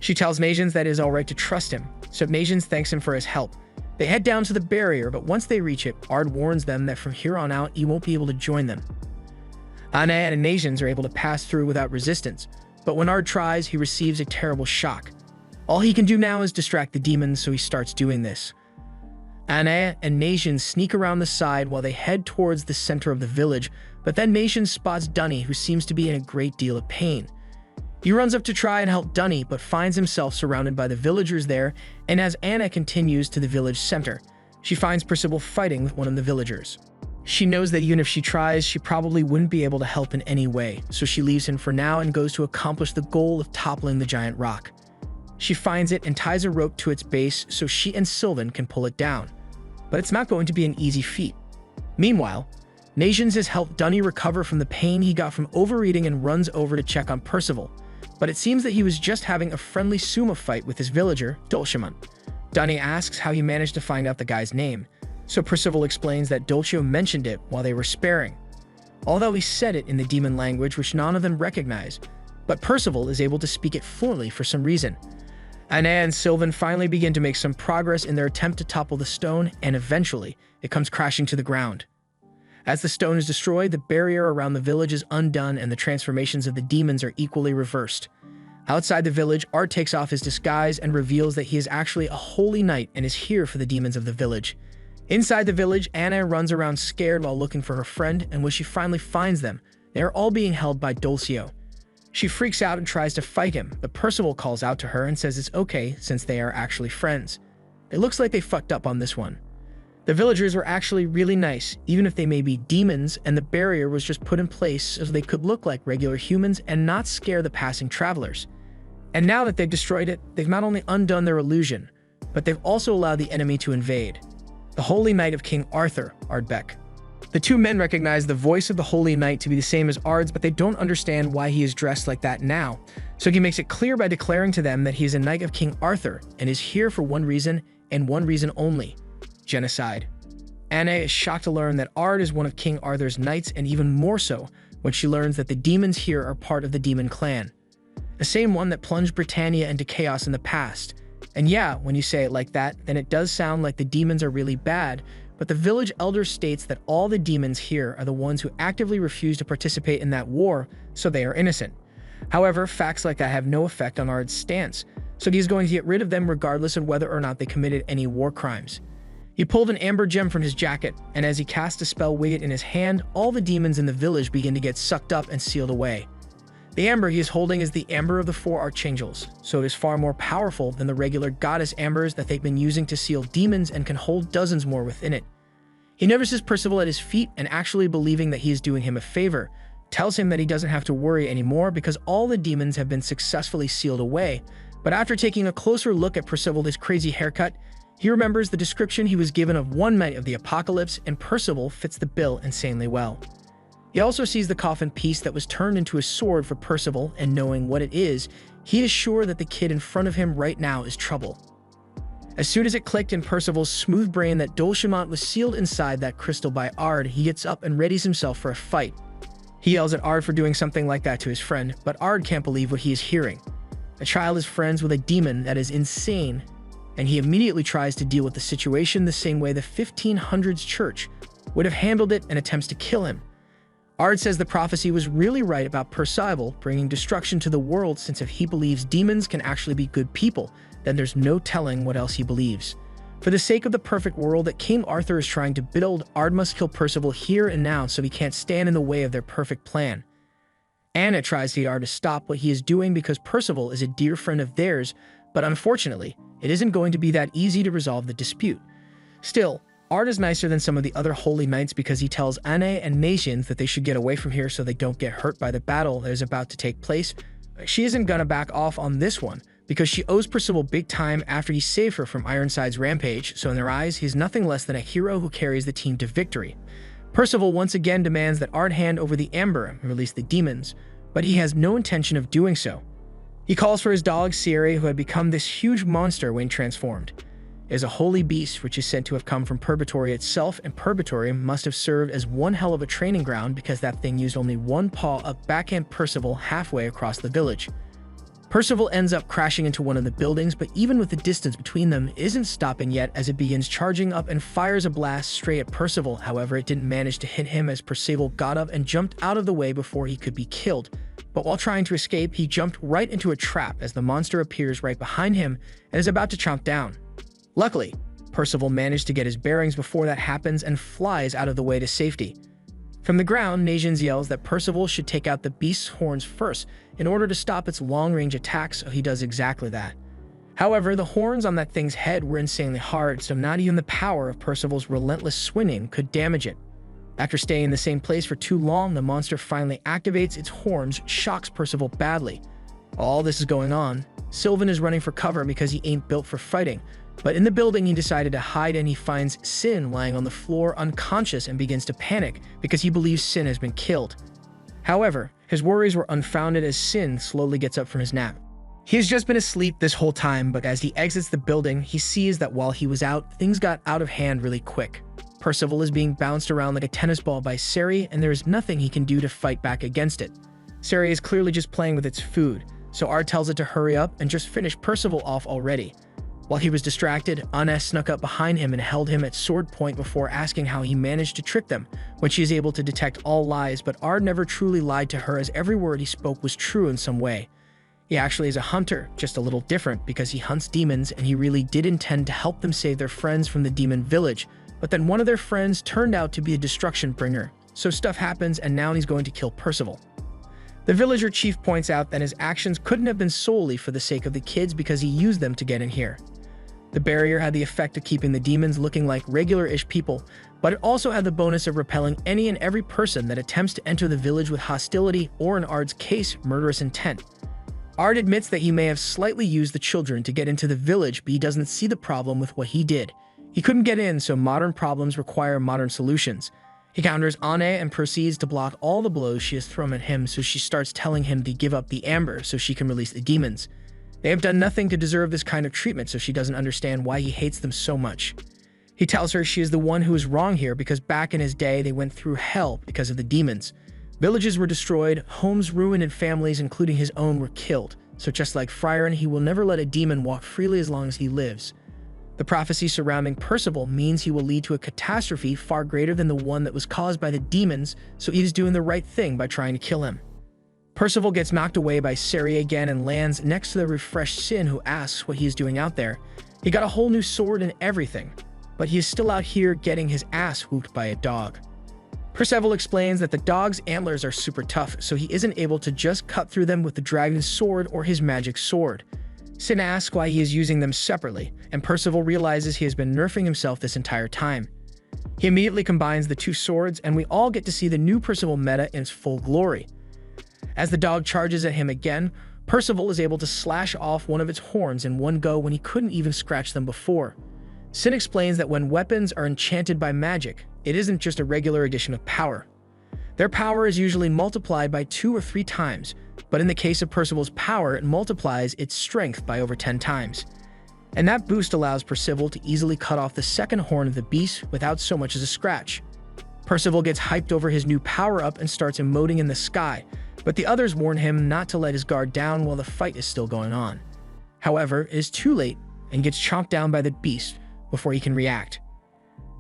A: She tells Magians that it is alright to trust him, so Magians thanks him for his help. They head down to the barrier, but once they reach it, Ard warns them that from here on out, he won't be able to join them. Anna and Magians are able to pass through without resistance, but when Ard tries, he receives a terrible shock. All he can do now is distract the demons, so he starts doing this. Anna and Magians sneak around the side while they head towards the center of the village, but then Magians spots Dunny, who seems to be in a great deal of pain. He runs up to try and help Dunny, but finds himself surrounded by the villagers there, and as Anna continues to the village center, she finds Percival fighting with one of the villagers. She knows that even if she tries, she probably wouldn't be able to help in any way, so she leaves him for now and goes to accomplish the goal of toppling the giant rock. She finds it and ties a rope to its base so she and Sylvan can pull it down. But it's not going to be an easy feat. Meanwhile, Nations has helped Dunny recover from the pain he got from overeating and runs over to check on Percival, but it seems that he was just having a friendly sumo fight with his villager, Dulciamon. Dunny asks how he managed to find out the guy's name, so Percival explains that Dulcio mentioned it while they were sparring, although he said it in the demon language which none of them recognize, but Percival is able to speak it fluently for some reason. Anna and Sylvan finally begin to make some progress in their attempt to topple the stone, and eventually, it comes crashing to the ground. As the stone is destroyed, the barrier around the village is undone and the transformations of the demons are equally reversed. Outside the village, Art takes off his disguise and reveals that he is actually a holy knight and is here for the demons of the village. Inside the village, Anna runs around scared while looking for her friend, and when she finally finds them, they are all being held by Dulcio. She freaks out and tries to fight him, but Percival calls out to her and says it's okay since they are actually friends. It looks like they fucked up on this one. The villagers were actually really nice, even if they may be demons, and the barrier was just put in place so they could look like regular humans and not scare the passing travelers. And now that they've destroyed it, they've not only undone their illusion, but they've also allowed the enemy to invade. The Holy Knight of King Arthur, Ardbeg. The two men recognize the voice of the Holy Knight to be the same as Ard's, but they don't understand why he is dressed like that now. So he makes it clear by declaring to them that he is a knight of King Arthur and is here for one reason and one reason only: genocide. Anna is shocked to learn that Ard is one of King Arthur's knights, and even more so when she learns that the demons here are part of the demon clan, the same one that plunged Britannia into chaos in the past. And yeah, when you say it like that, then it does sound like the demons are really bad, but the village elder states that all the demons here are the ones who actively refuse to participate in that war, so they are innocent. However, facts like that have no effect on Ard's stance, so he is going to get rid of them regardless of whether or not they committed any war crimes. He pulled an amber gem from his jacket, and as he cast a spell with it in his hand, all the demons in the village begin to get sucked up and sealed away. The amber he is holding is the Amber of the Four Archangels, so it is far more powerful than the regular goddess ambers that they've been using to seal demons and can hold dozens more within it. He notices Percival at his feet and, actually believing that he is doing him a favor, tells him that he doesn't have to worry anymore because all the demons have been successfully sealed away. But after taking a closer look at Percival's crazy haircut, he remembers the description he was given of one knight of the apocalypse, and Percival fits the bill insanely well. He also sees the coffin piece that was turned into a sword for Percival, and knowing what it is, he is sure that the kid in front of him right now is trouble. As soon as it clicked in Percival's smooth brain that Dulciamon was sealed inside that crystal by Ard, he gets up and readies himself for a fight. He yells at Ard for doing something like that to his friend, but Ard can't believe what he is hearing. A child is friends with a demon that is insane, and he immediately tries to deal with the situation the same way the 1500s church would have handled it and attempts to kill him. Ard says the prophecy was really right about Percival bringing destruction to the world, since if he believes demons can actually be good people, then there's no telling what else he believes. For the sake of the perfect world that King Arthur is trying to build, Ard must kill Percival here and now so he can't stand in the way of their perfect plan. Anna tries to get Ard to stop what he is doing because Percival is a dear friend of theirs, but unfortunately, it isn't going to be that easy to resolve the dispute. Still, Ard is nicer than some of the other holy knights because he tells Anna and Nations that they should get away from here so they don't get hurt by the battle that is about to take place. She isn't gonna back off on this one because she owes Percival big time after he saved her from Ironside's rampage, so in their eyes, he's nothing less than a hero who carries the team to victory. Percival once again demands that Ard hand over the Amber and release the demons, but he has no intention of doing so. He calls for his dog Siri, who had become this huge monster when transformed. is a holy beast which is said to have come from Purgatory itself, and Purgatory must have served as one hell of a training ground because that thing used only one paw up backhand Percival halfway across the village. Percival ends up crashing into one of the buildings, but even with the distance between them, isn't stopping yet as it begins charging up and fires a blast straight at Percival. However, it didn't manage to hit him as Percival got up and jumped out of the way before he could be killed. But while trying to escape, he jumped right into a trap as the monster appears right behind him and is about to chomp down. Luckily, Percival managed to get his bearings before that happens and flies out of the way to safety. From the ground, Najins yells that Percival should take out the beast's horns first in order to stop its long-range attacks, so he does exactly that. However, the horns on that thing's head were insanely hard, so not even the power of Percival's relentless swinging could damage it. After staying in the same place for too long, the monster finally activates its horns, shocks Percival badly. While all this is going on, Sylvan is running for cover because he ain't built for fighting. But in the building, he decided to hide and he finds Sin lying on the floor unconscious and begins to panic because he believes Sin has been killed. However, his worries were unfounded as Sin slowly gets up from his nap. He has just been asleep this whole time, but as he exits the building, he sees that while he was out, things got out of hand really quick. Percival is being bounced around like a tennis ball by Sari, and there is nothing he can do to fight back against it. Sari is clearly just playing with its food, so Ard tells it to hurry up and just finish Percival off already. While he was distracted, Anna snuck up behind him and held him at sword point before asking how he managed to trick them, when she is able to detect all lies, but Ard never truly lied to her as every word he spoke was true in some way. He actually is a hunter, just a little different because he hunts demons and he really did intend to help them save their friends from the demon village, but then one of their friends turned out to be a destruction bringer, so stuff happens and now he's going to kill Percival. The villager chief points out that his actions couldn't have been solely for the sake of the kids because he used them to get in here. The barrier had the effect of keeping the demons looking like regular-ish people, but it also had the bonus of repelling any and every person that attempts to enter the village with hostility or, in Ard's case, murderous intent. Ard admits that he may have slightly used the children to get into the village, but he doesn't see the problem with what he did. He couldn't get in, so modern problems require modern solutions. He counters Anne and proceeds to block all the blows she has thrown at him, so she starts telling him to give up the amber so she can release the demons. They have done nothing to deserve this kind of treatment, so she doesn't understand why he hates them so much. He tells her she is the one who is wrong here because back in his day they went through hell because of the demons. Villages were destroyed, homes ruined, and families, including his own, were killed. So just like Friarn, he will never let a demon walk freely as long as he lives. The prophecy surrounding Percival means he will lead to a catastrophe far greater than the one that was caused by the demons, so he is doing the right thing by trying to kill him. Percival gets knocked away by Sari again and lands next to the refreshed Sin, who asks what he is doing out there. He got a whole new sword and everything, but he is still out here getting his ass whooped by a dog. Percival explains that the dog's antlers are super tough, so he isn't able to just cut through them with the dragon's sword or his magic sword. Sin asks why he is using them separately, and Percival realizes he has been nerfing himself this entire time. He immediately combines the two swords, and we all get to see the new Percival meta in its full glory. As the dog charges at him again, Percival is able to slash off one of its horns in one go when he couldn't even scratch them before. Sin explains that when weapons are enchanted by magic, it isn't just a regular addition of power. Their power is usually multiplied by 2 or 3 times, but in the case of Percival's power, it multiplies its strength by over 10 times. And that boost allows Percival to easily cut off the second horn of the beast without so much as a scratch. Percival gets hyped over his new power-up and starts emoting in the sky, but the others warn him not to let his guard down while the fight is still going on. However, it is too late and gets chomped down by the beast before he can react.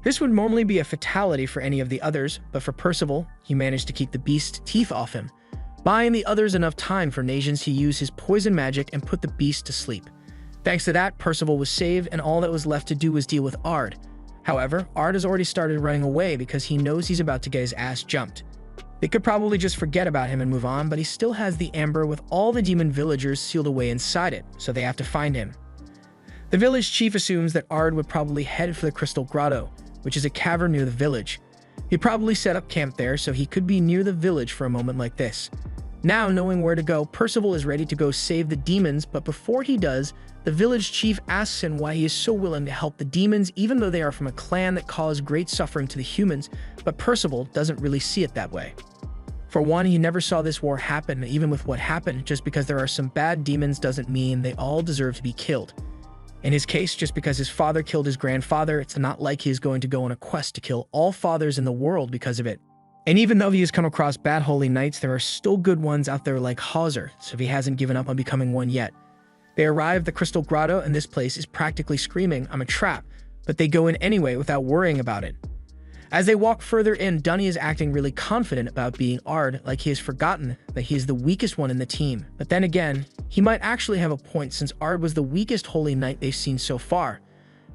A: This would normally be a fatality for any of the others, but for Percival, he managed to keep the beast's teeth off him, buying the others enough time for Najins to use his poison magic and put the beast to sleep. Thanks to that, Percival was saved, and all that was left to do was deal with Ard. However, Ard has already started running away because he knows he's about to get his ass jumped. They could probably just forget about him and move on, but he still has the amber with all the demon villagers sealed away inside it, so they have to find him. The village chief assumes that Ard would probably head for the Crystal Grotto, which is a cavern near the village. He probably set up camp there so he could be near the village for a moment like this. Now, knowing where to go, Percival is ready to go save the demons, but before he does, the village chief asks him why he is so willing to help the demons even though they are from a clan that caused great suffering to the humans, but Percival doesn't really see it that way. For one, he never saw this war happen. Even with what happened, just because there are some bad demons doesn't mean they all deserve to be killed. In his case, just because his father killed his grandfather, it's not like he is going to go on a quest to kill all fathers in the world because of it. And even though he has come across bad holy knights, there are still good ones out there like Hauser, so he hasn't given up on becoming one yet. They arrive at the Crystal Grotto, and this place is practically screaming, "I'm a trap," but they go in anyway without worrying about it. As they walk further in, Dunny is acting really confident about being Ard, like he has forgotten that he is the weakest one in the team. But then again, he might actually have a point since Ard was the weakest holy knight they've seen so far.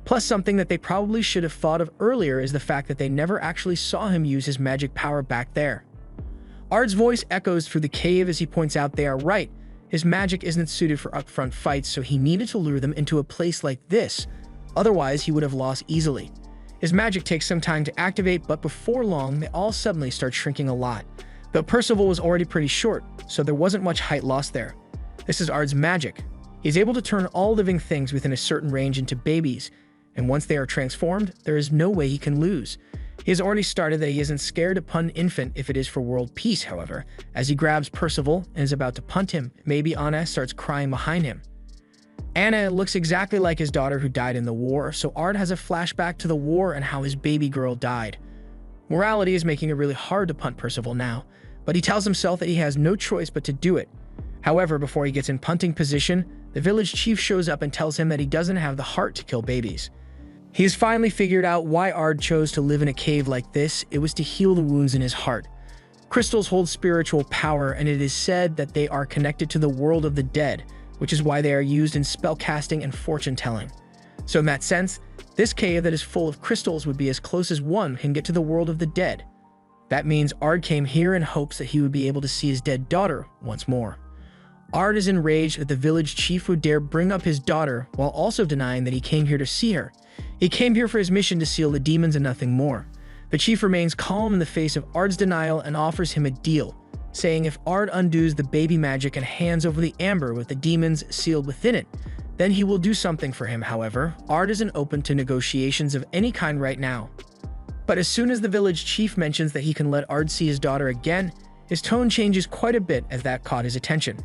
A: Plus, something that they probably should have thought of earlier is the fact that they never actually saw him use his magic power back there. Ard's voice echoes through the cave as he points out they are right. His magic isn't suited for upfront fights, so he needed to lure them into a place like this. Otherwise, he would have lost easily. His magic takes some time to activate, but before long, they all suddenly start shrinking a lot. Though Percival was already pretty short, so there wasn't much height lost there. This is Ard's magic. He is able to turn all living things within a certain range into babies, and once they are transformed, there is no way he can lose. He has already started that he isn't scared to punt an infant if it is for world peace, however. As he grabs Percival and is about to punt him, maybe Anna starts crying behind him. Anna looks exactly like his daughter who died in the war, so Ard has a flashback to the war and how his baby girl died. Morality is making it really hard to punt Percival now, but he tells himself that he has no choice but to do it. However, before he gets in punting position, the village chief shows up and tells him that he doesn't have the heart to kill babies. He has finally figured out why Ard chose to live in a cave like this. It was to heal the wounds in his heart. Crystals hold spiritual power, and it is said that they are connected to the world of the dead, which is why they are used in spellcasting and fortune-telling. So in that sense, this cave that is full of crystals would be as close as one can get to the world of the dead. That means Ard came here in hopes that he would be able to see his dead daughter once more. Ard is enraged that the village chief would dare bring up his daughter while also denying that he came here to see her. He came here for his mission to seal the demons and nothing more. The chief remains calm in the face of Ard's denial and offers him a deal, saying if Ard undoes the baby magic and hands over the amber with the demons sealed within it, then he will do something for him. However, Ard isn't open to negotiations of any kind right now. But as soon as the village chief mentions that he can let Ard see his daughter again, his tone changes quite a bit as that caught his attention.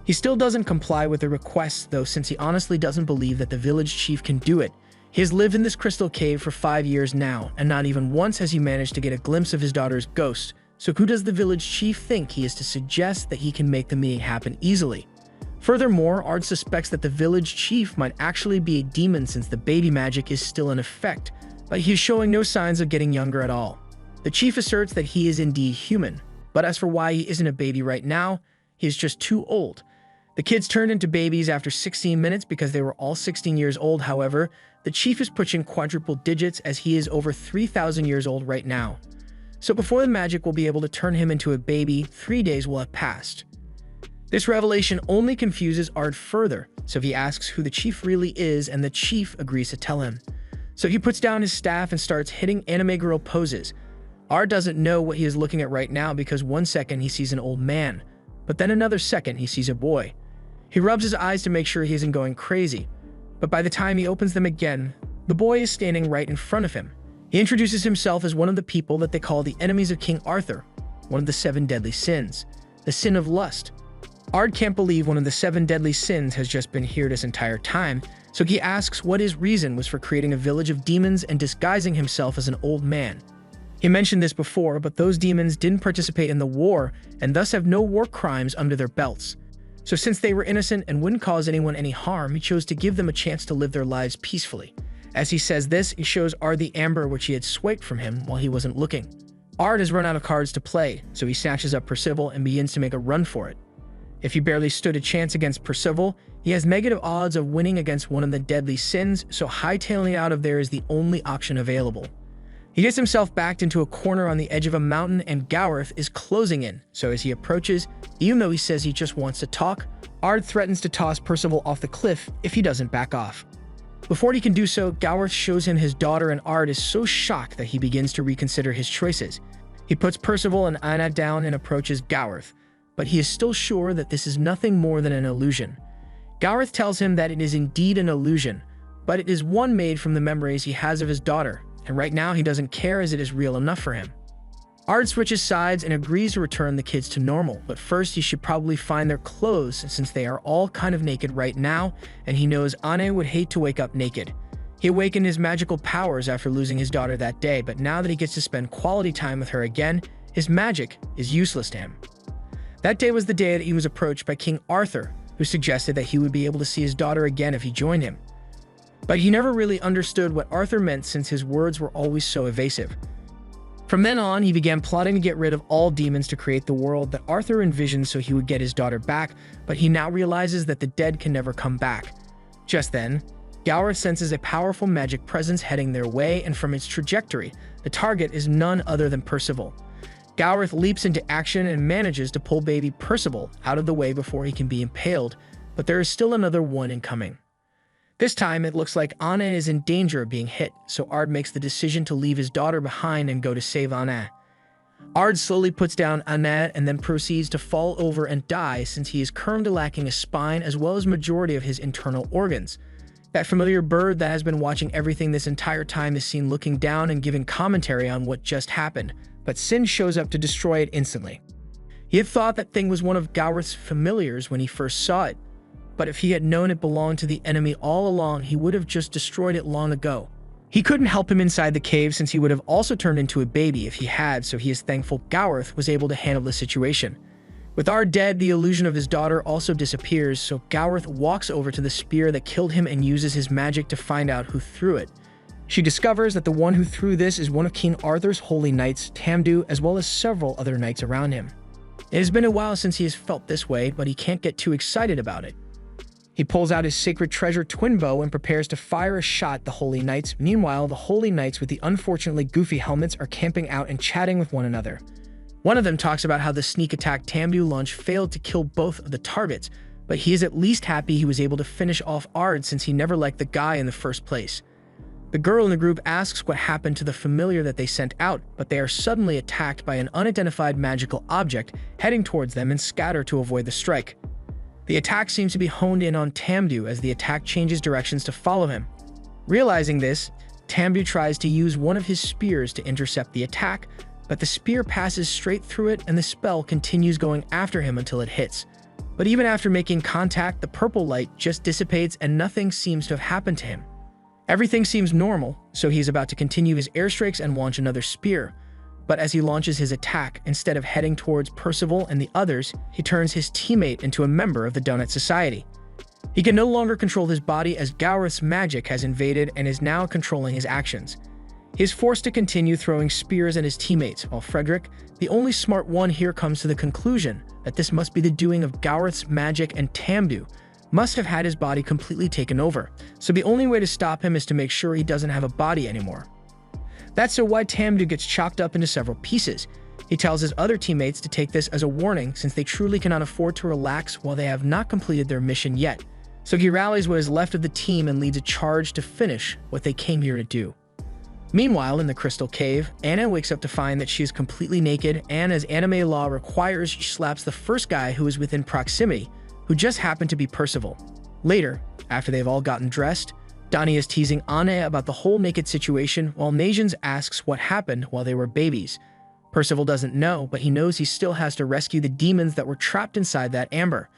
A: He still doesn't comply with the request, though, since he honestly doesn't believe that the village chief can do it. He has lived in this crystal cave for 5 years now, and not even once has he managed to get a glimpse of his daughter's ghost. So who does the village chief think he is to suggest that he can make the meeting happen easily? Furthermore, Ard suspects that the village chief might actually be a demon since the baby magic is still in effect, but he is showing no signs of getting younger at all. The chief asserts that he is indeed human, but as for why he isn't a baby right now, he is just too old. The kids turned into babies after 16 minutes because they were all 16 years old. However, the chief is pushing quadruple digits as he is over 3,000 years old right now. So before the magic will be able to turn him into a baby, 3 days will have passed. This revelation only confuses Ard further, so he asks who the chief really is, and the chief agrees to tell him. So he puts down his staff and starts hitting anime girl poses. Ard doesn't know what he is looking at right now because one second he sees an old man, but then another second he sees a boy. He rubs his eyes to make sure he isn't going crazy, but by the time he opens them again, the boy is standing right in front of him. He introduces himself as one of the people that they call the enemies of King Arthur, one of the 7 deadly sins, the sin of lust. Ard can't believe one of the 7 deadly sins has just been here this entire time, so he asks what his reason was for creating a village of demons and disguising himself as an old man. He mentioned this before, but those demons didn't participate in the war and thus have no war crimes under their belts. So since they were innocent and wouldn't cause anyone any harm, he chose to give them a chance to live their lives peacefully. As he says this, he shows Ard the amber which he had swiped from him while he wasn't looking. Ard has run out of cards to play, so he snatches up Percival and begins to make a run for it. If he barely stood a chance against Percival, he has negative odds of winning against one of the deadly sins, so hightailing it out of there is the only option available. He gets himself backed into a corner on the edge of a mountain, and Gowerth is closing in, so as he approaches, even though he says he just wants to talk, Ard threatens to toss Percival off the cliff if he doesn't back off. Before he can do so, Gowerth shows him his daughter, and Ard is so shocked that he begins to reconsider his choices. He puts Percival and Anna down and approaches Gowerth, but he is still sure that this is nothing more than an illusion. Gowerth tells him that it is indeed an illusion, but it is one made from the memories he has of his daughter, and right now he doesn't care as it is real enough for him. Ard switches sides and agrees to return the kids to normal, but first he should probably find their clothes since they are all kind of naked right now, and he knows Anne would hate to wake up naked. He awakened his magical powers after losing his daughter that day, but now that he gets to spend quality time with her again, his magic is useless to him. That day was the day that he was approached by King Arthur, who suggested that he would be able to see his daughter again if he joined him. But he never really understood what Arthur meant since his words were always so evasive. From then on, he began plotting to get rid of all demons to create the world that Arthur envisioned so he would get his daughter back, but he now realizes that the dead can never come back. Just then, Gowerth senses a powerful magic presence heading their way, and from its trajectory, the target is none other than Percival. Gowerth leaps into action and manages to pull baby Percival out of the way before he can be impaled, but there is still another one incoming. This time, it looks like Anne is in danger of being hit, so Ard makes the decision to leave his daughter behind and go to save Anne. Ard slowly puts down Anne and then proceeds to fall over and die since he is currently lacking a spine as well as majority of his internal organs. That familiar bird that has been watching everything this entire time is seen looking down and giving commentary on what just happened, but Sin shows up to destroy it instantly. He had thought that thing was one of Gowerth's familiars when he first saw it, but if he had known it belonged to the enemy all along, he would have just destroyed it long ago. He couldn't help him inside the cave since he would have also turned into a baby if he had, so he is thankful Gowerth was able to handle the situation. With Ard dead, the illusion of his daughter also disappears, so Gowerth walks over to the spear that killed him and uses his magic to find out who threw it. She discovers that the one who threw this is one of King Arthur's holy knights, Tamdu, as well as several other knights around him. It has been a while since he has felt this way, but he can't get too excited about it. He pulls out his sacred treasure twin bow and prepares to fire a shot at the Holy Knights. Meanwhile, the Holy Knights with the unfortunately goofy helmets are camping out and chatting with one another. One of them talks about how the sneak attack Tamdu launched failed to kill both of the targets, but he is at least happy he was able to finish off Ard since he never liked the guy in the first place. The girl in the group asks what happened to the familiar that they sent out, but they are suddenly attacked by an unidentified magical object heading towards them and scatter to avoid the strike. The attack seems to be honed in on Tamdu as the attack changes directions to follow him. Realizing this, Tamdu tries to use one of his spears to intercept the attack, but the spear passes straight through it and the spell continues going after him until it hits. But even after making contact, the purple light just dissipates and nothing seems to have happened to him. Everything seems normal, so he's about to continue his airstrikes and launch another spear. But as he launches his attack, instead of heading towards Percival and the others, he turns his teammate into a member of the Donut Society. He can no longer control his body as Gowerth's magic has invaded and is now controlling his actions. He is forced to continue throwing spears at his teammates, while Frederick, the only smart one here, comes to the conclusion that this must be the doing of Gowerth's magic and Tamdu must have had his body completely taken over, so the only way to stop him is to make sure he doesn't have a body anymore. That's so why Tamdu gets chopped up into several pieces. He tells his other teammates to take this as a warning since they truly cannot afford to relax while they have not completed their mission yet. So he rallies what is left of the team and leads a charge to finish what they came here to do. Meanwhile, in the Crystal Cave, Anna wakes up to find that she is completely naked, and as anime law requires, she slaps the first guy who is within proximity, who just happened to be Percival. Later, after they've all gotten dressed, Donnie is teasing Anna about the whole naked situation while Nations asks what happened while they were babies. Percival doesn't know, but he knows he still has to rescue the demons that were trapped inside that amber.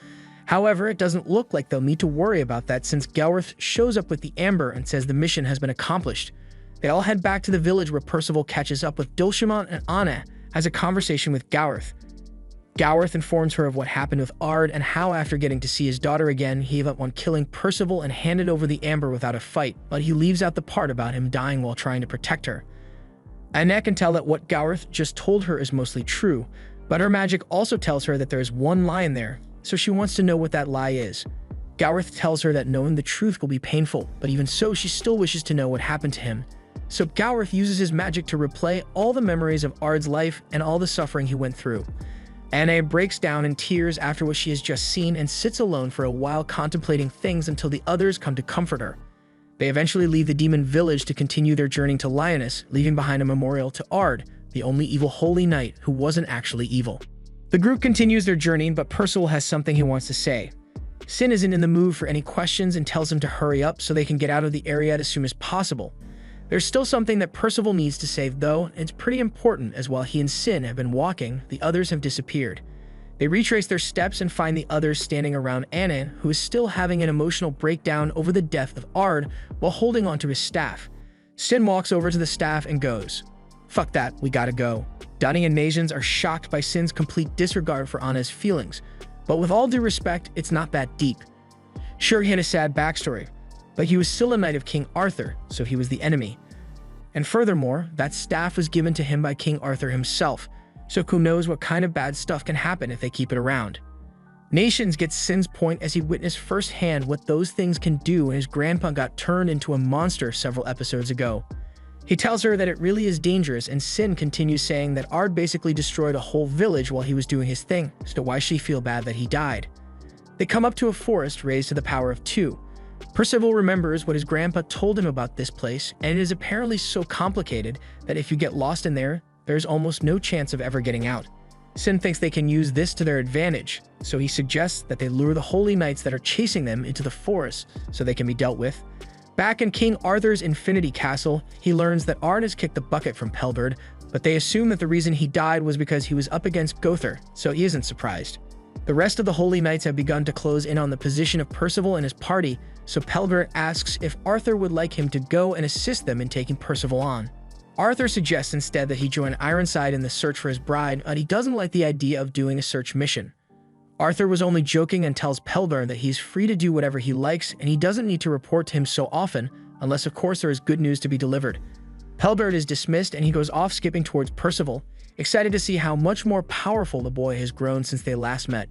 A: However, it doesn't look like they'll need to worry about that since Gowerth shows up with the amber and says the mission has been accomplished. They all head back to the village where Percival catches up with Dulcimon, and Anna has a conversation with Gowerth. Gowerth informs her of what happened with Ard and how after getting to see his daughter again, he gave up on killing Percival and handed over the amber without a fight, but he leaves out the part about him dying while trying to protect her. Annette can tell that what Gowerth just told her is mostly true, but her magic also tells her that there is one lie in there, so she wants to know what that lie is. Gowerth tells her that knowing the truth will be painful, but even so, she still wishes to know what happened to him. So Gowerth uses his magic to replay all the memories of Ard's life and all the suffering he went through. Anna breaks down in tears after what she has just seen and sits alone for a while contemplating things until the others come to comfort her. They eventually leave the demon village to continue their journey to Lyoness, leaving behind a memorial to Ard, the only evil holy knight who wasn't actually evil. The group continues their journey, but Percival has something he wants to say. Sin isn't in the mood for any questions and tells him to hurry up so they can get out of the area as soon as possible. There's still something that Percival needs to save though, and it's pretty important, as while he and Sin have been walking, the others have disappeared. They retrace their steps and find the others standing around Anna, who is still having an emotional breakdown over the death of Ard while holding onto his staff. Sin walks over to the staff and goes, "Fuck that, we gotta go." Donnie and Najans are shocked by Sin's complete disregard for Anna's feelings, but with all due respect, it's not that deep. Sure, he had a sad backstory, but he was still a knight of King Arthur, so he was the enemy. And furthermore, that staff was given to him by King Arthur himself, so who knows what kind of bad stuff can happen if they keep it around. Nations gets Sin's point as he witnessed firsthand what those things can do when his grandpa got turned into a monster several episodes ago. He tells her that it really is dangerous, and Sin continues saying that Ard basically destroyed a whole village while he was doing his thing, so why should she feel bad that he died? They come up to a forest raised to the power of 2. Percival remembers what his grandpa told him about this place, and it is apparently so complicated that if you get lost in there, there's almost no chance of ever getting out. Sin thinks they can use this to their advantage, so he suggests that they lure the holy knights that are chasing them into the forest so they can be dealt with. Back in King Arthur's Infinity Castle, he learns that Ard has kicked the bucket from Pelberd, but they assume that the reason he died was because he was up against Gother, so he isn't surprised. The rest of the Holy Knights have begun to close in on the position of Percival and his party, so Pelberd asks if Arthur would like him to go and assist them in taking Percival on. Arthur suggests instead that he join Ironside in the search for his bride, and he doesn't like the idea of doing a search mission. Arthur was only joking and tells Pelberd that he's free to do whatever he likes and he doesn't need to report to him so often, unless of course there is good news to be delivered. Pelberd is dismissed and he goes off skipping towards Percival, excited to see how much more powerful the boy has grown since they last met.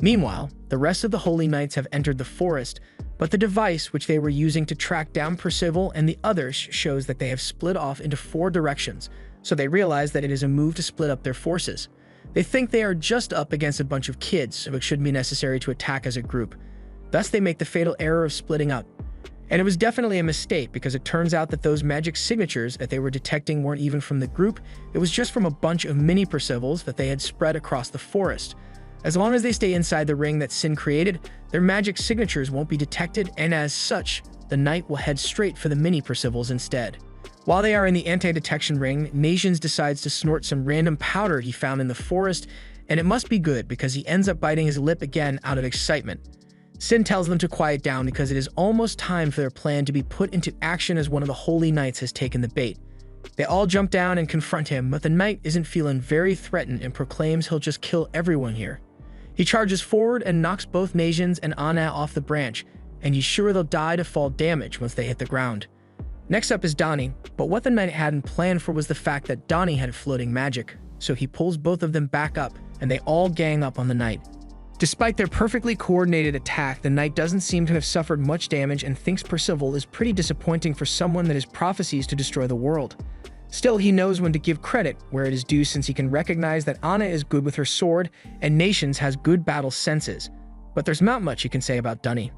A: Meanwhile, the rest of the Holy Knights have entered the forest, but the device which they were using to track down Percival and the others shows that they have split off into 4 directions, so they realize that it is a move to split up their forces. They think they are just up against a bunch of kids, so it shouldn't be necessary to attack as a group. Thus, they make the fatal error of splitting up. And it was definitely a mistake because it turns out that those magic signatures that they were detecting weren't even from the group, it was just from a bunch of mini Percivals that they had spread across the forest. As long as they stay inside the ring that Sin created, their magic signatures won't be detected, and as such, the knight will head straight for the mini Percivals instead. While they are in the anti-detection ring, Nations decides to snort some random powder he found in the forest, and it must be good because he ends up biting his lip again out of excitement. Sin tells them to quiet down because it is almost time for their plan to be put into action as one of the Holy Knights has taken the bait. They all jump down and confront him, but the knight isn't feeling very threatened and proclaims he'll just kill everyone here. He charges forward and knocks both Nations and Anna off the branch, and he's sure they'll die to fall damage once they hit the ground. Next up is Donnie, but what the knight hadn't planned for was the fact that Donnie had floating magic, so he pulls both of them back up, and they all gang up on the knight. Despite their perfectly coordinated attack, the knight doesn't seem to have suffered much damage and thinks Percival is pretty disappointing for someone that has prophecies to destroy the world. Still, he knows when to give credit where it is due since he can recognize that Anna is good with her sword and Nations has good battle senses. But there's not much you can say about Donnie.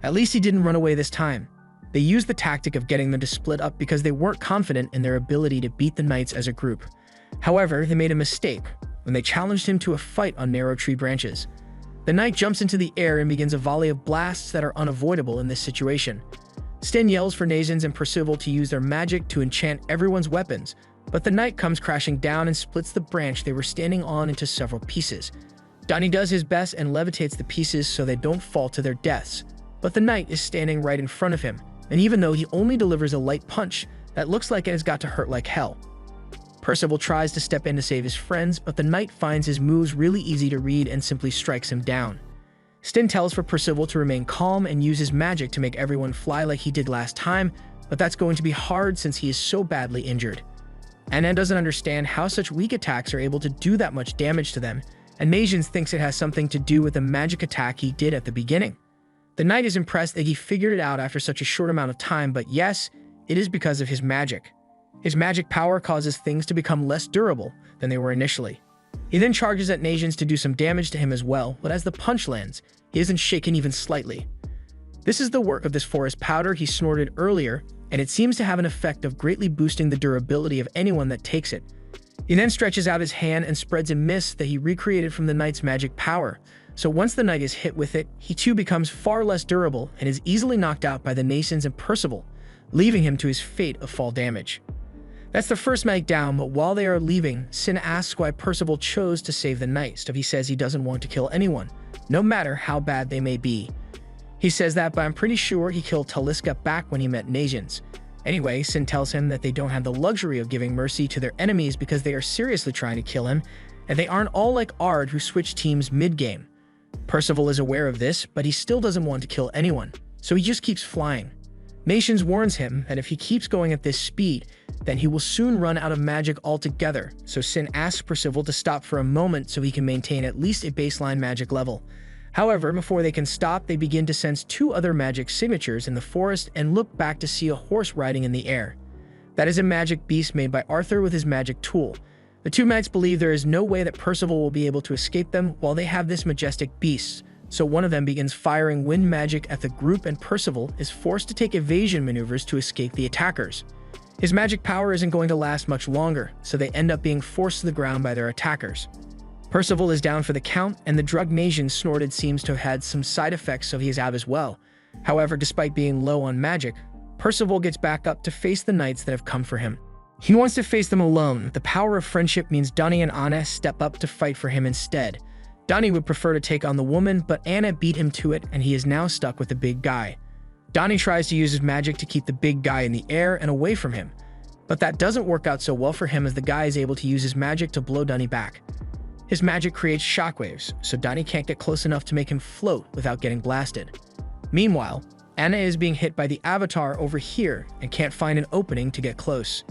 A: At least he didn't run away this time. They used the tactic of getting them to split up because they weren't confident in their ability to beat the knights as a group. However, they made a mistake when they challenged him to a fight on narrow tree branches. The knight jumps into the air and begins a volley of blasts that are unavoidable in this situation. Sten yells for Nations and Percival to use their magic to enchant everyone's weapons, but the knight comes crashing down and splits the branch they were standing on into several pieces. Donnie does his best and levitates the pieces so they don't fall to their deaths, but the knight is standing right in front of him, and even though he only delivers a light punch, that looks like it has got to hurt like hell. Percival tries to step in to save his friends, but the knight finds his moves really easy to read and simply strikes him down. Sten tells for Percival to remain calm and use his magic to make everyone fly like he did last time, but that's going to be hard since he is so badly injured. Anna doesn't understand how such weak attacks are able to do that much damage to them, and Nations thinks it has something to do with the magic attack he did at the beginning. The knight is impressed that he figured it out after such a short amount of time, but yes, it is because of his magic. His magic power causes things to become less durable than they were initially. He then charges at Nations to do some damage to him as well, but as the punch lands, he isn't shaken even slightly. This is the work of this forest powder he snorted earlier, and it seems to have an effect of greatly boosting the durability of anyone that takes it. He then stretches out his hand and spreads a mist that he recreated from the knight's magic power, so once the knight is hit with it, he too becomes far less durable and is easily knocked out by the Nations and Percival. leaving him to his fate of fall damage. That's the first knight down, but while they are leaving, Sin asks why Percival chose to save the knight, so he says he doesn't want to kill anyone, no matter how bad they may be. He says that, but I'm pretty sure he killed Taliska back when he met Nazians. Anyway, Sin tells him that they don't have the luxury of giving mercy to their enemies because they are seriously trying to kill him, and they aren't all like Ard who switch teams mid-game. Percival is aware of this, but he still doesn't want to kill anyone, so he just keeps flying. Nations warns him that if he keeps going at this speed, then he will soon run out of magic altogether, so Sin asks Percival to stop for a moment so he can maintain at least a baseline magic level. However, before they can stop, they begin to sense two other magic signatures in the forest and look back to see a horse riding in the air. That is a magic beast made by Arthur with his magic tool. The two knights believe there is no way that Percival will be able to escape them while they have this majestic beast, so one of them begins firing wind magic at the group and Percival is forced to take evasion maneuvers to escape the attackers. His magic power isn't going to last much longer, so they end up being forced to the ground by their attackers. Percival is down for the count, and the drug Nazian snorted seems to have had some side effects, so he is out as well. However, despite being low on magic, Percival gets back up to face the knights that have come for him. He wants to face them alone. The power of friendship means Donnie and Anna step up to fight for him instead. Donnie would prefer to take on the woman, but Anna beat him to it, and he is now stuck with the big guy. Donnie tries to use his magic to keep the big guy in the air and away from him, but that doesn't work out so well for him as the guy is able to use his magic to blow Donnie back. His magic creates shockwaves, so Donnie can't get close enough to make him float without getting blasted. Meanwhile, Anna is being hit by the avatar over here and can't find an opening to get close.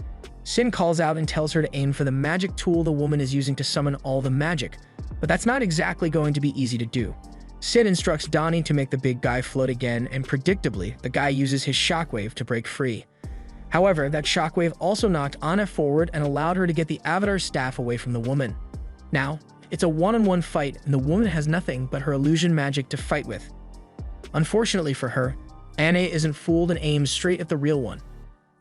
A: Sin calls out and tells her to aim for the magic tool the woman is using to summon all the magic, but that's not exactly going to be easy to do. Sin instructs Donnie to make the big guy float again, and predictably, the guy uses his shockwave to break free. However, that shockwave also knocked Anna forward and allowed her to get the avatar staff away from the woman. Now, it's a one-on-one fight, and the woman has nothing but her illusion magic to fight with. Unfortunately for her, Anna isn't fooled and aims straight at the real one.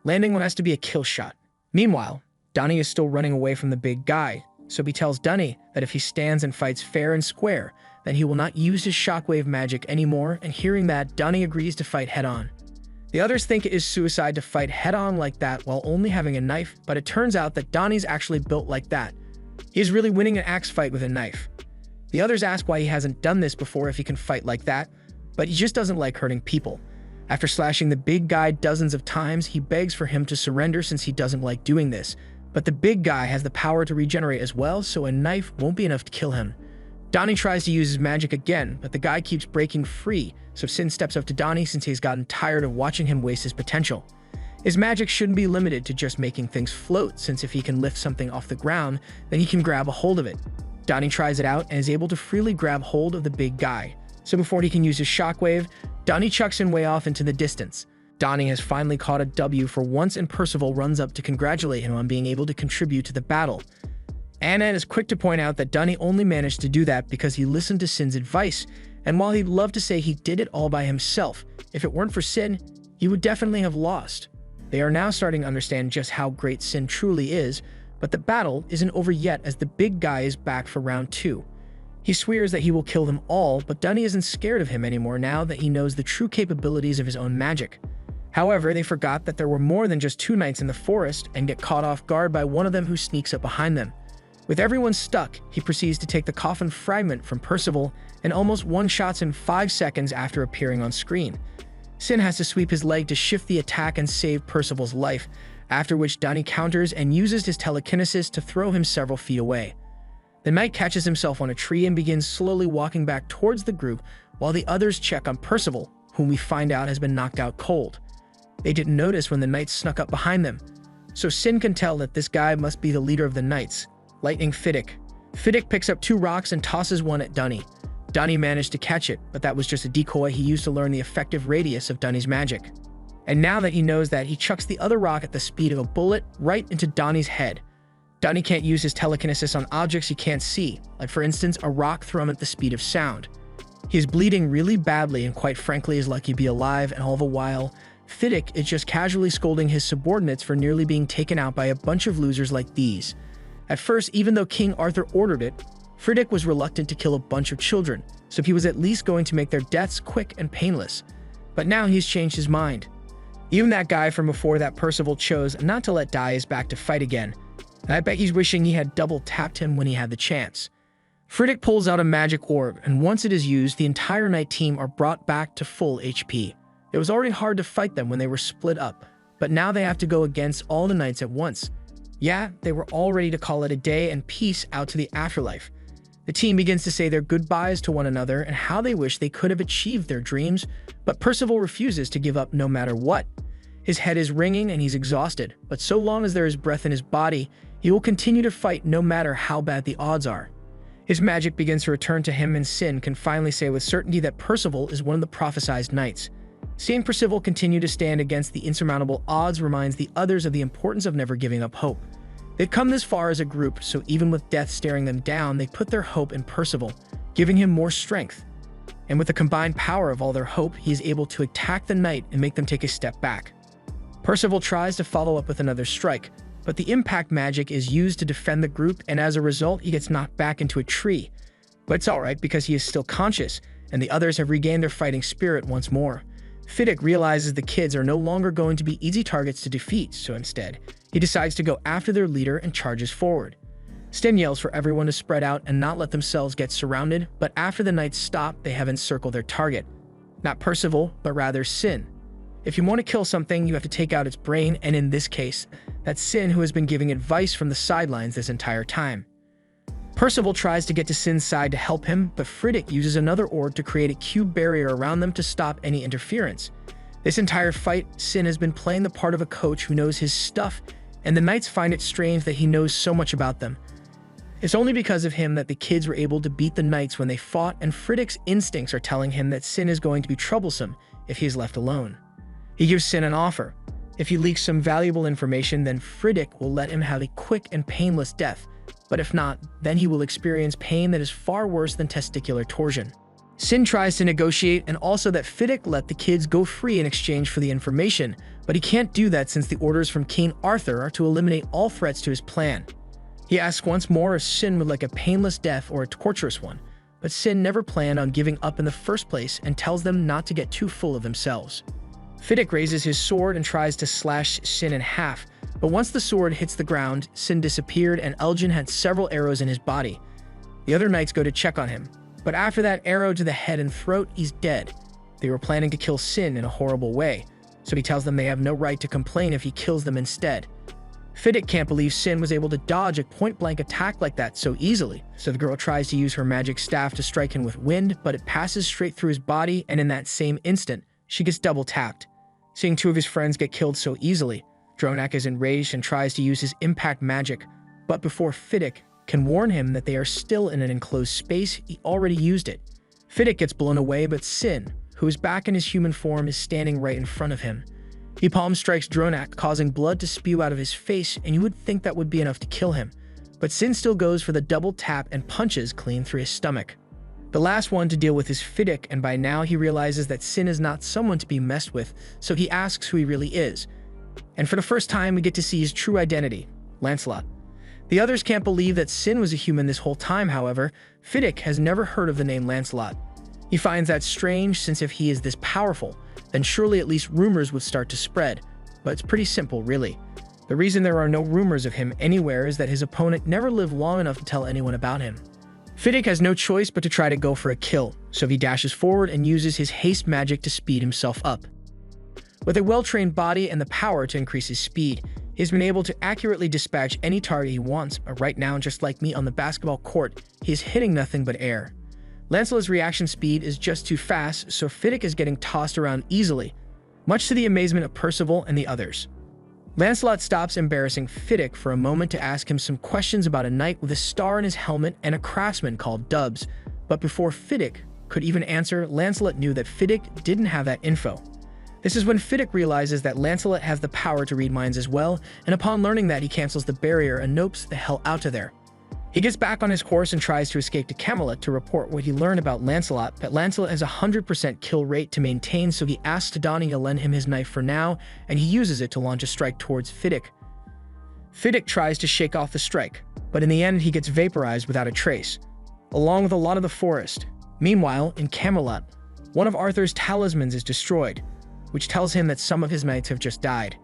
A: Landing what has to be a kill shot. Meanwhile, Donnie is still running away from the big guy, so he tells Donnie that if he stands and fights fair and square, then he will not use his shockwave magic anymore, and hearing that, Donnie agrees to fight head-on. The others think it is suicide to fight head-on like that while only having a knife, but it turns out that Donnie's actually built like that. He is really winning an axe fight with a knife. The others ask why he hasn't done this before if he can fight like that, but he just doesn't like hurting people. After slashing the big guy dozens of times, he begs for him to surrender since he doesn't like doing this. But the big guy has the power to regenerate as well, so a knife won't be enough to kill him. Donnie tries to use his magic again, but the guy keeps breaking free, so Sin steps up to Donnie since he's gotten tired of watching him waste his potential. His magic shouldn't be limited to just making things float, since if he can lift something off the ground, then he can grab a hold of it. Donnie tries it out and is able to freely grab hold of the big guy. So before he can use his shockwave, Donnie chucks him way off into the distance. Donnie has finally caught a W for once, and Percival runs up to congratulate him on being able to contribute to the battle. Anna is quick to point out that Donnie only managed to do that because he listened to Sin's advice, and while he'd love to say he did it all by himself, if it weren't for Sin, he would definitely have lost. They are now starting to understand just how great Sin truly is, but the battle isn't over yet as the big guy is back for round 2. He swears that he will kill them all, but Donnie isn't scared of him anymore now that he knows the true capabilities of his own magic. However, they forgot that there were more than just 2 knights in the forest and get caught off guard by one of them who sneaks up behind them. With everyone stuck, he proceeds to take the coffin fragment from Percival and almost one-shots him 5 seconds after appearing on screen. Sin has to sweep his leg to shift the attack and save Percival's life, after which Donnie counters and uses his telekinesis to throw him several feet away. The knight catches himself on a tree and begins slowly walking back towards the group while the others check on Percival, whom we find out has been knocked out cold. They didn't notice when the knights snuck up behind them, so Sin can tell that this guy must be the leader of the knights, Lightning Fiddick. Fiddick picks up 2 rocks and tosses one at Donnie. Donnie managed to catch it, but that was just a decoy he used to learn the effective radius of Donnie's magic. And now that he knows that, he chucks the other rock at the speed of a bullet right into Donnie's head. Donnie can't use his telekinesis on objects he can't see, like for instance a rock thrown at the speed of sound. He is bleeding really badly and quite frankly is lucky to be alive, and all the while, Fiddick is just casually scolding his subordinates for nearly being taken out by a bunch of losers like these. At first, even though King Arthur ordered it, Fiddick was reluctant to kill a bunch of children, so he was at least going to make their deaths quick and painless. But now he's changed his mind. Even that guy from before that Percival chose not to let die is back to fight again. And I bet he's wishing he had double-tapped him when he had the chance. Friddick pulls out a magic orb, and once it is used, the entire Knight team are brought back to full HP. It was already hard to fight them when they were split up, but now they have to go against all the Knights at once. Yeah, they were all ready to call it a day and peace out to the afterlife. The team begins to say their goodbyes to one another and how they wish they could have achieved their dreams, but Percival refuses to give up no matter what. His head is ringing and he's exhausted, but so long as there is breath in his body, he will continue to fight no matter how bad the odds are. His magic begins to return to him, and Sin can finally say with certainty that Percival is one of the prophesized knights. Seeing Percival continue to stand against the insurmountable odds reminds the others of the importance of never giving up hope. They've come this far as a group, so even with death staring them down, they put their hope in Percival, giving him more strength. And with the combined power of all their hope, he is able to attack the knight and make them take a step back. Percival tries to follow up with another strike, but the impact magic is used to defend the group, and as a result, he gets knocked back into a tree. But it's alright because he is still conscious, and the others have regained their fighting spirit once more. Fiddick realizes the kids are no longer going to be easy targets to defeat, so instead, he decides to go after their leader and charges forward. Sten yells for everyone to spread out and not let themselves get surrounded, but after the knights stop, they have encircled their target. Not Percival, but rather Sin. If you want to kill something, you have to take out its brain, and in this case, that's Sin, who has been giving advice from the sidelines this entire time. Percival tries to get to Sin's side to help him, but Friddick uses another orb to create a cube barrier around them to stop any interference. This entire fight, Sin has been playing the part of a coach who knows his stuff, and the knights find it strange that he knows so much about them. It's only because of him that the kids were able to beat the knights when they fought, and Friddick's instincts are telling him that Sin is going to be troublesome if he is left alone. He gives Sin an offer. If he leaks some valuable information, then Friddick will let him have a quick and painless death, but if not, then he will experience pain that is far worse than testicular torsion. Sin tries to negotiate, and also that Fiddick let the kids go free in exchange for the information, but he can't do that since the orders from King Arthur are to eliminate all threats to his plan. He asks once more if Sin would like a painless death or a torturous one, but Sin never planned on giving up in the first place and tells them not to get too full of themselves. Fiddick raises his sword and tries to slash Sin in half, but once the sword hits the ground, Sin disappeared and Elgin had several arrows in his body. The other knights go to check on him, but after that arrow to the head and throat, he's dead. They were planning to kill Sin in a horrible way, so he tells them they have no right to complain if he kills them instead. Fiddick can't believe Sin was able to dodge a point-blank attack like that so easily, so the girl tries to use her magic staff to strike him with wind, but it passes straight through his body, and in that same instant, she gets double-tapped. Seeing two of his friends get killed so easily, Dronak is enraged and tries to use his impact magic, but before Fiddick can warn him that they are still in an enclosed space, he already used it. Fiddick gets blown away, but Sin, who is back in his human form, is standing right in front of him. He palm strikes Dronak, causing blood to spew out of his face, and you would think that would be enough to kill him. But Sin still goes for the double tap and punches clean through his stomach. The last one to deal with is Fiddick, and by now he realizes that Sin is not someone to be messed with, so he asks who he really is. And for the first time, we get to see his true identity, Lancelot. The others can't believe that Sin was a human this whole time, however. Fiddick has never heard of the name Lancelot. He finds that strange, since if he is this powerful, then surely at least rumors would start to spread. But it's pretty simple, really. The reason there are no rumors of him anywhere is that his opponent never lived long enough to tell anyone about him. Fiddick has no choice but to try to go for a kill, so he dashes forward and uses his haste magic to speed himself up. With a well-trained body and the power to increase his speed, he's been able to accurately dispatch any target he wants, but right now, just like me on the basketball court, he is hitting nothing but air. Lancelot's reaction speed is just too fast, so Fiddick is getting tossed around easily, much to the amazement of Percival and the others. Lancelot stops embarrassing Fiddick for a moment to ask him some questions about a knight with a star in his helmet and a craftsman called Dubs, but before Fiddick could even answer, Lancelot knew that Fiddick didn't have that info. This is when Fiddick realizes that Lancelot has the power to read minds as well, and upon learning that, he cancels the barrier and nopes the hell out of there. He gets back on his horse and tries to escape to Camelot to report what he learned about Lancelot, but Lancelot has a 100% kill rate to maintain, so he asks Donnie to lend him his knife for now, and he uses it to launch a strike towards Fiddick. Fiddick tries to shake off the strike, but in the end he gets vaporized without a trace, along with a lot of the forest. Meanwhile, in Camelot, one of Arthur's talismans is destroyed. which tells him that some of his knights have just died.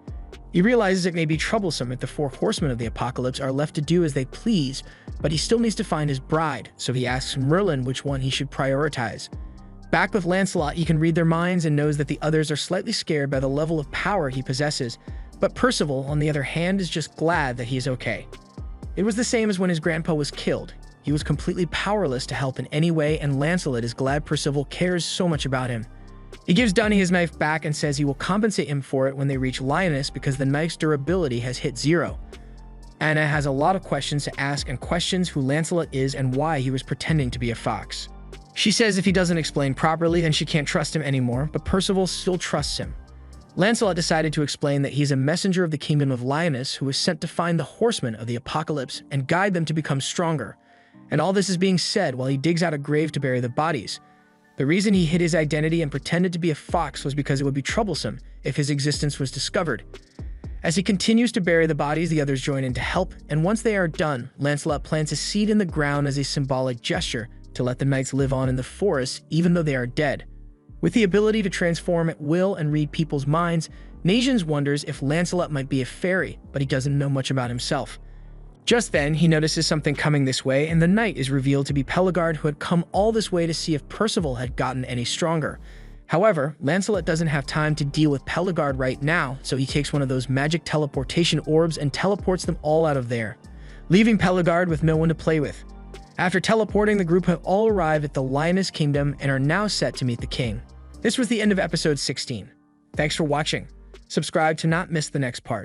A: He realizes it may be troublesome if the four horsemen of the apocalypse are left to do as they please, but he still needs to find his bride, so he asks Merlin which one he should prioritize. Back with Lancelot, he can read their minds and knows that the others are slightly scared by the level of power he possesses, but Percival, on the other hand, is just glad that he is okay. It was the same as when his grandpa was killed. He was completely powerless to help in any way, and Lancelot is glad Percival cares so much about him. He gives Dunny his knife back and says he will compensate him for it when they reach Lyoness because the knife's durability has hit 0. Anna has a lot of questions to ask and questions who Lancelot is and why he was pretending to be a fox. She says if he doesn't explain properly, then she can't trust him anymore, but Percival still trusts him. Lancelot decided to explain that he's a messenger of the kingdom of Lyoness who was sent to find the horsemen of the apocalypse and guide them to become stronger. And all this is being said while he digs out a grave to bury the bodies. The reason he hid his identity and pretended to be a fox was because it would be troublesome if his existence was discovered. As he continues to bury the bodies, the others join in to help, and once they are done, Lancelot plants a seed in the ground as a symbolic gesture to let the knights live on in the forest even though they are dead. With the ability to transform at will and read people's minds, Najans wonders if Lancelot might be a fairy, but he doesn't know much about himself. Just then, he notices something coming this way, and the knight is revealed to be Pelegard, who had come all this way to see if Percival had gotten any stronger. However, Lancelot doesn't have time to deal with Pelegard right now, so he takes one of those magic teleportation orbs and teleports them all out of there, leaving Pelegard with no one to play with. After teleporting, the group have all arrived at the Lyoness Kingdom and are now set to meet the king. This was the end of episode 16. Thanks for watching. Subscribe to not miss the next part.